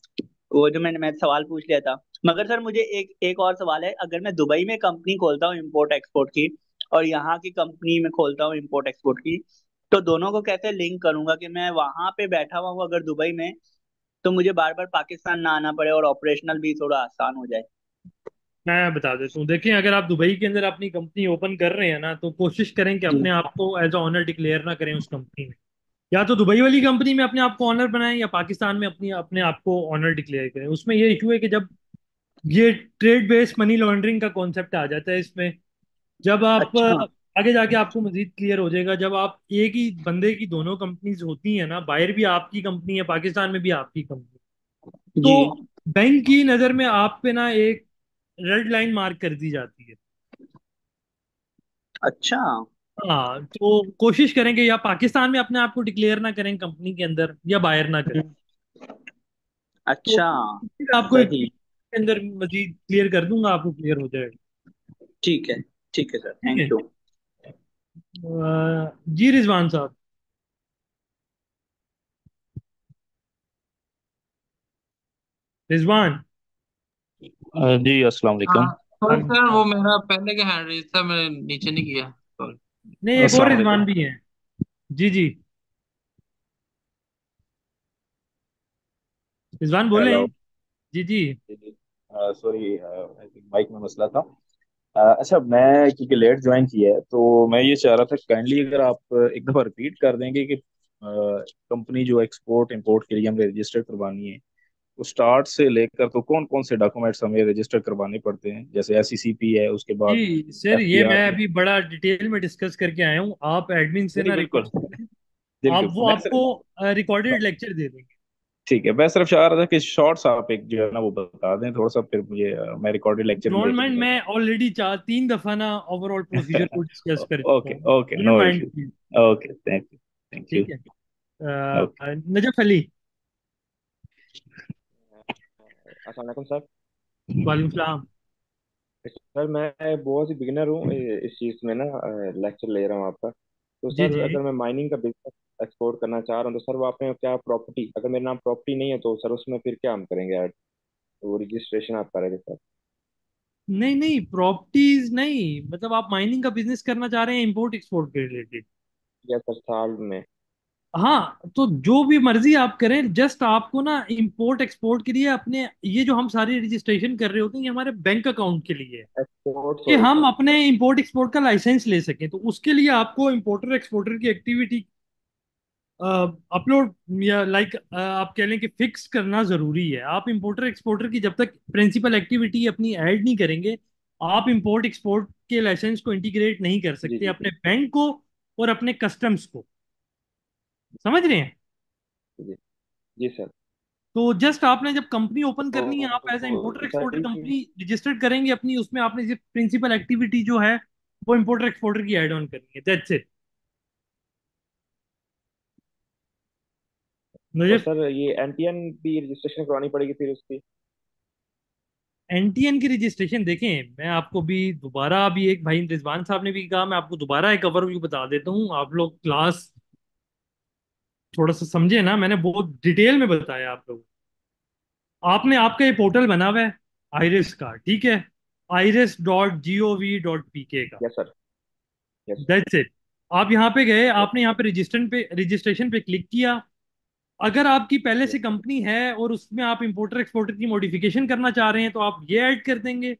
वो जो मैं सवाल पूछ लिया था। मगर सर मुझे एक एक और सवाल है, अगर मैं दुबई में कंपनी खोलता हूँ इंपोर्ट एक्सपोर्ट की और यहाँ की कंपनी में खोलता हूँ इंपोर्ट एक्सपोर्ट की, तो दोनों को कैसे लिंक करूंगा कि मैं वहां पे बैठा हुआ हूँ अगर दुबई में, तो मुझे बार बार पाकिस्तान ना आना पड़े और ऑपरेशनल भी थोड़ा आसान हो जाए। मैं बता देता हूँ, देखिए अगर आप दुबई के अंदर अपनी कंपनी ओपन कर रहे हैं ना, तो कोशिश करें कि जी। अपने आप को एज अ ऑनर डिक्लेयर ना करें उस कंपनी में। या तो दुबई वाली कंपनी में अपने आप को ऑनर बनाएं, या पाकिस्तान में अपने आप को ऑनर डिक्लेयर करें। उसमें ये इशू है कि जब ये ट्रेड बेस्ड मनी लॉन्ड्रिंग का कॉन्सेप्ट आ जाता है इसमें, जब आप अच्छा। आगे जाके आपको मजीद क्लियर हो जाएगा, जब आप एक ही बंदे की दोनों कंपनीज होती हैं ना, बाहर भी आपकी कंपनी है, पाकिस्तान में भी आपकी कंपनी, जी। तो बैंक की नज़र में आप पे ना एक रेड लाइन मार्क कर दी जाती है। अच्छा। हाँ, तो कोशिश करें कि या पाकिस्तान में अपने आप को डिक्लेयर ना करें कंपनी के अंदर, या बाहर ना करें। हम्म, तो अच्छा। फिर आपको एक सही। के अंदर मजीद क्लियर कर दूंगा, आपको क्लियर हो जाएगा। ठीक है। ठीक है सर, ठीक थैंक है। यू। जी रिजवान साहब। रिजवान। जी अस्सलाम वालेकुम। हाँ तो सर वो मेरा पहले का हैंड रेस था, मैंने नीचे नहीं किया, सॉरी। नहीं, एक और अस्सलाम रिजवान वालेकुम। भी है। जी जी। रिजवान बोले। हेलो। जी जी। सॉरी, आई थिंक माइक में मसला था। अच्छा, मैं क्योंकि लेट ज्वाइन किया है तो मैं ये चाह रहा था काइंडली अगर आप एक दफ़ा रिपीट कर देंगे कि कंपनी जो एक्सपोर्ट इंपोर्ट के लिए हमें रजिस्टर करवानी है, तो स्टार्ट से लेकर तो कौन कौन से डॉक्यूमेंट्स हमें रजिस्टर करवाने पड़ते हैं, जैसे एससीसीपी है, उसके बाद जी सर, ये मैं एफटीआर। अभी बड़ा डिटेल में डिस्कस करके आया हूँ, आप एडमिन से जी ना बिल्कुल। रिक्वेस्ट करें, आप बिल्कुल वो मैं आपको रिकॉर्डेड लेक्चर दे देंगे। ठीक है, मैं सिर्फ चाह रहा था कि शॉर्ट्स आप एक जो है ना वो बता दें थोड़ा सा, फिर मुझे मैं रिकॉर्डेड लेक्चर भी डोंट लेके माइंड, दूंगा। मैं ऑलरेडी 4-3 दफा ना ओवरऑल प्रोसीजर को डिस्कस कर चुका ओके हूँ। Okay, don't know mind issue. Please. Okay, thank you. ठीक है। ओके। नजफ अली। अस्सलाम वालेकुम सर। वालेकुम सलाम। सर मैं बहुत ही बिगिनर हूँ इस चीज़ में ना, लेक्चर ले रहा हूँ आपका। तो जी सर जी। अगर मैं माइनिंग का बिजनेस एक्सप्लोर करना चाह रहा हूँ तो सर वो आपने क्या प्रॉपर्टी, अगर मेरे नाम प्रॉपर्टी नहीं है तो सर उसमें फिर क्या हम करेंगे ऐड? वो रजिस्ट्रेशन आप करेंगे सर? नहीं नहीं, प्रॉपर्टीज नहीं, मतलब आप माइनिंग का बिजनेस करना चाह रहे हैं इंपोर्ट एक्सपोर्ट के रिलेटेड? या सर साल में? हाँ, तो जो भी मर्जी आप करें, जस्ट आपको ना इंपोर्ट एक्सपोर्ट के लिए अपने ये जो हम सारी रजिस्ट्रेशन कर रहे होते हैं, ये हमारे बैंक अकाउंट के लिए है एक्सपोर्ट, कि सॉरी हम सर। अपने इंपोर्ट एक्सपोर्ट का लाइसेंस ले सकें। तो उसके लिए आपको इंपोर्टर एक्सपोर्टर की एक्टिविटी अपलोड या लाइक आप कह लें कि फिक्स करना जरूरी है। आप इंपोर्टर एक्सपोर्टर की जब तक प्रिंसिपल एक्टिविटी अपनी ऐड नहीं करेंगे, आप इंपोर्ट एक्सपोर्ट के लाइसेंस को इंटीग्रेट नहीं कर जी सकते जी अपने बैंक को और अपने कस्टम्स को। समझ रहे हैं? जी जी सर। तो जस्ट आपने जब कंपनी ओपन करनी है, आप एज ए तो importer sir exporter company registered करेंगे अपनी, उसमें आपने सिर्फ प्रिंसिपल एक्टिविटी जो है वो इम्पोर्टर एक्सपोर्टर की ऐड ऑन करनी है, दैट्स इट। और मुझे सर ये एनटीएन भी रजिस्ट्रेशन करवानी पड़ेगी फिर उसकी? एनटीएन की रजिस्ट्रेशन देखें, मैं आपको भी दोबारा, अभी एक भाई रिजवान साहब ने भी कहा, मैं आपको दोबारा एक ओवरव्यू बता देता हूँ, आप लोग क्लास थोड़ा सा समझे ना, मैंने बहुत डिटेल में बताया आप लोगों को। आपने, आपका ये पोर्टल बना हुआ है आइरिस का, ठीक है, iris.gov.pk का, yes sir. Yes. That's it. आप यहाँ पे गए, आपने यहाँ पे रजिस्ट्रेशन पे क्लिक किया। अगर आपकी पहले से कंपनी है और उसमें आप इंपोर्टर एक्सपोर्टर की मॉडिफिकेशन करना चाह रहे हैं तो आप ये ऐड कर देंगे,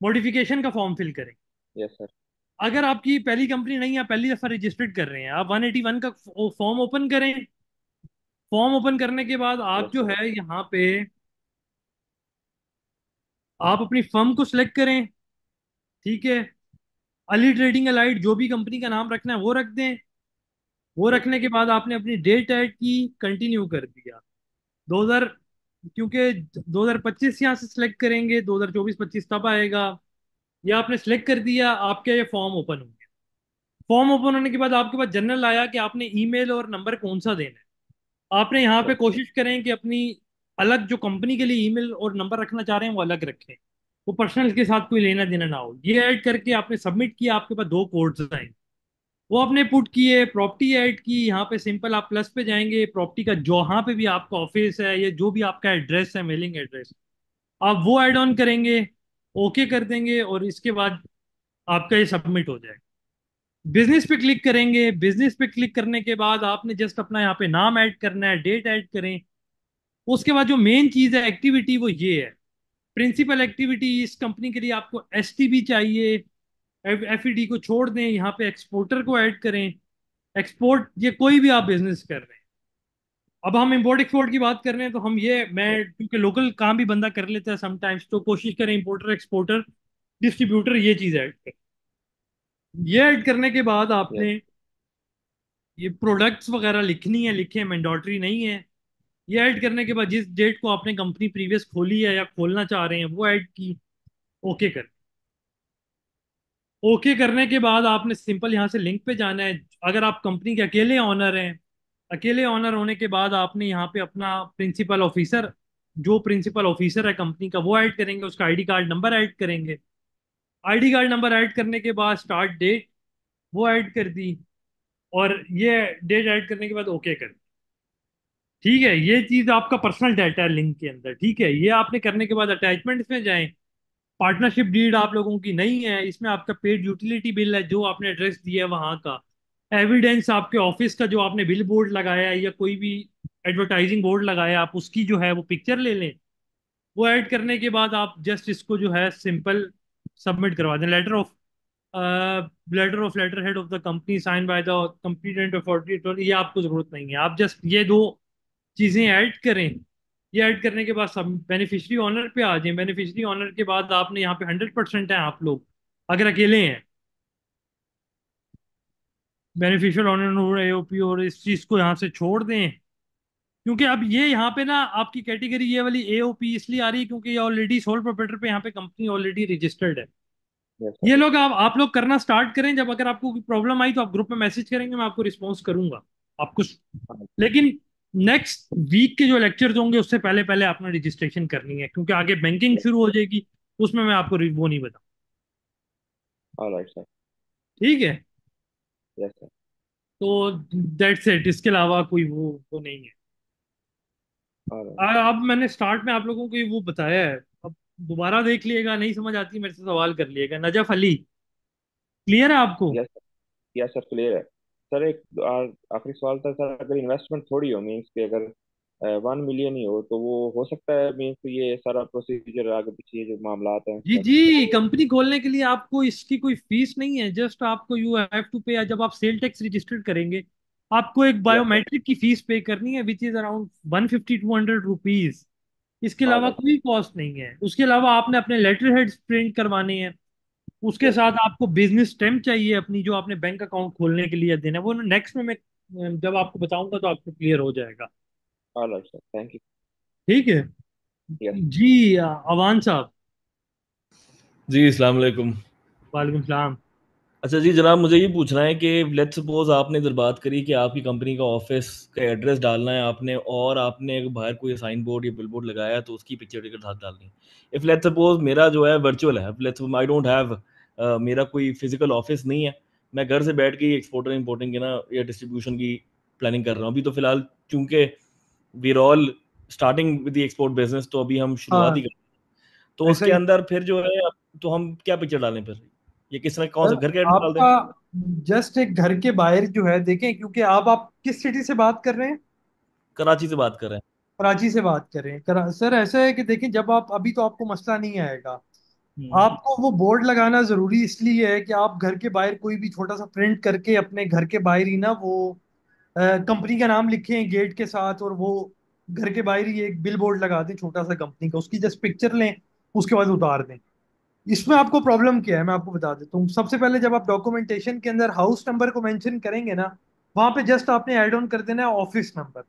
मॉडिफिकेशन का फॉर्म फिल करें। Yes sir. अगर आपकी पहली कंपनी नहीं है, पहली दफा रजिस्टर्ड कर रहे हैं, आप 181 का फॉर्म ओपन करें। फॉर्म ओपन करने के बाद आप यस जो सर। है यहाँ पे आप अपनी फर्म को सिलेक्ट करें, ठीक है, अली ट्रेडिंग अलाइड जो भी कंपनी का नाम रखना है वो रख दें। वो यस रखने सर। के बाद आपने अपनी डेट ऐड की, कंटिन्यू कर दिया। 2000, क्योंकि 2025 यहाँ से सिलेक्ट करेंगे, 2024-25 तब आएगा। ये आपने सिलेक्ट कर दिया, आपका ये फॉर्म ओपन हो गया। फॉर्म ओपन होने के बाद आपके पास जनरल आया कि आपने ईमेल और नंबर कौन सा देना है। आपने यहाँ पे यस सर। कोशिश करें कि अपनी अलग जो कंपनी के लिए ईमेल और नंबर रखना चाह रहे हैं वो अलग रखें, वो पर्सनल के साथ कोई लेना देना ना हो। ये ऐड करके आपने सबमिट किया, आपके पास दो कोड्स आएंगे, वो आपने पुट किए। प्रॉपर्टी ऐड की, यहाँ पे सिंपल आप प्लस पे जाएंगे, प्रॉपर्टी का जहाँ पे भी आपका ऑफिस है या जो भी आपका एड्रेस है, मेलिंग एड्रेस, आप वो ऐड ऑन करेंगे, ओके कर देंगे, और इसके बाद आपका ये सबमिट हो जाएगा। बिजनेस पे क्लिक करेंगे, बिजनेस पे क्लिक करने के बाद आपने जस्ट अपना यहाँ पे नाम ऐड करना है, डेट ऐड करें। उसके बाद जो मेन चीज है एक्टिविटी, वो ये है, प्रिंसिपल एक्टिविटी। इस कंपनी के लिए आपको एसटीबी चाहिए, एफईडी को छोड़ दें, यहाँ पे एक्सपोर्टर को ऐड करें। एक्सपोर्ट, ये कोई भी आप बिजनेस कर रहे हैं। अब हम इंपोर्ट एक्सपोर्ट की बात कर रहे हैं तो हम ये, मैं क्योंकि लोकल काम भी बंदा कर लेता है समटाइम्स, तो कोशिश करें इंपोर्टर एक्सपोर्टर डिस्ट्रीब्यूटर ये चीज ऐड करें। ये ऐड करने के बाद यस। आपने ये प्रोडक्ट्स वगैरह लिखनी है, लिखे, मैंडेटरी नहीं है। ये ऐड करने के बाद जिस डेट को आपने कंपनी प्रीवियस खोली है या खोलना चाह रहे हैं वो ऐड की, ओके कर। ओके करने के बाद आपने सिंपल यहाँ से लिंक पे जाना है। अगर आप कंपनी के अकेले ऑनर हैं, अकेले ऑनर होने के बाद आपने यहाँ पे अपना प्रिंसिपल ऑफिसर, जो प्रिंसिपल ऑफिसर है कंपनी का, वो ऐड करेंगे, उसका आईडी कार्ड नंबर ऐड करेंगे। आईडी कार्ड नंबर ऐड करने के बाद स्टार्ट डेट वो ऐड कर दी, और ये डेट ऐड करने के बाद ओके कर दी। ठीक है, ये चीज आपका पर्सनल डाटा है लिंक के अंदर, ठीक है। ये आपने करने के बाद अटैचमेंट्स में जाएं। पार्टनरशिप डीड आप लोगों की नहीं है, इसमें आपका पेड यूटिलिटी बिल है जो आपने एड्रेस दिया है वहां का, एविडेंस आपके ऑफिस का जो आपने बिल बोर्ड लगाया है या कोई भी एडवर्टाइजिंग बोर्ड लगाया है, आप उसकी जो है वो पिक्चर ले लें। वो ऐड करने के बाद आप जस्ट इसको जो है सिंपल सबमिट करवा दें। Letter head of the company sign by the competent authority, ये आपको जरूरत नहीं है, आप जस्ट ये दो चीजें ऐड करें। ये ऐड करने के बाद सब बेनिफिशियरी ऑनर पे आ जाएं। बेनिफिशियरी ऑनर के बाद आपने यहाँ पे 100% है आप लोग अगर अकेले हैं, बेनिफिशियल ऑनर एओपी, और इस चीज को यहाँ से छोड़ दें। क्योंकि अब ये यहाँ पे ना आपकी कैटेगरी ये वाली एओपी इसलिए आ रही है क्योंकि ये ऑलरेडी सोल प्रोप्राइटर पे यहाँ पे कंपनी ऑलरेडी रजिस्टर्ड है। Yes sir. ये लोग आप लोग करना स्टार्ट करें, जब अगर आपको कोई प्रॉब्लम आई तो आप ग्रुप में मैसेज करेंगे, मैं आपको रिस्पॉन्स करूंगा आपको। हाँ। लेकिन नेक्स्ट वीक के जो लेक्चर्स होंगे उससे पहले पहले अपना रजिस्ट्रेशन करनी है, क्योंकि आगे बैंकिंग यस। शुरू हो जाएगी, उसमें मैं आपको वो नहीं बताऊँ। Alright sir. ठीक है, यस सर। तो दैट्स इट, इसके अलावा कोई वो नहीं है। ऑलराइट। अब मैंने स्टार्ट में आप लोगों को ये वो बताया है, अब दोबारा देख लिएगा, नहीं समझ आती मेरे से सवाल कर लिएगा। नजफ अली, क्लियर है आपको? Yes sir. Yes sir clear है। सर एक आखिरी सवाल था सर, अगर इन्वेस्टमेंट थोड़ी हो, मीन्स कि अगर 1 मिलियन ही हो तो वो हो सकता है, मीन्स ये सारा प्रोसीजर आगे पीछे जो मामला हैं जी सर? जी, कंपनी खोलने के लिए आपको इसकी कोई फीस नहीं है, जस्ट आपको यू हैव टू पे, जब आप सेल टैक्स रजिस्टर्ड करेंगे आपको एक यस सर। बायोमेट्रिक की फीस पे करनी है, विच इज अराउंड 150-200 रुपीज। इसके अलावा ऑलराइट कोई कॉस्ट नहीं है। उसके अलावा आपने अपने लेटर हेड प्रिंट करवाने हैं, उसके यस साथ सर। आपको बिजनेस स्टेम्प चाहिए अपनी, जो आपने बैंक अकाउंट खोलने के लिए देना है, वो नेक्स्ट में मैं जब आपको बताऊंगा तो आपको क्लियर हो जाएगा। Alright sir, thank you. ठीक है। यस। जी अवान साहब। जी अस्सलाम वालेकुम। वालेकुम सलाम। अच्छा जी जनाब, मुझे ये पूछना है कि लेट्स सपोज आपने इधर बात करी कि आपकी कंपनी का ऑफिस का एड्रेस डालना है आपने, और आपने अगर बाहर कोई साइन बोर्ड या बिल बोर्ड लगाया तो उसकी पिक्चर टिकट साथ डालनी है। इफ़ लेट्स सपोज मेरा जो है वर्चुअल है, लेट्स आई डोंट हैव मेरा कोई फिजिकल ऑफिस नहीं है, मैं घर से बैठ के ही एक्सपोर्टर इंपोर्टिंग के ना या डिस्ट्रीब्यूशन की प्लानिंग कर रहा हूँ अभी तो फिलहाल, चूंकि वीर all starting with the export business, तो अभी हम शुरुआत ही हाँ कर रहे हैं। तो ऐसा उसके ही। अंदर फिर जो है, तो हम क्या पिक्चर डालें फिर, ये किस तरह कौन सा सर घर का एड्रेस डाल दें? आपका जस्ट एक घर के बाहर जो है देखें, क्योंकि आप किस सिटी से बात कर रहे हैं? कराची से बात कर रहे हैं। कराची से बात कर रहे हैं। सर ऐसा है कि देखिए, जब आप अभी तो आपको मसला नहीं आएगा। हम्म। आपको वो बोर्ड लगाना जरूरी इसलिए है कि आप घर के बाहर कोई भी छोटा सा प्रिंट करके अपने घर के बाहर ही ना वो कंपनी का नाम लिखें गेट के साथ, और वो घर के बाहर ही एक बिल बोर्ड लगा दें छोटा सा कंपनी का, उसकी जस्ट पिक्चर लें, उसके बाद उतार दें। इसमें आपको प्रॉब्लम क्या है मैं आपको बता देता हूँ। सबसे पहले जब आप डॉक्यूमेंटेशन के अंदर हाउस नंबर को मेंशन करेंगे ना, वहां पे जस्ट आपने ऐड ऑन कर देना है ऑफिस नंबर।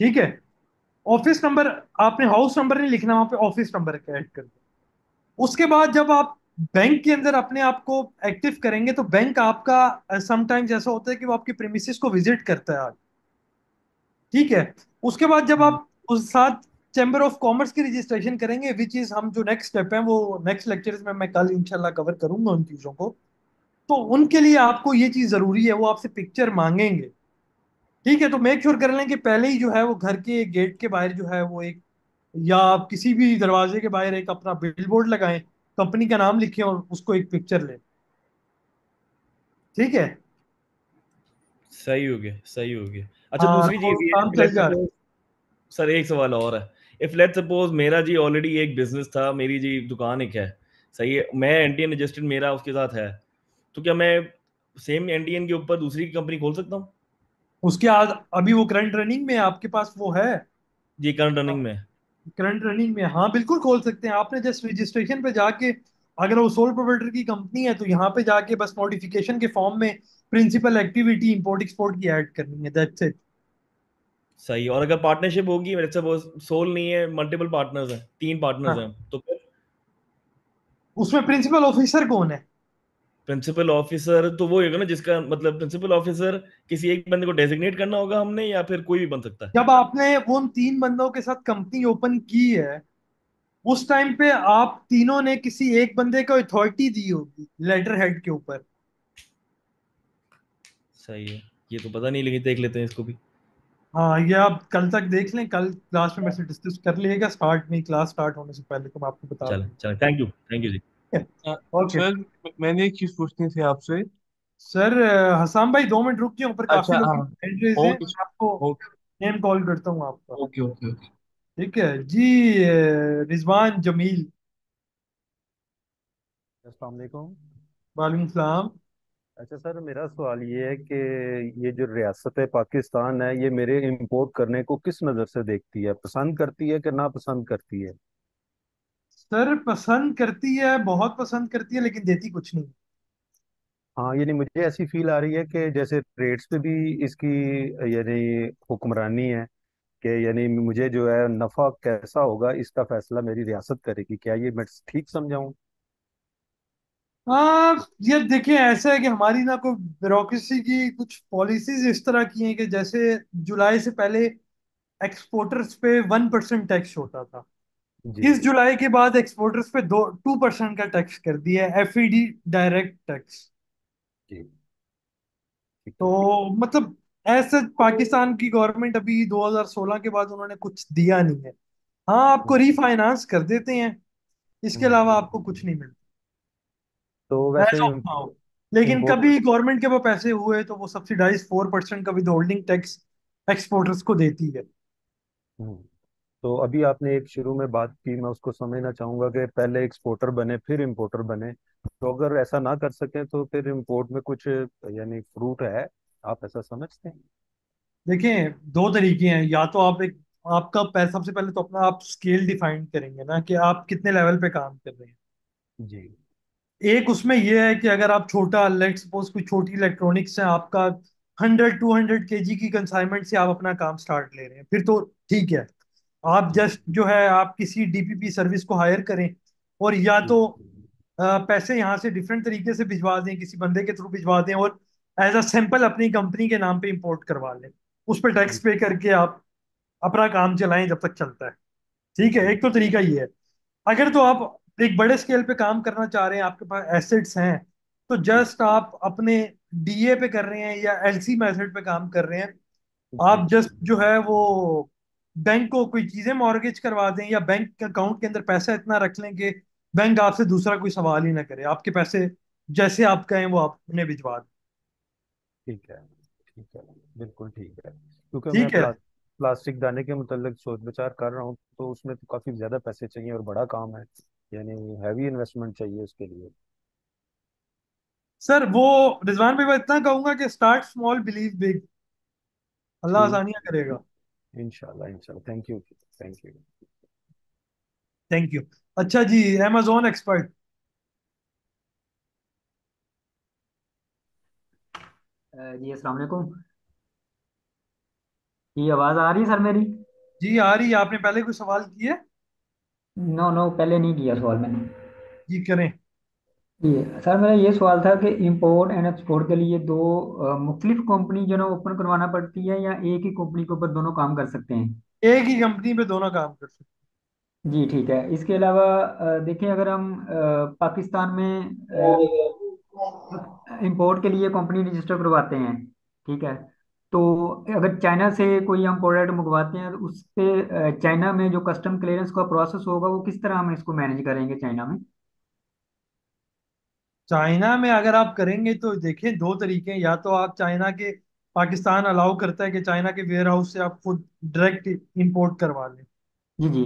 ठीक है। ऑफिस नंबर, आपने हाउस नंबर नहीं लिखना, वहां पे ऑफिस नंबर का ऐड कर दो। उसके बाद जब आप बैंक के अंदर अपने आप को एक्टिव करेंगे, तो बैंक आपका समटाइम्स ऐसा होता है कि वो आपके प्रीमिसेस को विजिट करता है। ठीक है। उसके बाद जब आप उस साथ चैम्बर ऑफ कॉमर्स की रजिस्ट्रेशन करेंगे, विच इज हम जो नेक्स्ट स्टेप है वो नेक्स्ट लेक्चर्स में मैं कल इंशाल्लाह कवर करूंगा उन चीजों को। तो उनके लिए आपको ये चीज जरूरी है, वो आपसे पिक्चर मांगेंगे। ठीक है। तो मेक श्योर कर लें कि पहले ही जो है वो घर के गेट के बाहर जो है वो एक, या आप किसी भी दरवाजे के बाहर एक अपना बिल बोर्ड लगाएं, कंपनी का नाम लिखें और उसको एक पिक्चर लें। ठीक है। सही हो गया, सही हो गया। अच्छा हाँ दूसरी तो चीज ये है काम कि चल लेट्स जा रहा सपोज, सर एक सवाल और है। इफ लेट्स सपोज मेरा जी ऑलरेडी एक बिजनेस था, मेरी जी दुकान एक है, सही है, मैं एनटीएन रजिस्टर्ड मेरा उसके साथ है, तो क्या मैं सेम एनटीएन के ऊपर दूसरी कंपनी खोल सकता हूँ? है। उसके आज अभी वो करंट रनिंग में है, आपके पास वो है? जी करंट रनिंग में। करंट रनिंग में, हाँ बिल्कुल खोल सकते हैं। आपने जस्ट रजिस्ट्रेशन पे जाके, अगर वो सोल प्रोप्राइटर की कंपनी है तो यहाँ पे जाके बस नोटिफिकेशन के फॉर्म में प्रिंसिपल एक्टिविटी इंपोर्ट एक्सपोर्ट की ऐड करनी है, दैट्स इट। सही। और अगर पार्टनरशिप होगी, लेट्स सपोज सोल नहीं है, मल्टीपल पार्टनर्स हैं, 3 पार्टनर्स हाँ, हैं, तो फिर उसमें प्रिंसिपल ऑफिसर कौन है? प्रिंसिपल ऑफिसर तो वो होगा ना, जिसका मतलब प्रिंसिपल ऑफिसर किसी एक बंदे को डेजिग्नेट करना होगा हमने, या फिर कोई भी बन सकता है? जब आपने उन 3 बंदों के साथ कंपनी ओपन की है, उस टाइम पे आप तीनों ने किसी एक बंदे को अथॉरिटी दी होगी लेटर हेड के ऊपर। सही है, ये तो पता नहीं, लेकिन देख लेते हैं इसको भी। हाँ ये आप कल तक देख लें, कल क्लास में मेरे से डिस्कस कर लिएगा, स्टार्ट में क्लास स्टार्ट होने से पहले तो मैं आपको बता चलें दूंगा। चलें, थैंक यू जी। ओके। सर मैंने एक चीज पूछनी थी आपसे। सर हसाम भाई 2 मिनट रुक जाओ, ऊपर काफी अच्छा लोग हाँ। हैंड रेज हैं, ओके मैं आपको ओके नेम कॉल करता हूँ आपका। Okay okay okay. ठीक है जी। रिजवान जमील। अस्सलाम वालेकुम। वालेकुम सलाम। अच्छा सर, मेरा सवाल ये है कि ये जो रियासत है पाकिस्तान है, ये मेरे इंपोर्ट करने को किस नज़र से देखती है? पसंद करती है कि ना पसंद करती है? सर पसंद करती है, बहुत पसंद करती है, लेकिन देती कुछ नहीं। हाँ, यानी मुझे ऐसी फील आ रही है कि जैसे रेट्स पे भी इसकी यानी हुक्मरानी है, कि यानी मुझे जो है नफा कैसा होगा इसका फैसला मेरी रियासत करेगी। क्या ये मैं ठीक समझाऊं? हाँ ये देखिए, ऐसा है कि हमारी ना कोई ब्यूरोक्रेसी की कुछ पॉलिसीज इस तरह की हैं कि जैसे जुलाई से पहले एक्सपोर्टर्स पे 1% टैक्स होता था। जी इस जुलाई के बाद एक्सपोर्टर्स पे 2% का टैक्स कर दिया है, एफईडी डायरेक्ट टैक्स। जी ठीक है। तो मतलब ऐसे पाकिस्तान की गवर्नमेंट अभी 2016 के बाद उन्होंने कुछ दिया नहीं है। हाँ आपको हम्म, रीफाइनेंस कर देते हैं, इसके हम्म। अलावा आपको कुछ नहीं मिलता तो वैसे एज ऑफ नाउ। लेकिन इम्पोर्ट, कभी गवर्नमेंट के पास पैसे हुए तो वो सब्सिडाइज 4% का विद होल्डिंग टैक्स एक्सपोर्टर्स को देती है। तो अभी आपने एक शुरू में बात की, मैं उसको समझना चाहूंगा कि पहले एक्सपोर्टर बने फिर इंपोर्टर बने। तो अगर ऐसा ना कर सकें तो फिर इंपोर्ट में कुछ यानी फ्रूट है, आप ऐसा समझते हैं? देखें, 2 तरीके हैं। या तो आप एक, आपका पैसा सबसे पहले तो अपना आप स्केल डिफाइन करेंगे ना कि आप कितने लेवल पे काम कर रहे हैं। जी। एक उसमें यह है कि अगर आप छोटा, लेट्स सपोज कोई छोटी इलेक्ट्रॉनिक्स है आपका, 100-200 kg की कंसाइनमेंट से आप अपना काम स्टार्ट ले रहे हैं, फिर तो ठीक है। आप जस्ट जो है आप किसी डीपीपी सर्विस को हायर करें, और या तो पैसे यहाँ से डिफरेंट तरीके से भिजवा दें, किसी बंदे के थ्रू भिजवा दें, और एज अ सैंपल अपनी कंपनी के नाम पे इंपोर्ट करवा लें, उस पर टैक्स पे करके आप अपना काम चलाएं जब तक चलता है। ठीक है, एक तो तरीका ये है। अगर तो आप एक बड़े स्केल पे काम करना चाह रहे हैं, आपके पास एसेट्स हैं, तो जस्ट आप अपने डीए पे कर रहे हैं या एलसी मेथड पे काम कर रहे हैं, आप जस्ट जो है वो बैंक को कोई चीजें मॉर्गेज करवा दें, या बैंक अकाउंट के अंदर पैसा इतना रख लें कि बैंक आपसे दूसरा कोई सवाल ही ना करे, आपके पैसे जैसे आप कहें वो आप उन्हें भिजवा दें। ठीक है, ठीक है, बिल्कुल ठीक है। क्योंकि मैं ठीक है प्लास्टिक दाने के मुतालिक सोच विचार कर रहा हूँ, तो उसमें तो काफी ज्यादा पैसे चाहिए और बड़ा काम है, यानी हैवी इन्वेस्टमेंट चाहिए उसके लिए। सर, वो रिजवान भाई मैं इतना कहूंगा कि स्टार्ट स्मॉल बिलीव बिग, अल्लाह ठीक, आसानियां करेगा। इंशाल्लाह इंशाल्लाह, thank you, thank you. Thank you. अच्छा जी, amazon एक्सपर्ट। जी अस्सलाम वालेकुम। ये आवाज़ आ रही है सर मेरी? जी आ रही है। आपने पहले कोई सवाल किए? नो नो, पहले नहीं किया सवाल मैंने। जी करें। जी सर, मेरा ये सवाल था कि इंपोर्ट एंड एक्सपोर्ट के लिए दो मुख्तलिफ कंपनी जो ना ओपन करवाना पड़ती है, या एक ही कंपनी के ऊपर दोनों काम कर सकते हैं? एक ही कंपनी पे दोनों काम कर सकते जी ठीक है। इसके अलावा देखें, अगर हम पाकिस्तान में इंपोर्ट के लिए कंपनी रजिस्टर करवाते हैं, ठीक है, तो अगर चाइना से कोई हम प्रोडक्ट मंगवाते हैं, तो उस पे चाइना में जो कस्टम क्लियरेंस का प्रोसेस होगा, वो किस तरह हम इसको मैनेज करेंगे चाइना में? चाइना में अगर आप करेंगे तो देखिए दो तरीके हैं। या तो आप चाइना के, पाकिस्तान अलाउ करता है कि चाइना के वेयर हाउस से आप खुद डायरेक्ट इंपोर्ट करवा लें। जी जी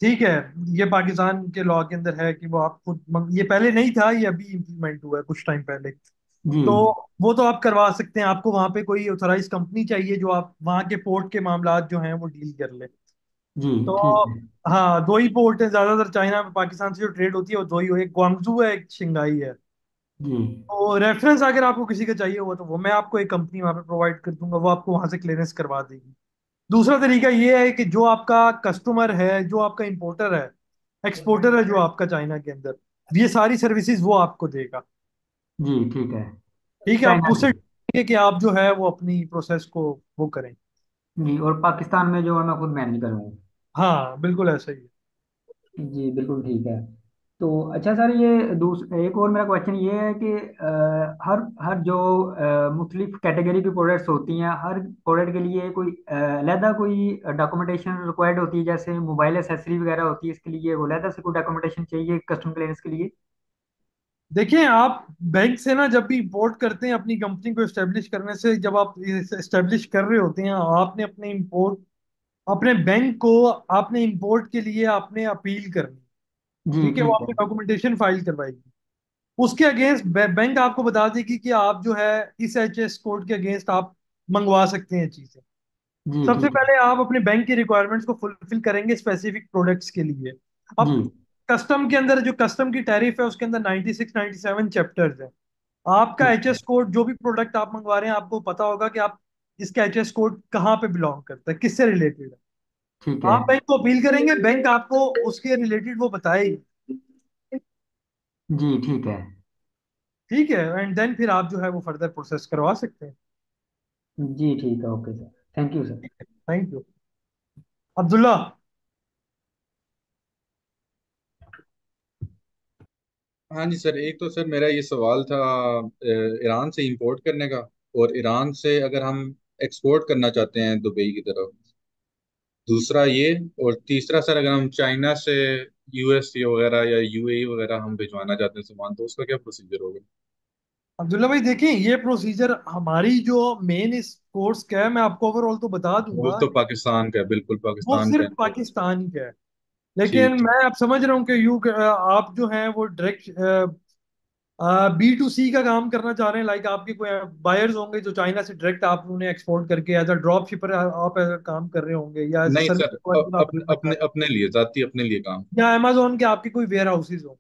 ठीक है, ये पाकिस्तान के लॉ के अंदर है कि वो आप खुद ये पहले नहीं था, ये अभी इम्प्लीमेंट हुआ है कुछ टाइम पहले। जी तो वो तो आप करवा सकते हैं। आपको वहां पे कोई ऑथराइज कंपनी चाहिए जो आप वहां के पोर्ट के मामलात जो हैं वो डील कर ले। जी तो ठीक है। हाँ, दो ही पोर्ट है ज्यादातर चाइना में, पाकिस्तान से जो ट्रेड होती है वो दो ही हो, एक ग्वांगजू है, एक शिंगाई है। जी तो रेफरेंस अगर आपको किसी का चाहिए हुआ तो वो मैं आपको एक कंपनी वहां पे प्रोवाइड कर दूंगा, वो आपको वहां से क्लियरेंस करवा देगी। दूसरा तरीका ये है कि जो आपका कस्टमर है, जो आपका इंपोर्टर है, एक्सपोर्टर है जो आपका चाइना के अंदर, ये सारी सर्विसेज वो आपको देगा। जी ठीक है। ठीक है, आप चाइना उससे से। कहिए कि आप जो है वो अपनी प्रोसेस को वो करें। जी, और पाकिस्तान में जो है मैं खुद मैनेज करूँगा? हाँ बिल्कुल ऐसा ही है। जी बिल्कुल ठीक है। तो अच्छा सर, ये एक और मेरा क्वेश्चन ये है कि हर हर जो मुख्तलिफ कैटेगरी की प्रोडक्ट्स होती हैं, हर प्रोडक्ट के लिए कोई अलहदा कोई डॉक्यूमेंटेशन रिक्वायर्ड होती है, जैसे मोबाइल एसेसरी वगैरह होती है, इसके लिए वो अलहदा से कोई डॉक्यूमेंटेशन चाहिए कस्टम क्लियरेंस के लिए? देखिए, आप बैंक से ना जब भी इंपोर्ट करते हैं अपनी कंपनी को एस्टेब्लिश करने से, जब आप एस्टेब्लिश कर रहे होते हैं, आपने अपने इंपोर्ट, अपने बैंक को आपने इंपोर्ट के लिए आपने अपील करनी। जी ठीक है, वो ठीक है। आपकी डॉक्यूमेंटेशन फाइल करवाएगी। उसके अगेंस्ट बैंक आपको बता देगी कि आप जो है इस एचएस कोड के अगेंस्ट आप मंगवा सकते हैं चीजें। जी सबसे ठीक है। पहले आप अपने बैंक की रिक्वायरमेंट्स को फुलफिल करेंगे स्पेसिफिक प्रोडक्ट्स के लिए। जी अब कस्टम के अंदर जो कस्टम की टैरिफ है उसके अंदर 96 97 चैप्टर्स है। आपका ठीक एचएस कोड, जो भी प्रोडक्ट आप मंगवा रहे हैं, आपको पता होगा कि आप इसका एचएस कोड कहाँ पे बिलोंग करता है, किससे रिलेटेड है। ठीक है। आप बैंक को अपील करेंगे, बैंक आपको उसके रिलेटेड वो बताएगी। जी ठीक है। ठीक है, एंड देन फिर आप जो है वो फर्दर प्रोसेस करवा सकते हैं। जी ठीक है, okay sir, thank you sir. Thank you. Abdullah. हाँ जी सर, एक तो सर मेरा ये सवाल था ईरान से इंपोर्ट करने का, और ईरान से अगर हम एक्सपोर्ट करना चाहते हैं दुबई की तरफ, दूसरा ये। और तीसरा सर, अगर हम चाइना से यूएसए वगैरह या यूएई वगैरह हम भिजवाना चाहते हैं सामान, तो उसका क्या प्रोसीजर होगा? अब्दुल्ला भाई देखिए, ये प्रोसीजर हमारी जो मेन इस कोर्स का है, मैं आपको ओवरऑल तो बता वो दूंगा, तो पाकिस्तान का है, बिल्कुल वो पाकिस्तान का सिर्फ इंपोर्ट। पाकिस्तान ही का है। लेकिन ठीक ठीक। मैं आप समझ रहा हूँ कि आप जो हैं वो डायरेक्ट बी टू सी का काम करना चाह रहे हैं। लाइक आपके कोई बायर्स होंगे जो चाइना से डायरेक्ट आप उन्हें एक्सपोर्ट करके एज अ ड्रॉप शिपर आप ऐसा काम कर रहे होंगे, या एज अ नहीं सर्विस सर, प्रोवाइडर आप अपने करना चाह अपने रहे हैं, अपने लिए, जाती अपने लिए काम। या अमेजोन के आपके कोई वेयर हाउसेज हो।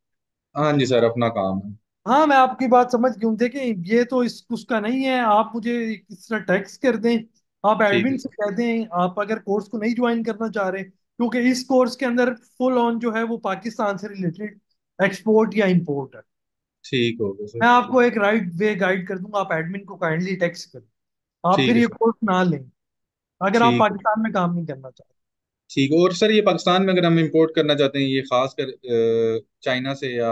हाँ जी सर, अपना काम है। हाँ, मैं आपकी बात समझ गई हूँ। देखिए, ये तो इस उसका नहीं है, आप मुझे इस तरह टेक्स्ट कर दें, आप ठीक है एडमिन से कह दें आप अगर कोर्स को नहीं ज्वाइन करना चाह रहे, क्योंकि इस कोर्स के अंदर फुल ऑन जो है वो पाकिस्तान से रिलेटेड एक्सपोर्ट या इंपोर्ट है। ठीक हो गया सर। मैं आपको एक राइट वे गाइड कर दूंगा, आप एडमिन को काइंडली टेक्स्ट करें, आप ठीक फिर है ये सर। कोर्स ना लें अगर आप ठीक है। पाकिस्तान में काम नहीं करना चाहते। ठीक है। और सर ये पाकिस्तान में अगर हम इंपोर्ट करना चाहते हैं, ये खास कर चाइना से या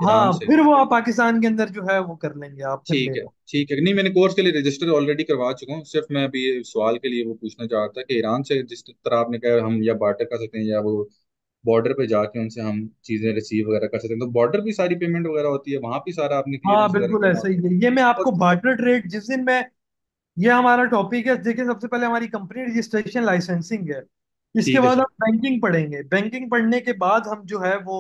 ईरान हाँ, से? फिर वो आप पाकिस्तान के अंदर जो है वो कर लेंगे, आप फिर ले ठीक है। लो। ठीक है। नहीं, मैंने कोर्स के लिए रजिस्टर ऑलरेडी करवा चुका हूँ। सिर्फ मैं अभी ये सवाल के लिए वो पूछना चाह रहा था कि ईरान से जिस तरह आपने कहा हम या बार्टर कर सकते हैं या वो बॉर्डर पे जाके उनसे हम चीजें रिसीव वगैरह कर सकते हैं, तो बॉर्डर भी सारी पेमेंट वगैरह होती है वहां भी सारा आपने हाँ क्लियरेंस वगैरह बिल्कुल करवा ऐसा ही दिया? है, ये मैं आपको और बार्टर ट्रेड जिस दिन मैं, ये हमारा टॉपिक है। देखिए, सबसे पहले हमारी कंपनी रजिस्ट्रेशन लाइसेंसिंग है, इसके ठीक है बाद सर। हम बैंकिंग पढ़ेंगे, बैंकिंग पढ़ने के बाद हम जो है वो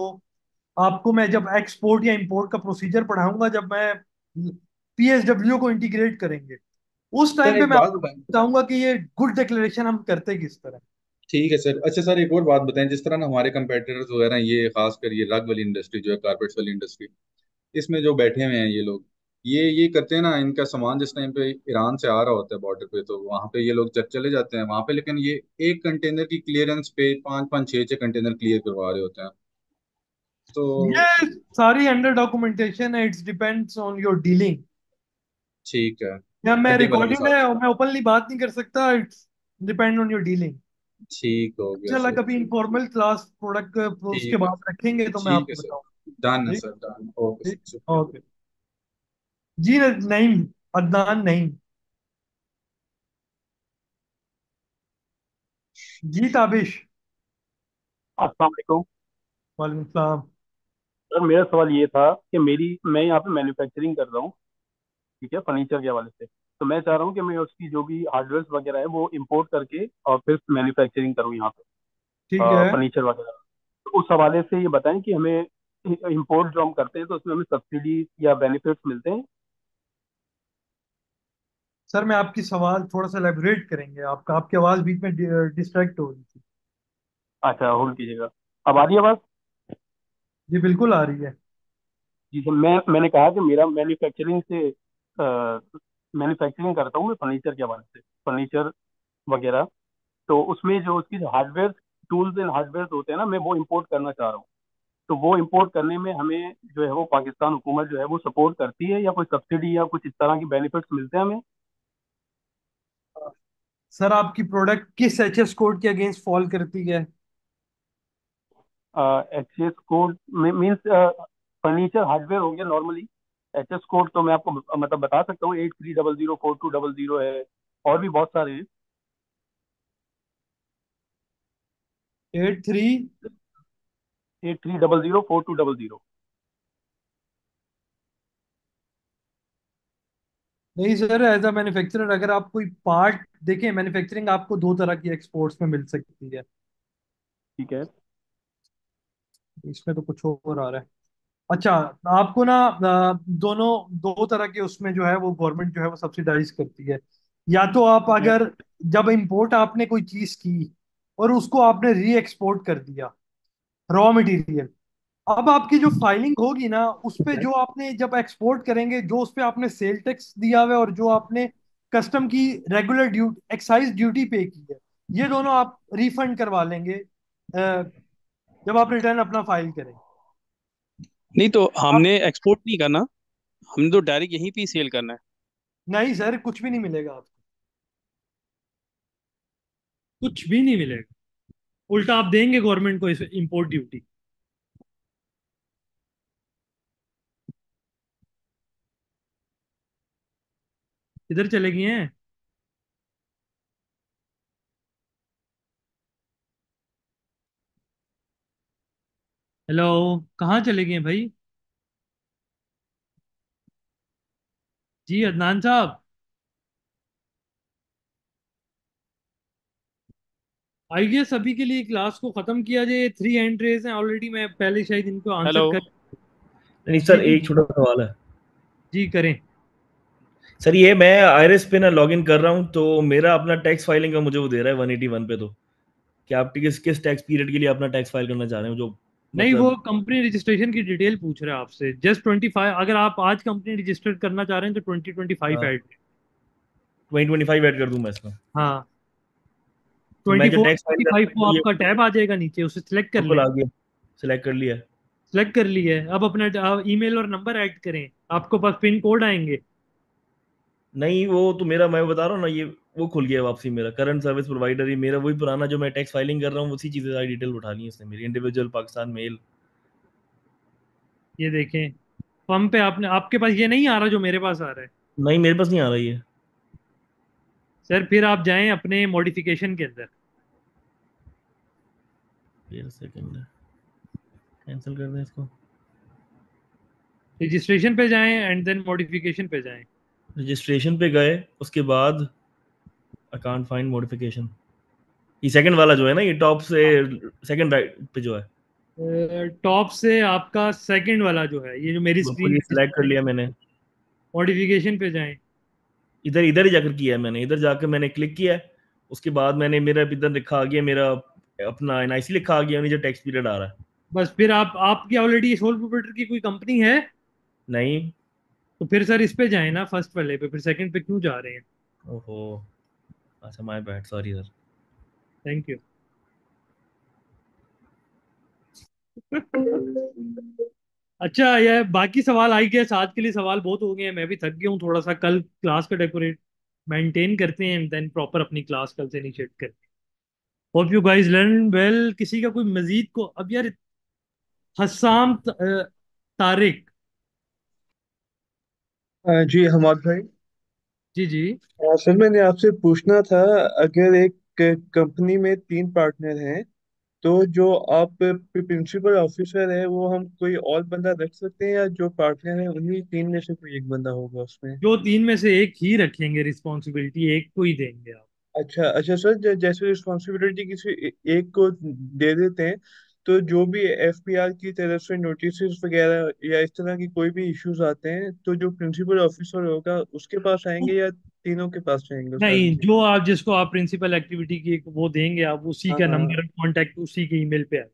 आपको मैं जब एक्सपोर्ट या इंपोर्ट का प्रोसीजर पढ़ाऊंगा, जब मैं पीएसडब्ल्यू को इंटीग्रेट करेंगे, उस सर टाइम पे एक मैं बात आपको बताएं। बताऊंगा कि ये गुड डिक्लेरेशन हम करते किस तरह। ठीक है सर। अच्छा सर, एक और बात बताएं, जिस तरह ना हमारे कंपेटिटर्स वगैरह हैं, ये खासकर ये रग वाली इंडस्ट्री जो है, कारपेट्स वाली इंडस्ट्री, इसमें जो बैठे हुए हैं ये लोग, ये करते हैं ना, इनका सामान जिस टाइम पे ईरान से आ रहा होता है बॉर्डर पे, तो वहां पे ये लोग जब चले जाते हैं वहां पे, लेकिन ये एक कंटेनर की क्लियरेंस पे पाँच पाँच छः छः कंटेनर क्लियर करवा रहे होते हैं। तो ये सारी अंडर डॉक्यूमेंटेशन है, it's depends on your dealing. ठीक है। या मैं अड्डे वालों के रिकॉर्डेड साथ। है और मैं ओपनली बात नहीं कर सकता, it's depend on your dealing. ठीक हो गया इंशाल्लाह सर। कभी इनफॉर्मल क्लास प्रोडक्ट उसके ठीक है। बाद रखेंगे तो मैं ठीक है आपको सर। बताऊंगा। डन है ठीक। Sir, done. ओके ठीक। सर, शुक्रिया। ओके। जी नहीं, अदनान नहीं। जी ताबिश। अस्सलाम वालेकुम। वालेकुम सलाम। सर मेरा सवाल ये था कि मैं यहाँ पे मैन्युफैक्चरिंग कर रहा हूँ, ठीक है, फर्नीचर के हवाले से। तो मैं चाह रहा हूँ कि मैं उसकी जो भी हार्डवेयर वगैरह है वो इंपोर्ट करके और फिर मैन्युफैक्चरिंग करूँ यहाँ पे, ठीक है फर्नीचर वगैरह। तो उस हवाले से ये बताएं कि हमें इंपोर्ट जो हम करते हैं तो उसमें हमें सब्सिडी या बेनिफिट्स मिलते हैं? सर, मैं आपकी सवाल थोड़ा सा एलेबोरेट करेंगे, आपका आपकी आवाज बीच में डिस्ट्रैक्ट हो रही थी। अच्छा, होल्ड कीजिएगा। अब आ रही है आवाज़? जी बिल्कुल आ रही है। जी सर, मैंने कहा कि मेरा मैन्युफैक्चरिंग करता हूँ मैं फर्नीचर के हवाले से, फर्नीचर वगैरह। तो उसमें जो उसकी जो हार्डवेयर, टूल्स एंड हार्डवेयर होते हैं ना, मैं वो इंपोर्ट करना चाह रहा हूँ। तो वो इंपोर्ट करने में हमें जो है वो पाकिस्तान हुकूमत जो है वो सपोर्ट करती है या कोई सब्सिडी या कुछ इस तरह की बेनिफिट्स मिलते हैं हमें? सर, आपकी प्रोडक्ट किस एचएस कोड के अगेंस्ट फॉल करती है? HS code means furniture hardware हो गया नॉर्मली। एचएस कोड तो मैं आपको मतलब बता सकता हूँ, 8300 4200 है, और भी बहुत सारे हैं। 83। 8300 4200। नहीं सर, एज अ मैन्युफैक्चरर अगर आप कोई पार्ट देखें, मैन्युफैक्चरिंग आपको दो तरह की एक्सपोर्ट्स में मिल सकती है। ठीक है। इसमें तो कुछ और आ रहा है। अच्छा, आपको ना दोनों दो तरह के उसमें जो है वो गवर्नमेंट जो है वो सब्सिडाइज करती है। या तो आप ठीक है। अगर जब इंपोर्ट आपने कोई चीज की और उसको आपने री एक्सपोर्ट कर दिया, रॉ मटेरियल, अब आपकी जो फाइलिंग होगी ना उस पे, जो आपने जब एक्सपोर्ट करेंगे, जो उस पे आपने सेल टैक्स दिया हुआ है और जो आपने कस्टम की रेगुलर ड्यूटी एक्साइज ड्यूटी पे की है, ये दोनों आप रिफंड करवा लेंगे जब आप रिटर्न अपना फाइल करें। नहीं तो आप हमने एक्सपोर्ट नहीं करना, हमने तो डायरेक्ट यहीं पे सेल करना है। नहीं सर, कुछ भी नहीं मिलेगा आपको, कुछ भी नहीं मिलेगा, उल्टा आप देंगे गवर्नमेंट को इस इंपोर्ट ड्यूटी। किधर चले गए हैं? हेलो, कहाँ चले गए हैं भाई? जी अदनान साहब, आइए सभी के लिए क्लास को खत्म किया जाए, 3 हैंड रेज हैं ऑलरेडी, मैं पहले शायद इनको आंसर हेलो। कर। नहीं जी सर, जी एक छोटा सवाल है। जी करें। सर ये मैं आईरिस पे ना लॉगिन कर रहा हूँ, तो मेरा अपना टैक्स फाइलिंग का मुझे वो दे रहा है 181 पे। तो क्या आप किस किस टैक्स पीरियड के लिए अपना टैक्स फाइल करना चाह रहे हो? जो नहीं, वो मतलब कंपनी रजिस्ट्रेशन की डिटेल पूछ रहे हैं आपसे। जस्ट 25, अगर आप आज कंपनी रजिस्टर करना चाह रहे हैं तो 2025 हाँ, ऐड। 2025 ऐड कर दूं मैं इसमें? हाँ, तो मैं 24 जो टैक्स फाइल 25 करता को हूँ ये आपका टैब आ जाएगा नीचे, उसे सिलेक्ट कर बिल्कुल लें। आ गया, सिलेक्ट कर लिया। सिलेक्ट कर लिए, अब अपना ईमेल और नंबर ऐड करें, आपको पास पिन कोड आएंगे। नहीं, वो तो मेरा, मैं बता रहा हूँ ना, ये वो खुल गया वापसी मेरा करंट सर्विस प्रोवाइडर, ये मेरा वही पुराना जो मैं टैक्स फाइलिंग कर रहा हूँ, उसी चीज़ें सारी डिटेल उठा ली है इसने मेरी, इंडिविजुअल पाकिस्तान मेल। ये देखें, फर्म पे आपने, आपके पास ये नहीं आ रहा जो मेरे पास आ रहा है। नहीं, मेरे पास नहीं आ रही है। सर फिर आप जाएं अपने मॉडिफिकेशन के अंदर। एक सेकंड, कैंसिल कर दें इसको। रजिस्ट्रेशन पे जाएं एंड देन मॉडिफिकेशन पे जाएं। रजिस्ट्रेशन पे गए, उसके बाद आई कांट फाइंड मॉडिफिकेशन। ये सेकंड वाला जो है ना, ये टॉप से सेकंड राइट पे जो है, टॉप से आपका सेकंड वाला जो है, ये जो मेरी बिल्कुल स्क्रीन ये पे सिलेक्ट कर लिया मैंने। मॉडिफिकेशन पे जाएं। इधर इधर ही जाकर किया है मैंने, इधर जाकर मैंने क्लिक किया है। उसके बाद मैंने, मेरा इधर लिखा आ गया, मेरा अपना एनआईसी लिखा आ गया, नीचे टैक्स पीरियड आ रहा है। बस फिर आप, आपकी ऑलरेडी सोल प्रोप्राइटर की कोई कंपनी है? नहीं। तो फिर सर इस पे जाएं ना, फर्स्ट वाले पे, फिर सेकंड पे क्यों जा रहे हैं? ओहो, अच्छा, my bad, sorry sir. Thank you. अच्छा, ये बाकी सवाल आई गए, आज के लिए सवाल बहुत हो गए हैं, मैं भी थक गया हूँ थोड़ा सा। कल क्लास का डेकोरेट मेंटेन करते हैं एंड देन प्रॉपर अपनी क्लास कल से इनिशिएट करते हैं। Hope you guys learn well. किसी का कोई मजीद को अब यार, हसाम तारिक। जी हमाद भाई। जी जी। सर मैंने आपसे पूछना था, अगर एक कंपनी में तीन पार्टनर हैं, तो जो आप प्रिंसिपल ऑफिसर है वो हम कोई और बंदा रख सकते हैं, या जो पार्टनर है उन्हीं तीन में से कोई एक बंदा होगा उसमें? जो तीन में से एक ही रखेंगे, रिस्पॉन्सिबिलिटी एक को ही देंगे आप। अच्छा अच्छा सर, जैसे रिस्पॉन्सिबिलिटी किसी एक को दे देते हैं, तो जो भी एफपीआर की तरफ से नोटिस वगैरह या इस तरह की कोई भी इश्यूज आते हैं, तो जो प्रिंसिपल ऑफिसर होगा उसके पास आएंगे या तीनों के पास आएंगे सारी नहीं, चीजें? जो आप, जिसको आप प्रिंसिपल एक्टिविटी की वो देंगे, आप उसी हाँ का हाँ। नंबर कांटेक्ट उसी के ईमेल पे आए।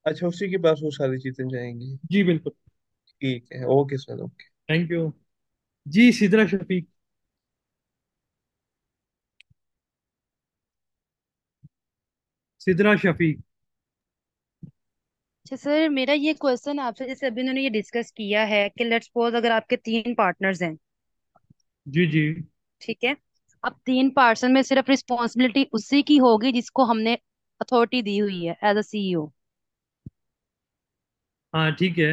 अच्छा, उसी के पास वो सारी चीजें जाएंगी। जी बिल्कुल। ठीक है, okay sir, okay. Thank you. जी सिद्रा शफीक। सिद्रा शफीक। अच्छा सर, मेरा ये क्वेश्चन आपसे, जैसे अभी उन्होंने ये डिस्कस किया है कि लेट्स सपोज अगर आपके तीन पार्टनर्स हैं, जी जी। ठीक है। अब तीन पर्सन में सिर्फ रिस्पॉन्सिबिलिटी उसी की होगी जिसको हमने अथॉरिटी दी हुई है एज अ सीईओ। हाँ ठीक है।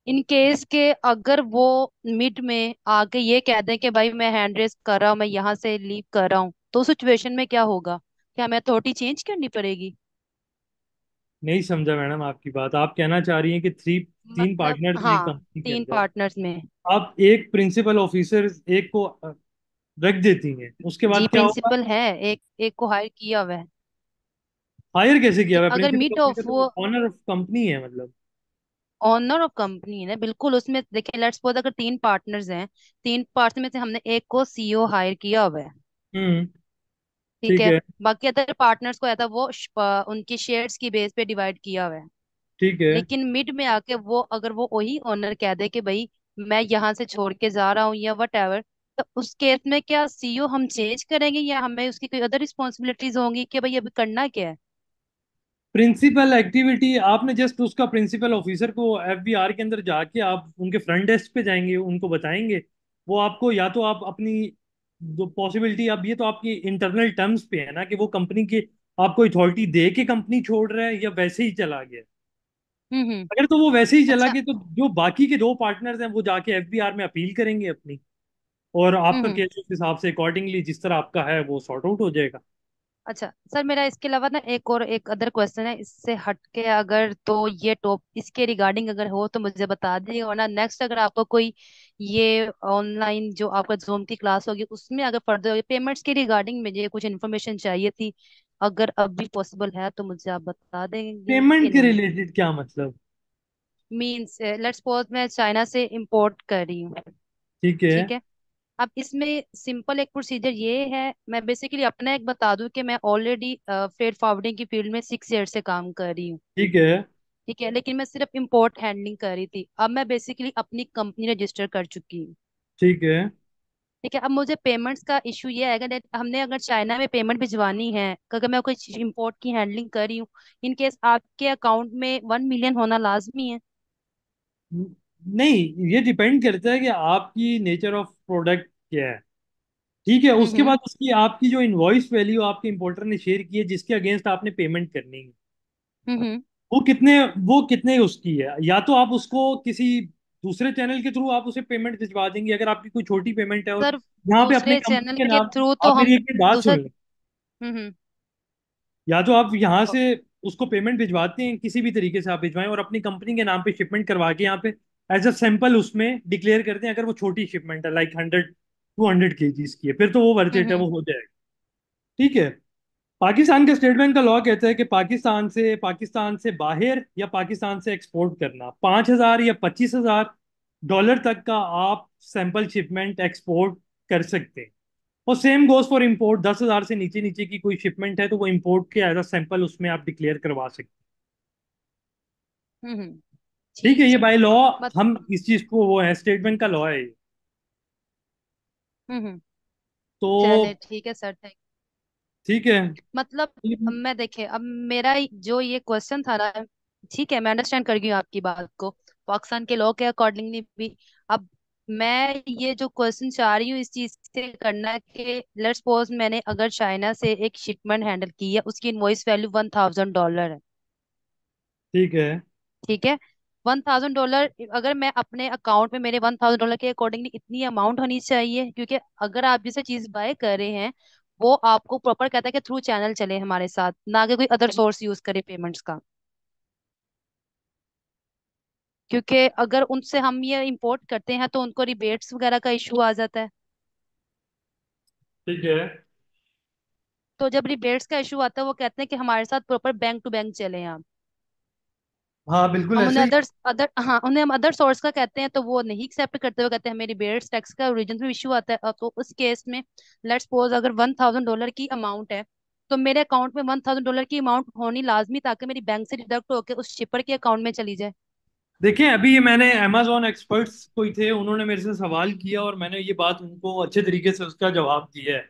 इन केस के अगर वो मिड में आके ये कह दें कि भाई मैं हैंड रेस कर रहा हूँ, मैं यहाँ से लीव कर रहा हूँ, तो सिचुएशन में क्या होगा? क्या हमें अथॉरिटी चेंज करनी पड़ेगी? नहीं समझा मैडम आपकी बात। आप कहना चाह रही हैं कि तीन मतलब पार्टनर्स हैं हाँ, कंपनी के तीन अंदर, पार्टनर्स में। आप एक प्रिंसिपल ऑफिसर एक को रख देती हैं, उसके जी, बाद क्या होगा? प्रिंसिपल है, एक एक को हायर किया हुआ है। हायर कैसे किया कि हुआ है? अगर प्रिंसिपल मिड ऑफिसर ऑफ तो वो ऑनर ऑफ कंपनी है मतलब। ऑनर ऑफ कंपनी है ना, बिल्कुल। उसमें देखिए, लेट्स सपोज अगर तीन पार्टनर्स हैं, तीन पार्टनर में से हमने एक को सीईओ हायर किया हुआ है, हम्म। ठीक ठीक है। है। बाकी अदर पार्टनर्स को है था वो उनकी शेयर्स की बेस पे डिवाइड किया हुआ है। ठीक है। लेकिन मिड में आके वो, अगर वो वही ओनर कह दे कि भाई मैं यहाँ से छोड़ के जा रहा हूँ या वट एवर, तो उस केस में क्या सीईओ हम चेंज करेंगे या हमें उसकी कोई अदर रिस्पॉन्सिबिलिटीज होंगी कि भाई अभी करना क्या है? प्रिंसिपल एक्टिविटी आपने जस्ट उसका, प्रिंसिपल ऑफिसर को एफबीआर के अंदर जाके आप उनके फ्रंट डेस्क पे जाएंगे, उनको बताएंगे। वो आपको, या तो आप अपनी जो पॉसिबिलिटी, अब ये तो आपकी इंटरनल टर्म्स पे है ना कि वो कंपनी की आपको अथॉरिटी दे के कंपनी छोड़ रहा है या वैसे ही चला गया। हम्म। अगर तो वो वैसे ही चला अच्छा। गया तो जो बाकी के दो पार्टनर्स हैं वो जाके एफबीआर में अपील करेंगे अपनी, और आपका हम्म। केस उस हिसाब से अकॉर्डिंगली जिस तरह आपका है वो सॉर्ट आउट हो जाएगा। अच्छा सर, मेरा इसके अलावा ना एक अदर क्वेश्चन है, इससे हटके अगर तो ये टॉप इसके रिगार्डिंग अगर हो तो मुझे बता दीजिए, वरना नेक्स्ट अगर आपको कोई ये ऑनलाइन जो आपका जूम की क्लास होगी उसमें अगर फर्दर पेमेंट्स के रिगार्डिंग मुझे कुछ इन्फॉर्मेशन चाहिए थी, अगर अब भी पॉसिबल है तो मुझे आप बता देंगे कि पेमेंट के नहीं? रिलेटेड क्या मतलब? मीन्स लेट्स सपोज मैं चाइना से इंपोर्ट कर रही हूँ, ठीक है। ठीक है। अब इसमें सिंपल एक प्रोसीजर ये है, मैं बेसिकली अपना एक बता दूं कि मैं ऑलरेडी फ्रेट फॉरवर्डिंग की फील्ड में 6 ईयर से काम कर रही हूँ, ठीक है। ठीक है, लेकिन मैं सिर्फ इम्पोर्ट हैंडलिंग कर रही थी। अब मैं बेसिकली अपनी कंपनी रजिस्टर कर चुकी हूँ। ठीक है। ठीक है, अब मुझे पेमेंट्स का इशू ये आएगा that हमने अगर चाइना में पेमेंट भिजवानी है, अगर मैं कोई इम्पोर्ट की हैंडलिंग कर रही हूँ, इन केस आपके अकाउंट में 1 मिलियन होना लाजमी है। नहीं, ये डिपेंड करता है कि आपकी नेचर ऑफ प्रोडक्ट क्या है। ठीक है, उसके हम्म। बाद उसकी आपकी जो इनवॉइस वैल्यू आपके इंपोर्टर ने शेयर की है जिसके अगेंस्ट आपने पेमेंट करनी है, हम्म। वो कितने वो कितने उसकी है। या तो आप उसको किसी दूसरे चैनल के थ्रू आप उसे पेमेंट भिजवा देंगे अगर आपकी कोई छोटी पेमेंट है, और सर यहाँ पे अपने दूसरे कंपनी चैनल के के नाम। थ्रू तो आप हम मेरी एक बात दूसरा। सुन लें। हम्म। या तो आप यहाँ से उसको पेमेंट भिजवाते हैं, किसी भी तरीके से आप भिजवाएं और अपनी कंपनी के नाम पे शिपमेंट करवा के यहाँ पे एज अ सैंपल उसमें डिक्लेयर करते हैं। अगर वो छोटी शिपमेंट है लाइक 100 200 kgs की है, फिर तो वो वर्थ इट है, हम्म। वो हो जाएगा। ठीक है। पाकिस्तान का स्टेट बैंक का लॉ कहता है कि पाकिस्तान से बाहर या पाकिस्तान से एक्सपोर्ट करना 5,000 या 25,000 डॉलर तक का आप सैंपल शिपमेंट एक्सपोर्ट कर सकते हैं। और सेम गोज फॉर इंपोर्ट, 10,000 से नीचे नीचे की कोई शिपमेंट है तो वो इंपोर्ट के एज अ सैंपल उसमें आप डिक्लेयर करवा सकते हम्म। हैं। ठीक है, ठीक ये है। बाय लॉ मत हम इस चीज को, वो है स्टेट बैंक का लॉ है ये। हम्म। तो चले ठीक है सर, थैंक। ठीक है। मतलब अब मैं देखे, अब मेरा जो ये क्वेश्चन था ना, ठीक है मैं अंडरस्टैंड कर गई हूँ आपकी बात को, पाकिस्तान के लॉ के अकॉर्डिंगली भी। अब मैं ये जो क्वेश्चन चाह रही हूँ इस चीज से करना है कि लेट्स सपोज मैंने अगर चाइना से एक शिपमेंट हैंडल की है, उसकी इनवॉइस वैल्यू $1,000 है। ठीक है। ठीक है, $1,000 अगर मैं अपने अकाउंट में, मेरे $1,000 के अकॉर्डिंगली इतनी अमाउंट होनी चाहिए, क्योंकि अगर आप जिसे चीज बाय कर रहे हैं वो आपको प्रॉपर कहता है कि थ्रू चैनल चले हमारे साथ, ना कि कोई अदर सोर्स यूज करे पेमेंट्स का। क्योंकि अगर उनसे हम ये इंपोर्ट करते हैं तो उनको रिबेट्स वगैरह का इशू आ जाता है। ठीक है। तो जब रिबेट्स का इशू आता है वो कहते हैं कि हमारे साथ प्रॉपर बैंक टू बैंक चले आप। हाँ बिल्कुल हम ऐसे उन्हें ही। उन्हें हम अदर सोर्स का कहते हैं तो वो नहीं एक्सेप्ट करते हुए कहते हैं हमें रिबेट्स टैक्स का ओरिजिन में इशू आता है। तो उस केस में लेट्स सपोज अगर $1,000 की अमाउंट है, तो मेरे अकाउंट में $1,000 की अमाउंट होनी लाजमी, ताकि मेरी बैंक से डिडक्ट होकर उस शिपर के अकाउंट में चली जाए। देखिए, अभी ये मैंने अमेजोन एक्सपर्ट्स कोई थे, उन्होंने मेरे से सवाल किया और मैंने ये बात उनको अच्छे तरीके से उसका जवाब दिया है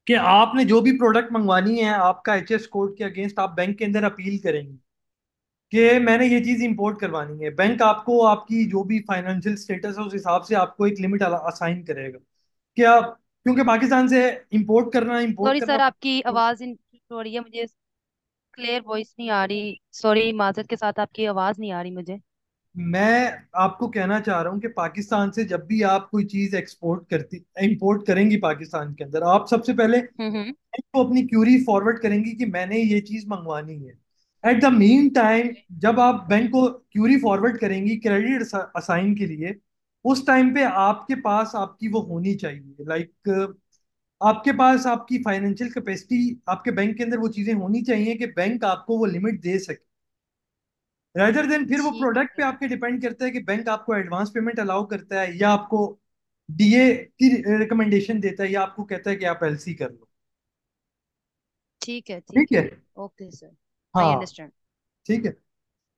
कि आपने जो भी प्रोडक्ट मंगवानी है, आपका एचएस कोड के अगेंस्ट आप बैंक के अंदर अपील करेंगे कि मैंने ये चीज़ इंपोर्ट करवानी है। बैंक आपको आपकी जो भी फाइनेंशियल स्टेटस है उस हिसाब से आपको एक लिमिट असाइन करेगा। क्या, क्योंकि पाकिस्तान से इंपोर्ट सॉरी करना। सर, आपकी आवाज हो रही है मुझे, क्लियर वॉइस नहीं आ रही। सॉरी, माजरत के साथ आपकी आवाज नहीं आ रही मुझे। मैं आपको कहना चाह रहा हूँ कि पाकिस्तान से जब भी आप कोई चीज इंपोर्ट करेंगी पाकिस्तान के अंदर, आप सबसे पहले हम्म। तो अपनी क्यूरी फॉरवर्ड करेंगी कि मैंने ये चीज मंगवानी है। At the mean time, okay. जब आप बैंक को क्यूरी फॉरवर्ड करेंगी क्रेडिट असाइन के लिए, उस टाइम पे आपके पास आपकी वो होनी चाहिए, लाइक आपके पास आपकी फाइनेंशियल कैपेसिटी, आपके बैंक के अंदर वो चीजें होनी चाहिए कि बैंक आपको वो लिमिट दे सके। रादर देन फिर वो ठीक है प्रोडक्ट पे सर। आपके डिपेंड करता है कि बैंक आपको एडवांस पेमेंट अलाउ करता है या आपको डीए की रिकमेंडेशन देता है या आपको कहता है कि आप एलसी कर लो। ठीक है ठीक ठीक है। है। ओके सर, आई हाँ अंडरस्टैंड। ठीक है।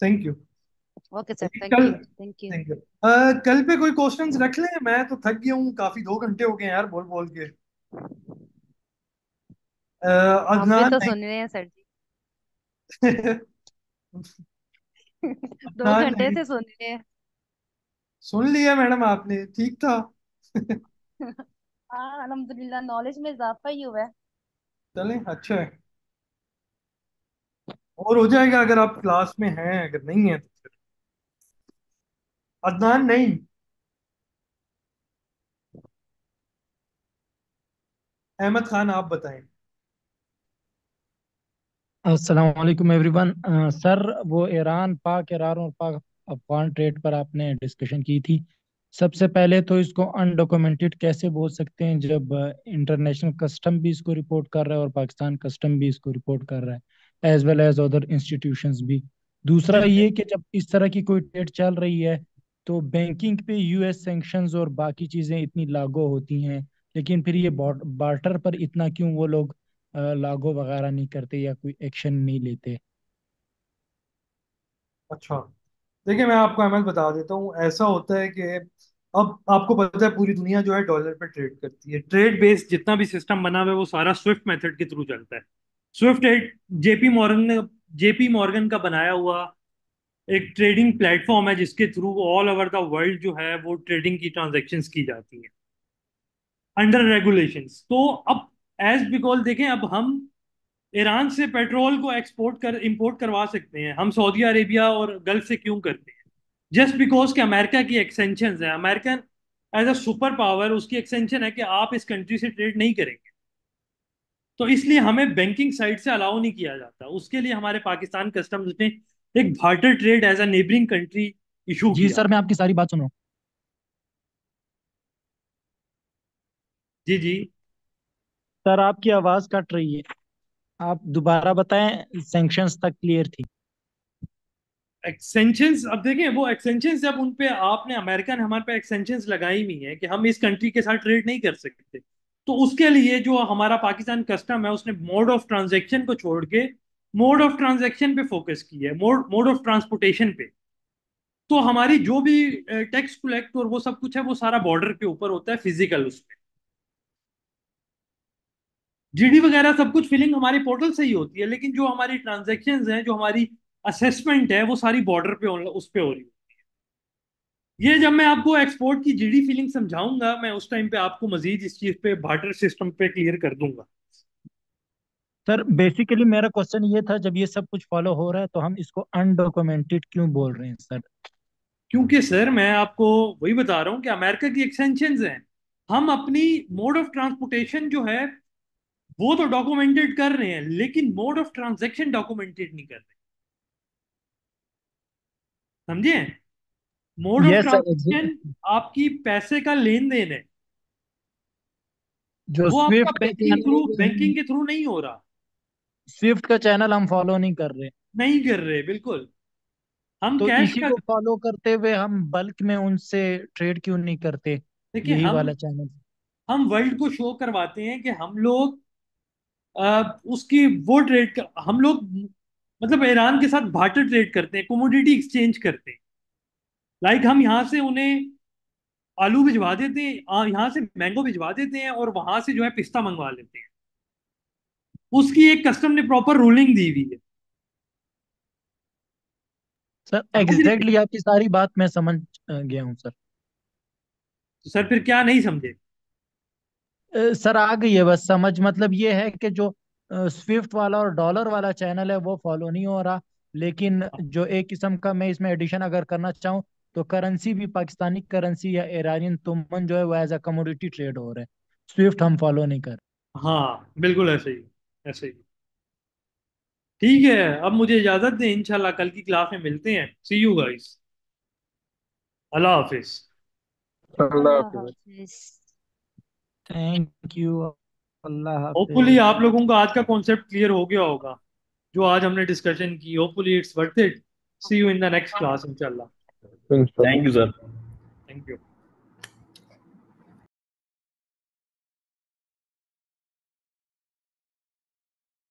Thank you. Okay sir, thank कल you thank you. Thank you. कल पे कोई क्वेश्चंस रख लें, मैं तो थक गया हूँ काफी, 2 घंटे हो गए हैं यार बोल बोल के। हम भी अदनान तो नहीं। सुन रहे हैं सर जी। दो अदनान घंटे नहीं। से सुन रहे हैं। सुन लिया मैडम आपने, ठीक था। हाँ अल्हम्दुलिल्लाह, नॉलेज में इजाफा ही हुआ है। चलें, अच्छा है। और हो जाएगा अगर आप क्लास में हैं, अगर नहीं है तो फिर। अदनान नहीं। अहमद खान आप बताएं। अस्सलाम वालेकुम एवरीवन। सर, वो ईरान पाक इरान और पाक अफगान ट्रेड पर आपने डिस्कशन की थी। सबसे पहले तो इसको अनडॉक्यूमेंटेड कैसे बोल सकते हैं जब इंटरनेशनल कस्टम भी इसको रिपोर्ट कर रहा है और पाकिस्तान कस्टम भी इसको रिपोर्ट कर रहा है, as well as other institutions भी। दूसरा ठीक है। ये कि जब इस तरह की कोई ट्रेड चल रही है तो बैंकिंग पे यूएस सैंक्शंस और बाकी चीज़ें इतनी लागू होती हैं, लेकिन फिर ये बार्टर पर इतना क्यों वो लोग लागू वगैरह नहीं करते या कोई एक्शन नहीं लेते। अच्छा, देखिए मैं आपको अहमद बता देता हूँ। ऐसा होता है कि अब आपको पता है पूरी दुनिया जो है डॉलर पे ट्रेड करती है। ट्रेड बेस्ड जितना भी सिस्टम बना हुआ है वो सारा स्विफ्ट मेथड के थ्रू चलता है। स्विफ्ट एक जेपी मॉर्गन का बनाया हुआ एक ट्रेडिंग प्लेटफॉर्म है जिसके through all over the world जो है वो ट्रेडिंग की ट्रांजैक्शंस की जाती हैं अंडर रेगुलेशंस। तो अब एज बिकॉज देखें, अब हम ईरान से पेट्रोल को एक्सपोर्ट कर इंपोर्ट करवा सकते हैं, हम सऊदी अरेबिया और गल्फ से क्यों करते हैं? जस्ट बिकॉज कि अमेरिका की एक्सटेंशन है। American as a super power उसकी एक्सटेंशन है कि आप इस कंट्री से ट्रेड नहीं करेंगे। तो इसलिए हमें बैंकिंग साइड से अलाउ नहीं किया जाता। उसके लिए हमारे पाकिस्तान कस्टम्स ने एक barter trade as a neighbouring country issue जी किया। सर, मैं आपकी सारी बात सुन रहा हूँ। जी जी। सर आपकी आवाज कट रही है, आप दोबारा बताएं। सैंक्शंस तक क्लियर थी। एक्सटेंशंस, अब देखें वो एक्सटेंशंस जब उन पे आपने अमेरिकन हमारे पे एक्सटेंशंस लगाई हुई है कि हम इस कंट्री के साथ ट्रेड नहीं कर सकते, तो उसके लिए जो हमारा पाकिस्तान कस्टम है उसने मोड ऑफ ट्रांजैक्शन को छोड़ के मोड ऑफ ट्रांजैक्शन पे फोकस की है, मोड ऑफ ट्रांसपोर्टेशन पे। तो हमारी जो भी टैक्स कलेक्ट और वो सब कुछ है वो सारा बॉर्डर के ऊपर होता है, फिजिकल। उसमें जीडी वगैरह सब कुछ फिलिंग हमारी पोर्टल से ही होती है, लेकिन जो हमारी ट्रांजैक्शंस हैं, जो हमारी असेसमेंट है, वो सारी बॉर्डर पे उस पे हो रही है। ये जब मैं आपको एक्सपोर्ट की जीडी फीलिंग समझाऊंगा, मैं उस टाइम पे आपको मजीद इस चीज पे बार्टर सिस्टम पे क्लियर कर दूंगा। सर बेसिकली मेरा क्वेश्चन ये था, जब ये सब कुछ फॉलो हो रहा है तो हम इसको अनडॉक्यूमेंटेड क्यों बोल रहे हैं सर? क्योंकि सर मैं आपको वही बता रहा हूँ कि अमेरिका की एक्सटेंशंस हैं। हम अपनी मोड ऑफ ट्रांसपोर्टेशन जो है वो तो डॉक्यूमेंटेड कर रहे हैं, लेकिन मोड ऑफ ट्रांजैक्शन डॉक्यूमेंटेड नहीं कर रहे। समझे? Mode of yes sir. Transaction आपकी पैसे का लेन देन है, जो वो आपका स्विफ्ट का बैंकिंग चैनल, के थ्रू नहीं हो रहा। स्विफ्ट का चैनल हम फॉलो नहीं कर रहे। नहीं कर रहे, बिल्कुल। हम तो कैश इसी का, को फॉलो करते हुए हम बल्क में उनसे ट्रेड क्यों नहीं करते, देखिए यही हम वाला चैनल? हम वर्ल्ड को शो करवाते हैं कि हम लोग उसकी वो ट्रेड कर, हम लोग मतलब ईरान के साथ बार्टर ट्रेड करते हैं, कमोडिटी एक्सचेंज करते हैं। लाइक हम यहाँ से उन्हें आलू भिजवा देते हैं, यहाँ से मैंगो भिजवा देते हैं, और वहां से जो है पिस्ता मंगवा लेते हैं। उसकी एक कस्टम ने प्रॉपर रूलिंग दी हुई है। सर समझ रहे हैं? एग्जैक्टली आपकी सारी बात मैं समझ गया हूँ सर। तो सर फिर क्या नहीं समझे? सर आ गई है बस समझ। मतलब ये है कि जो स्विफ्ट वाला और डॉलर वाला चैनल है वो फॉलो नहीं हो रहा, लेकिन जो एक किस्म का मैं इसमें एडिशन अगर करना चाहूँ तो करेंसी भी पाकिस्तानी करेंसी या ईरानियन तुमन जो है वो एज अ कमोडिटी ट्रेड हो रहा है। स्विफ्ट हम फॉलो नहीं कर। हाँ बिल्कुल ऐसे ही, ऐसे ही। ठीक है, अब मुझे इजाजत दें, इंशाल्लाह कल की क्लास में मिलते हैं। See you guys. अल्लाह हाफिज। अल्लाह अल्लाह हाफिज। हाफिज। Thank you. अल्लाह होपफुली हाफिज। आप लोगों को आज का कॉन्सेप्ट क्लियर हो गया होगा जो आज हमने डिस्कशन की। Hopefully it's worth it. See you in the next class इंशाल्लाह। इंशाल्लाह। Thank you sir. Thank you.